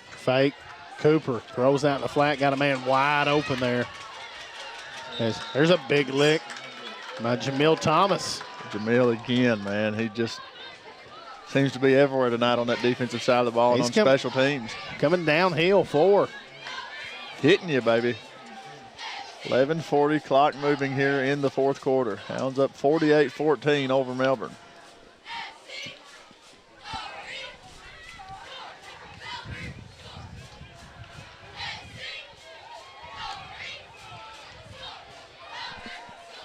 Fake. Cooper throws out the flat, got a man wide open there. There's a big lick by Jamil Thomas. Jamil again, man. He just seems to be everywhere tonight on that defensive side of the ball and on special teams. Coming downhill, 4. Hitting you, baby. 11:40 clock moving here in the fourth quarter. Hounds up 48-14 over Melbourne.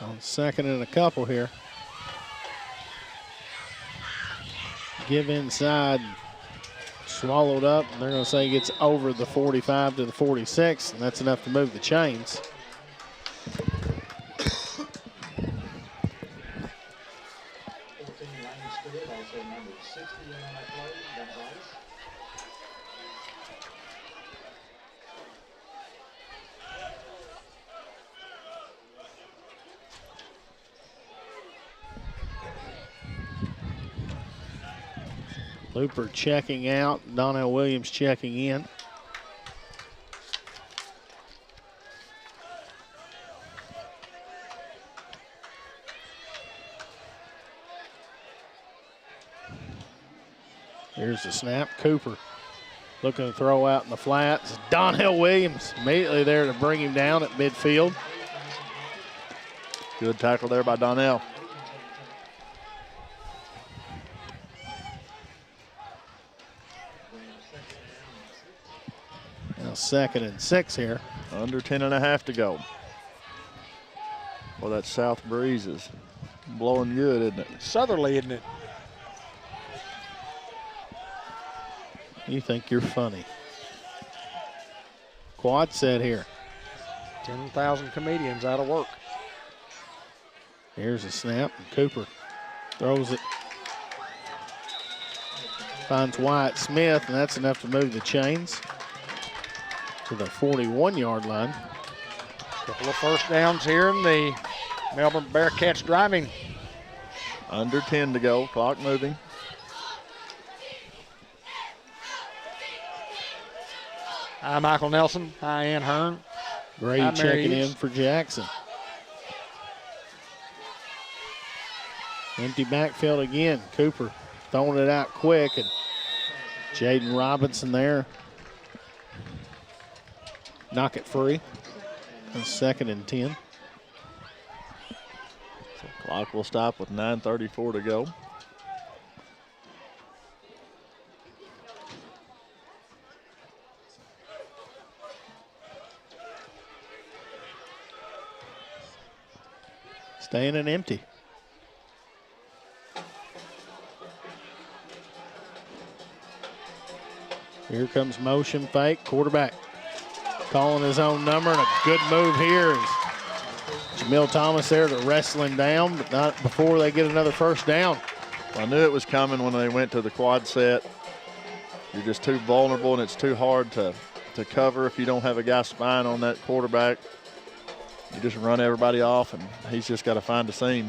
On second and a couple here. Give inside. swallowed up. And they're going to say he gets over the 45 to the 46, and that's enough to move the chains. Looper checking out, Donnell Williams checking in. Here's the snap. Cooper looking to throw out in the flats. Donnell Williams immediately there to bring him down at midfield. Good tackle there by Donnell. Now 2nd and 6 here. Under 10.5 to go. Well, that south breeze is blowing good, isn't it? Southerly, isn't it? You think you're funny. Quad set here. 10,000 comedians out of work. Here's a snap, and Cooper throws it. Finds Wyatt Smith, and that's enough to move the chains to the 41-yard line. Couple of first downs here in the Melbourne Bearkatz driving. Under 10 to go, clock moving. Hi, Michael Nelson. Hi, Ann Hearn. Grady Hi, Mary checking Hughes. in for Jackson. Empty backfield again. Cooper throwing it out quick, and Jaden Robinson there. Knock it free. And 2nd and 10. So clock will stop with 9:34 to go. Staying in empty. Here comes motion fake. Quarterback calling his own number, and a good move here is Jamil Thomas there to wrestle him down, but not before they get another first down. I knew it was coming when they went to the quad set. You're just too vulnerable, and it's too hard to cover if you don't have a guy spying on that quarterback. You just run everybody off, and he's just got to find a seam.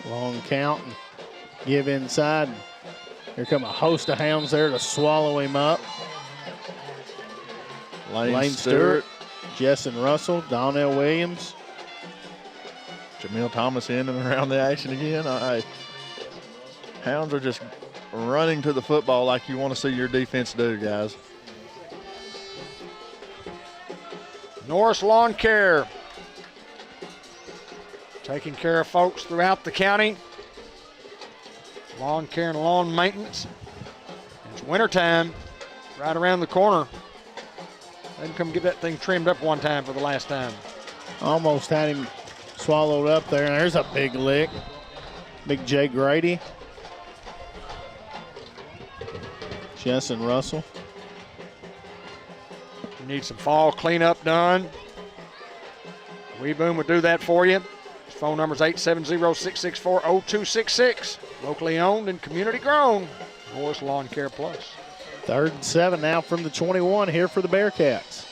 Long count and give inside. Here come a host of hounds there to swallow him up. Lane Stewart, Jessen Russell, Donnell Williams. Jamil Thomas in and around the action again. Hounds are just running to the football like you want to see your defense do, guys. Norris Lawn Care. Taking care of folks throughout the county. Lawn care and lawn maintenance. It's wintertime, right around the corner. Let him come get that thing trimmed up one time for the last time. Almost had him swallowed up there. And there's a big lick. Big Jay Grady. Jessen Russell. You need some fall cleanup done. Weeboom would do that for you. His phone number is 870-664-0266. Locally owned and community grown. Norris Lawn Care Plus. 3rd and 7 now from the 21 here for the Bearkats.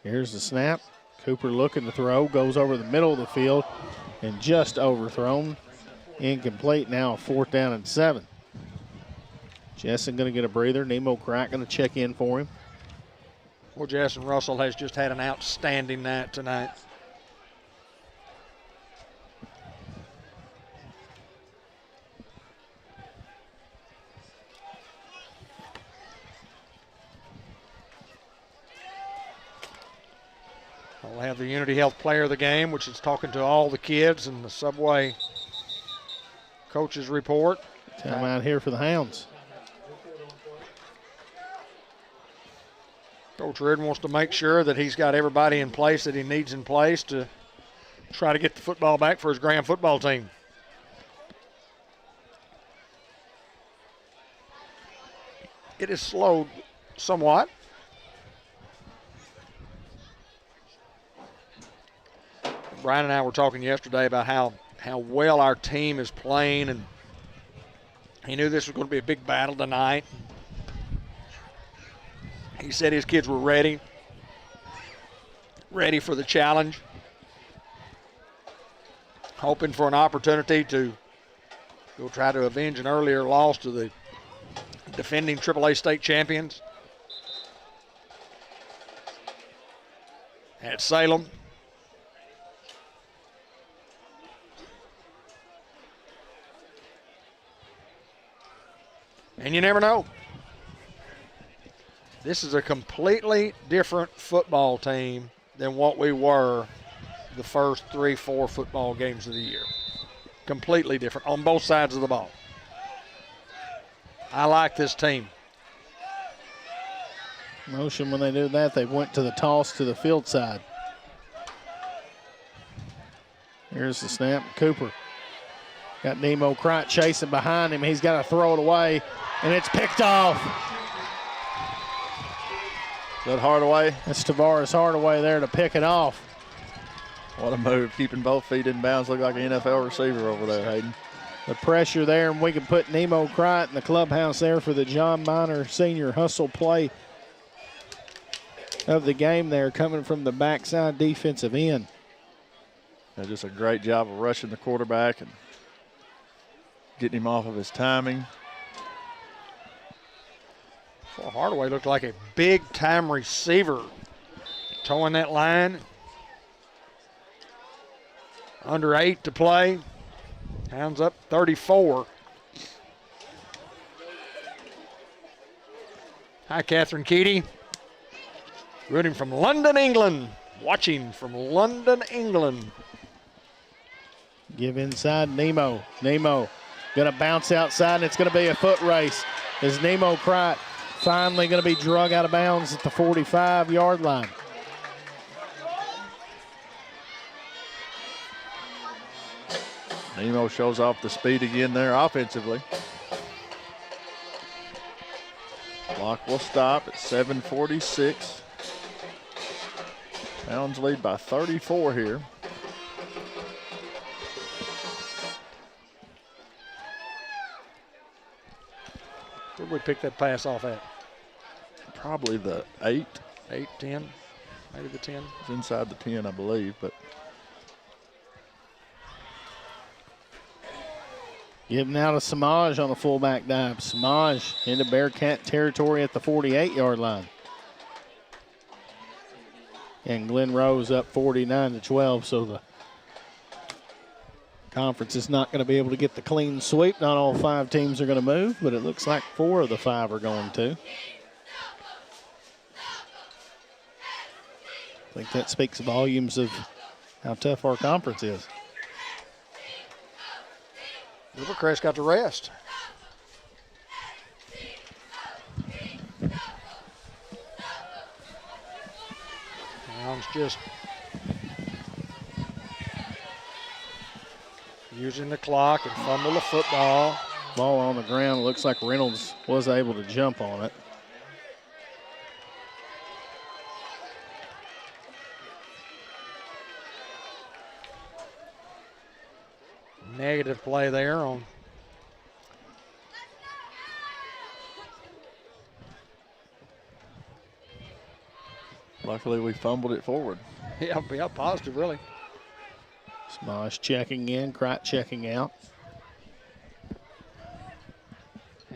Here's the snap. Cooper looking to throw, goes over the middle of the field and just overthrown. Incomplete now, 4th down and 7. Jessen going to get a breather. Nemo Crack going to check in for him. Well, Jessen Russell has just had an outstanding night tonight. We'll have the Unity Health Player of the Game, which is talking to all the kids, and the Subway coaches report. Timeout here for the Hounds. Coach Reardon wants to make sure that he's got everybody in place that he needs in place to try to get the football back for his Graham football team. It is slowed somewhat. Brian and I were talking yesterday about how well our team is playing, and he knew this was going to be a big battle tonight. He said his kids were ready for the challenge, hoping for an opportunity to go try to avenge an earlier loss to the defending AAA state champions at Salem. And you never know. This is a completely different football team than what we were the first 3-4 football games of the year. Completely different on both sides of the ball. I like this team. Motion when they do that, they went to the toss to the field side. Here's the snap. Cooper got Nemo Crite chasing behind him. He's got to throw it away, and it's picked off. Is that Hardaway? That's Tavares Hardaway there to pick it off. What a move, keeping both feet in bounds. Look like an NFL receiver over there, Hayden. The pressure there, and we can put Nemo Crite in the clubhouse there for the John Minor Senior hustle play of the game there, coming from the backside defensive end. Yeah, just a great job of rushing the quarterback and getting him off of his timing. Well, Hardaway looked like a big-time receiver, towing that line. Under 8 to play. Hounds up 34. Hi, Catherine Keaty. Rooting from London, England. Watching from London, England. Give inside Nemo. Nemo going to bounce outside, and it's going to be a foot race. Is Nemo Crite finally going to be drug out of bounds at the 45-yard line? Nemo shows off the speed again there offensively. Clock will stop at 7:46. Hounds lead by 34 here. Where did we pick that pass off at? Probably the 8. 8, 10, maybe the 10. It's inside the 10, I believe, but Giving out a Samaj on the fullback dive. Samaj into Bearcat territory at the 48-yard line. And Glen Rose up 49-12, so the conference is not going to be able to get the clean sweep. Not all 5 teams are going to move, but it looks like 4 of the 5 are going to. I think that speaks volumes of how tough our conference is. Rivercrest got the rest. Hounds just using the clock and fumble the football. Ball on the ground. It looks like Reynolds was able to jump on it. Negative play there on luckily we fumbled it forward. yeah, positive really. Smosh checking in, Crite checking out.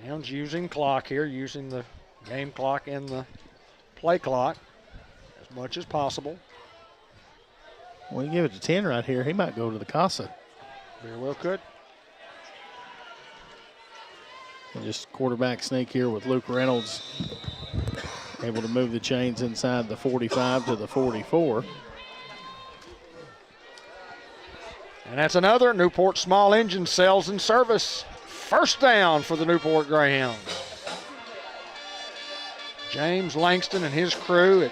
Hounds using clock here, using the game clock and the play clock as much as possible. We give it to 10 right here. He might go to the Casa. Very well could. And just quarterback sneak here with Luke Reynolds able to move the chains inside the 45 to the 44. And that's another Newport Small Engine Sales and Service. First down for the Newport Greyhounds. James Langston and his crew at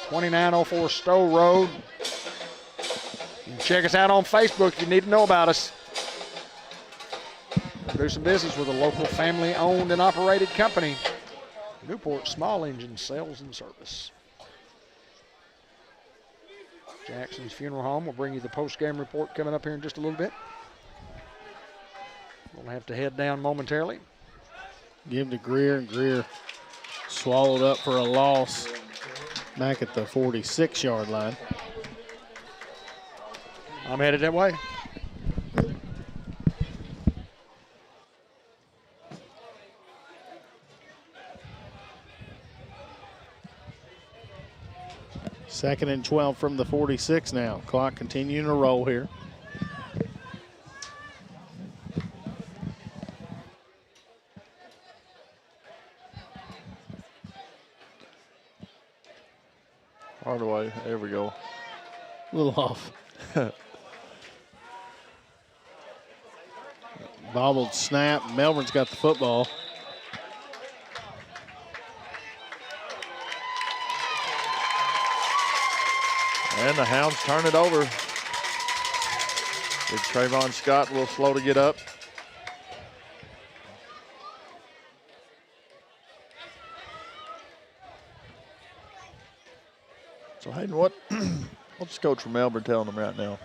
2904 Stowe Road. You can check us out on Facebook if you need to know about us. Do some business with a local family-owned and operated company. Newport Small Engine Sales and Service. Jackson's Funeral Home will bring you the post-game report coming up here in just a little bit. We'll have to head down momentarily. Give to Greer, and Greer swallowed up for a loss back at the 46-yard line. I'm headed that way. Second and 12 from the 46 now. Clock continuing to roll here. Hardaway, there we go. A little off. Bobbled snap. Melbourne's got the football. And the Hounds turn it over. Big Trayvon Scott a little slow to get up. So Hayden, what's Coach from Melbourne telling them right now?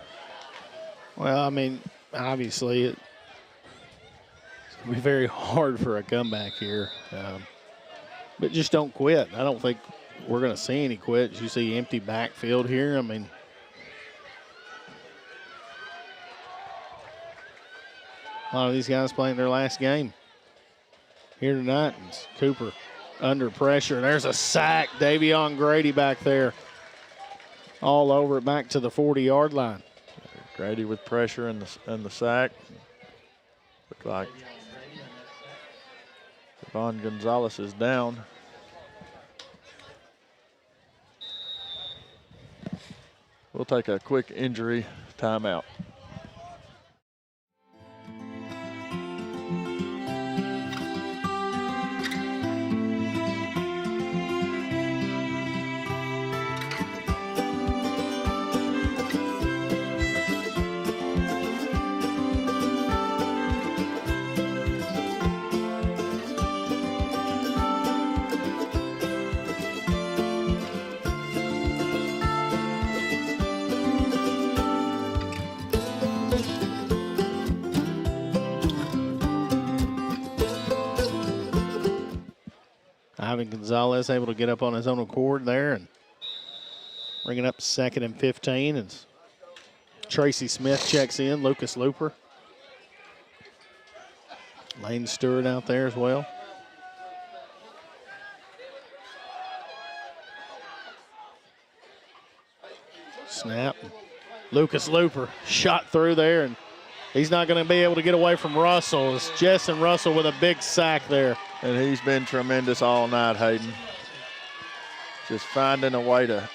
Well, I mean, obviously it's going to be very hard for a comeback here. But just don't quit. I don't think we're going to see any quits. You see empty backfield here. I mean, a lot of these guys playing their last game here tonight. And Cooper under pressure. And there's a sack. Davion Grady back there. All over it back to the 40-yard line. Grady with pressure and the sack. Look like Devon Gonzalez is down. We'll take a quick injury timeout. Ivan Gonzalez able to get up on his own accord there and bring it up to 2nd and 15 as Tracy Smith checks in, Lucas Looper. Lane Stewart out there as well. Snap. Lucas Looper shot through there, and he's not going to be able to get away from Russell. It's Jessen Russell with a big sack there. And he's been tremendous all night, Hayden. Just finding a way to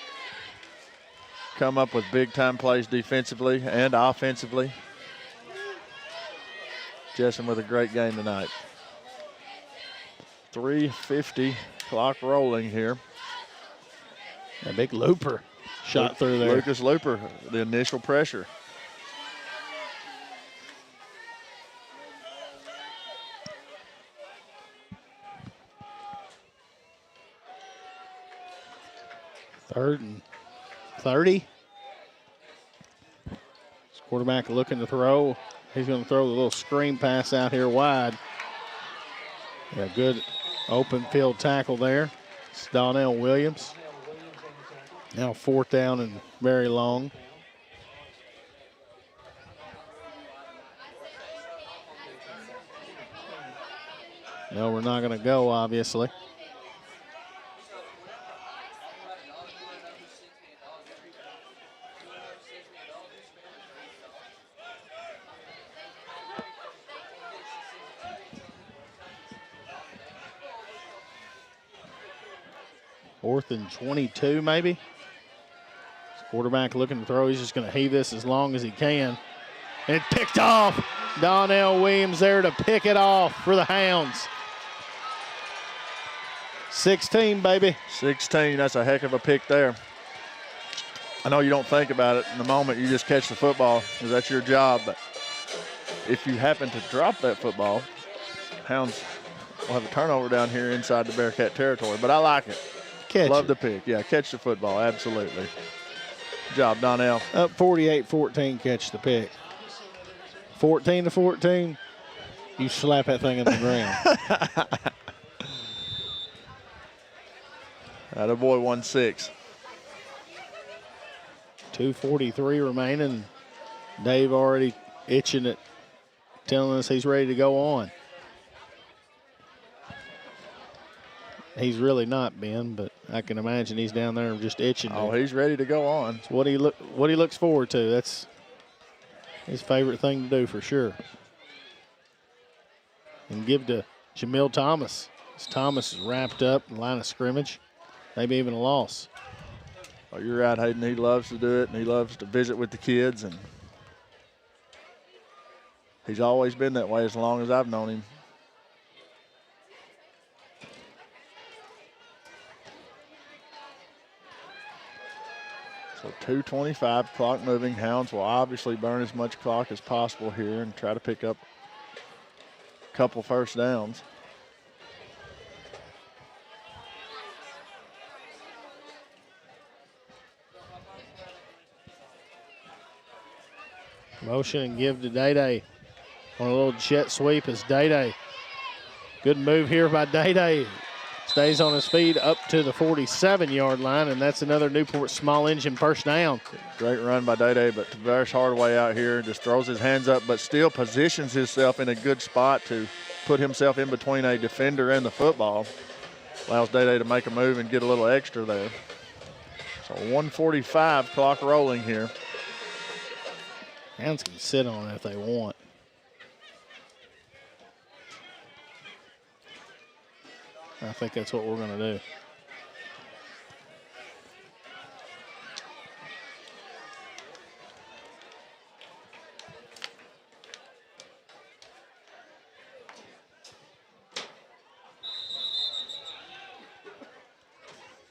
come up with big-time plays defensively and offensively. Jessen with a great game tonight. 3:50, clock rolling here. A big Looper shot through there. Lucas Looper, the initial pressure. Third and 30. Quarterback looking to throw. He's going to throw the little screen pass out here wide. Yeah, good open field tackle there. It's Donnell Williams. Now 4th down and very long. No, we're not going to go, obviously. Fourth and 22, maybe. Quarterback looking to throw. He's just going to heave this as long as he can. And picked off. Donnell Williams there to pick it off for the Hounds. 16, baby. 16, that's a heck of a pick there. I know you don't think about it in the moment. You just catch the football because that's your job. But if you happen to drop that football, Hounds will have a turnover down here inside the Bearcat territory. But I like it. Love the pick. Yeah, catch the football. Absolutely. Good job, Donnell. Up 48-14, catch the pick. 14-14, you slap that thing in the ground. Atta boy, 1-6. 2:43 remaining. Dave already itching it, telling us he's ready to go on. He's really not, Ben, but I can imagine he's down there just itching. Oh, he's ready to go on. It's what he looks forward to. That's his favorite thing to do for sure. And give to Jamil Thomas. As Thomas is wrapped up in line of scrimmage, maybe even a loss. Oh, you're right, Hayden. He loves to do it, and he loves to visit with the kids, and he's always been that way as long as I've known him. So 2:25, clock moving. Hounds will obviously burn as much clock as possible here and try to pick up a couple first downs. Motion and give to Day-Day on a little jet sweep as Day-Day. Good move here by Day-Day. Stays on his feet up to the 47-yard line, and that's another Newport small engine first down. Great run by Day-Day, but Tavares Hardaway out here just throws his hands up, but still positions himself in a good spot to put himself in between a defender and the football. Allows Day-Day to make a move and get a little extra there. So 1:45, clock rolling here. Hounds can sit on it if they want. I think that's what we're going to do.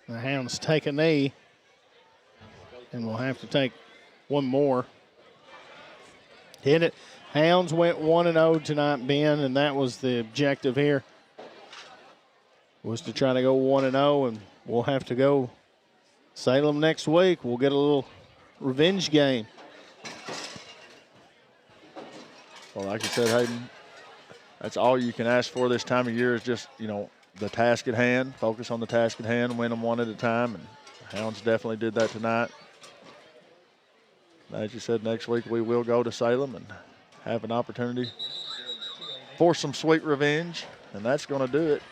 The Hounds take a knee, and we'll have to take one more. Hit it. Hounds went 1-0 tonight, Ben, and that was the objective here, was to try to go 1-0, and we'll have to go Salem next week. We'll get a little revenge game. Well, like you said, Hayden, that's all you can ask for this time of year is just, you know, the task at hand. Focus on the task at hand, win them one at a time, and Hounds definitely did that tonight. As you said, next week we will go to Salem and have an opportunity for some sweet revenge, and that's going to do it.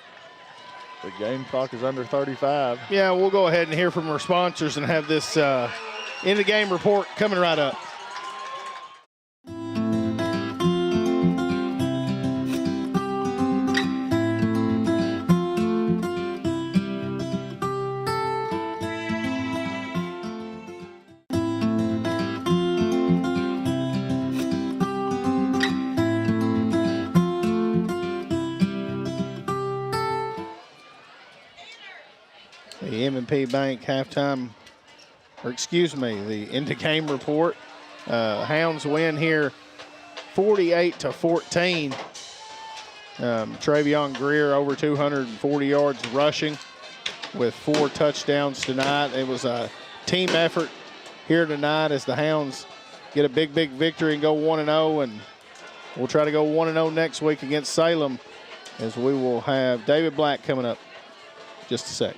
The game clock is under 35. Yeah, we'll go ahead and hear from our sponsors and have this in-the-game report coming right up. The M&P Bank halftime, or excuse me, the in-the-game report. Hounds win here 48-14. Travion Greer over 240 yards rushing with 4 touchdowns tonight. It was a team effort here tonight as the Hounds get a big, big victory and go 1-0, and we'll try to go 1-0 next week against Salem, as we will have David Black coming up just a sec.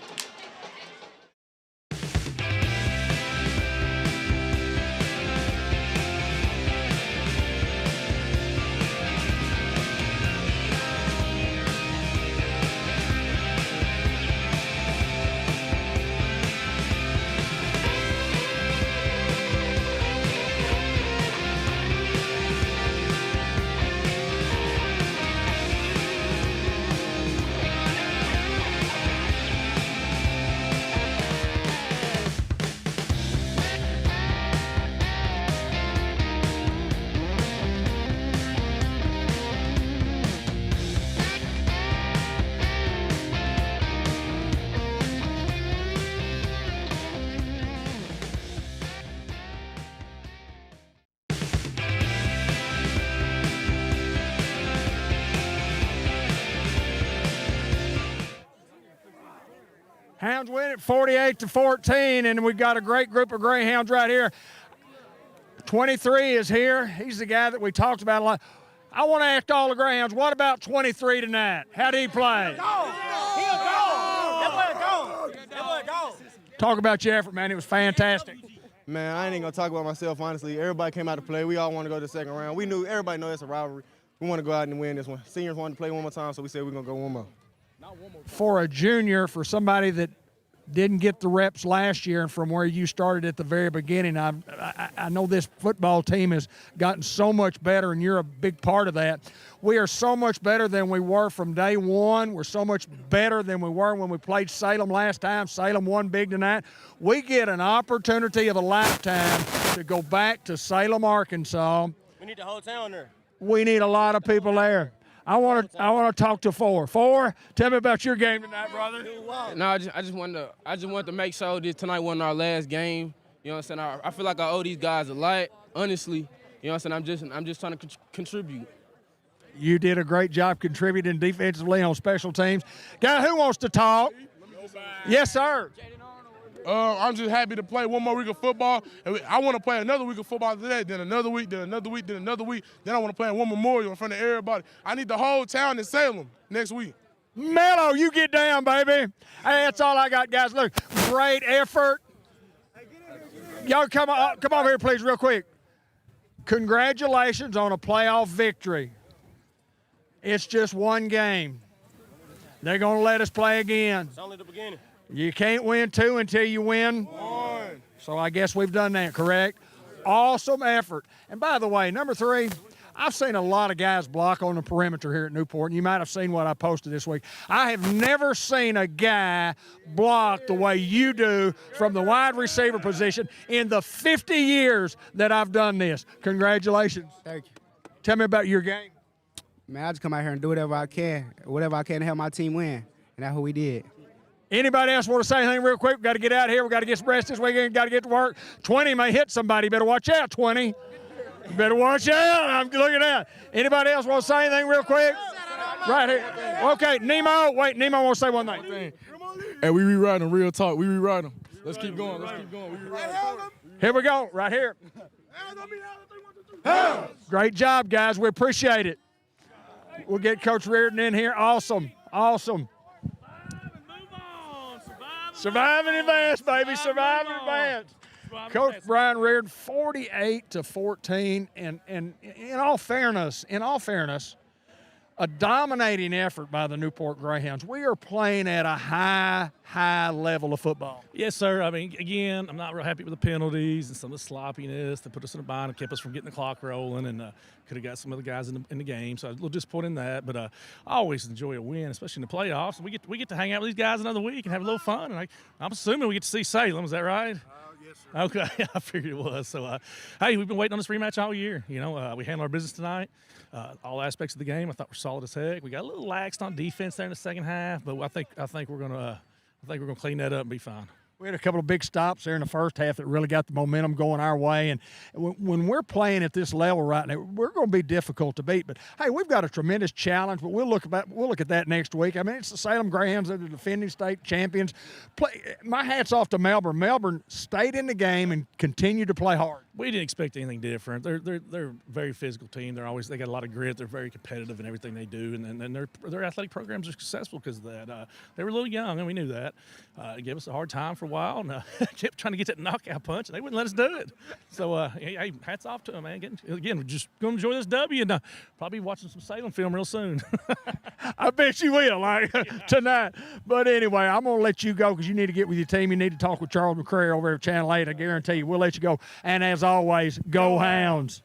Hounds win it 48-14, and we've got a great group of Greyhounds right here. 23 is here. He's the guy that we talked about a lot. I want to ask all the Greyhounds, what about 23 tonight? How did he play? Talk about your effort, man. It was fantastic. Man, I ain't even going to talk about myself, honestly. Everybody came out to play. We all want to go to the second round. Everybody knows it's a rivalry. We want to go out and win this one. Seniors wanted to play one more time, so we said we're going to go one more. For a junior, for somebody that didn't get the reps last year and from where you started at the very beginning, I know this football team has gotten so much better, and you're a big part of that. We are so much better than we were from day one. We're so much better than we were when we played Salem last time. Salem won big tonight. We get an opportunity of a lifetime to go back to Salem, Arkansas. We need the whole town there. We need a lot of people there. I want to talk to Four. Four, tell me about your game tonight, brother. No, I just wanted to make sure that tonight wasn't our last game. You know what I'm saying? I feel like I owe these guys a lot, honestly. You know what I'm saying? I'm just trying to contribute. You did a great job contributing defensively on special teams. Guy, who wants to talk? Yes, sir. I'm just happy to play one more week of football. I want to play another week of football today, then another week, then another week, then another week. Then I want to play in one memorial in front of everybody. I need the whole town in Salem next week. Mello, you get down, baby. Hey, that's all I got, guys. Look, great effort. Y'all come over here, please, real quick. Congratulations on a playoff victory. It's just one game. They're going to let us play again. It's only the beginning. You can't win two until you win one. So I guess we've done that, correct? Awesome effort. And by the way, number 3, I've seen a lot of guys block on the perimeter here at Newport, and you might have seen what I posted this week. I have never seen a guy block the way you do from the wide receiver position in the 50 years that I've done this. Congratulations. Thank you. Tell me about your game. Man, I just come out here and do whatever I can to help my team win, and that's what we did. Anybody else want to say anything real quick? We've got to get out of here. We've got to get some rest this weekend. Got to get to work. 20 may hit somebody. Better watch out, 20. You better watch out. I'm looking at. Anybody else want to say anything real quick? Right here. Okay, Nemo. Wait, Nemo wants to say one thing. Hey, we rewrite them, real talk. We rewrite them. Let's keep going. We rewrite them. Here we go, right here. Great job, guys. We appreciate it. We'll get Coach Reardon in here. Awesome. Survive and advance, baby. Survive and advance. Coach Brian Reardon, 48-14, and in all fairness, a dominating effort by the Newport Greyhounds. We are playing at a high level of football. Yes, sir. I mean, again, I'm not real happy with the penalties and some of the sloppiness that put us in a bind and kept us from getting the clock rolling, and could have got some other guys in the game. So I was a little disappointed in that, but I always enjoy a win, especially in the playoffs. We get to hang out with these guys another week and have a little fun. And I'm assuming we get to see Salem. Is that right? Yes, sir. Okay, I figured it was. So, hey, we've been waiting on this rematch all year. You know, we handled our business tonight. All aspects of the game, I thought were solid as heck. We got a little laxed on defense there in the second half, but I think we're gonna clean that up and be fine. We had a couple of big stops there in the first half that really got the momentum going our way. And when we're playing at this level right now, we're going to be difficult to beat. But, hey, we've got a tremendous challenge, but we'll look at that next week. I mean, it's the Salem Greyhounds that are the defending state champions. My hat's off to Melbourne. Melbourne stayed in the game and continued to play hard. We didn't expect anything different. They're a very physical team. They got a lot of grit. They're very competitive in everything they do, and their athletic programs are successful because of that. They were a little young, and we knew that. It gave us a hard time for a while, and kept trying to get that knockout punch, and they wouldn't let us do it. So, hey, hats off to them, man. Again, we're just going to enjoy this W, and probably watching some Salem film real soon. I bet you will, tonight. But anyway, I'm going to let you go because you need to get with your team. You need to talk with Charles McCrary over at Channel 8. I guarantee you. We'll let you go. And as always, go Hounds.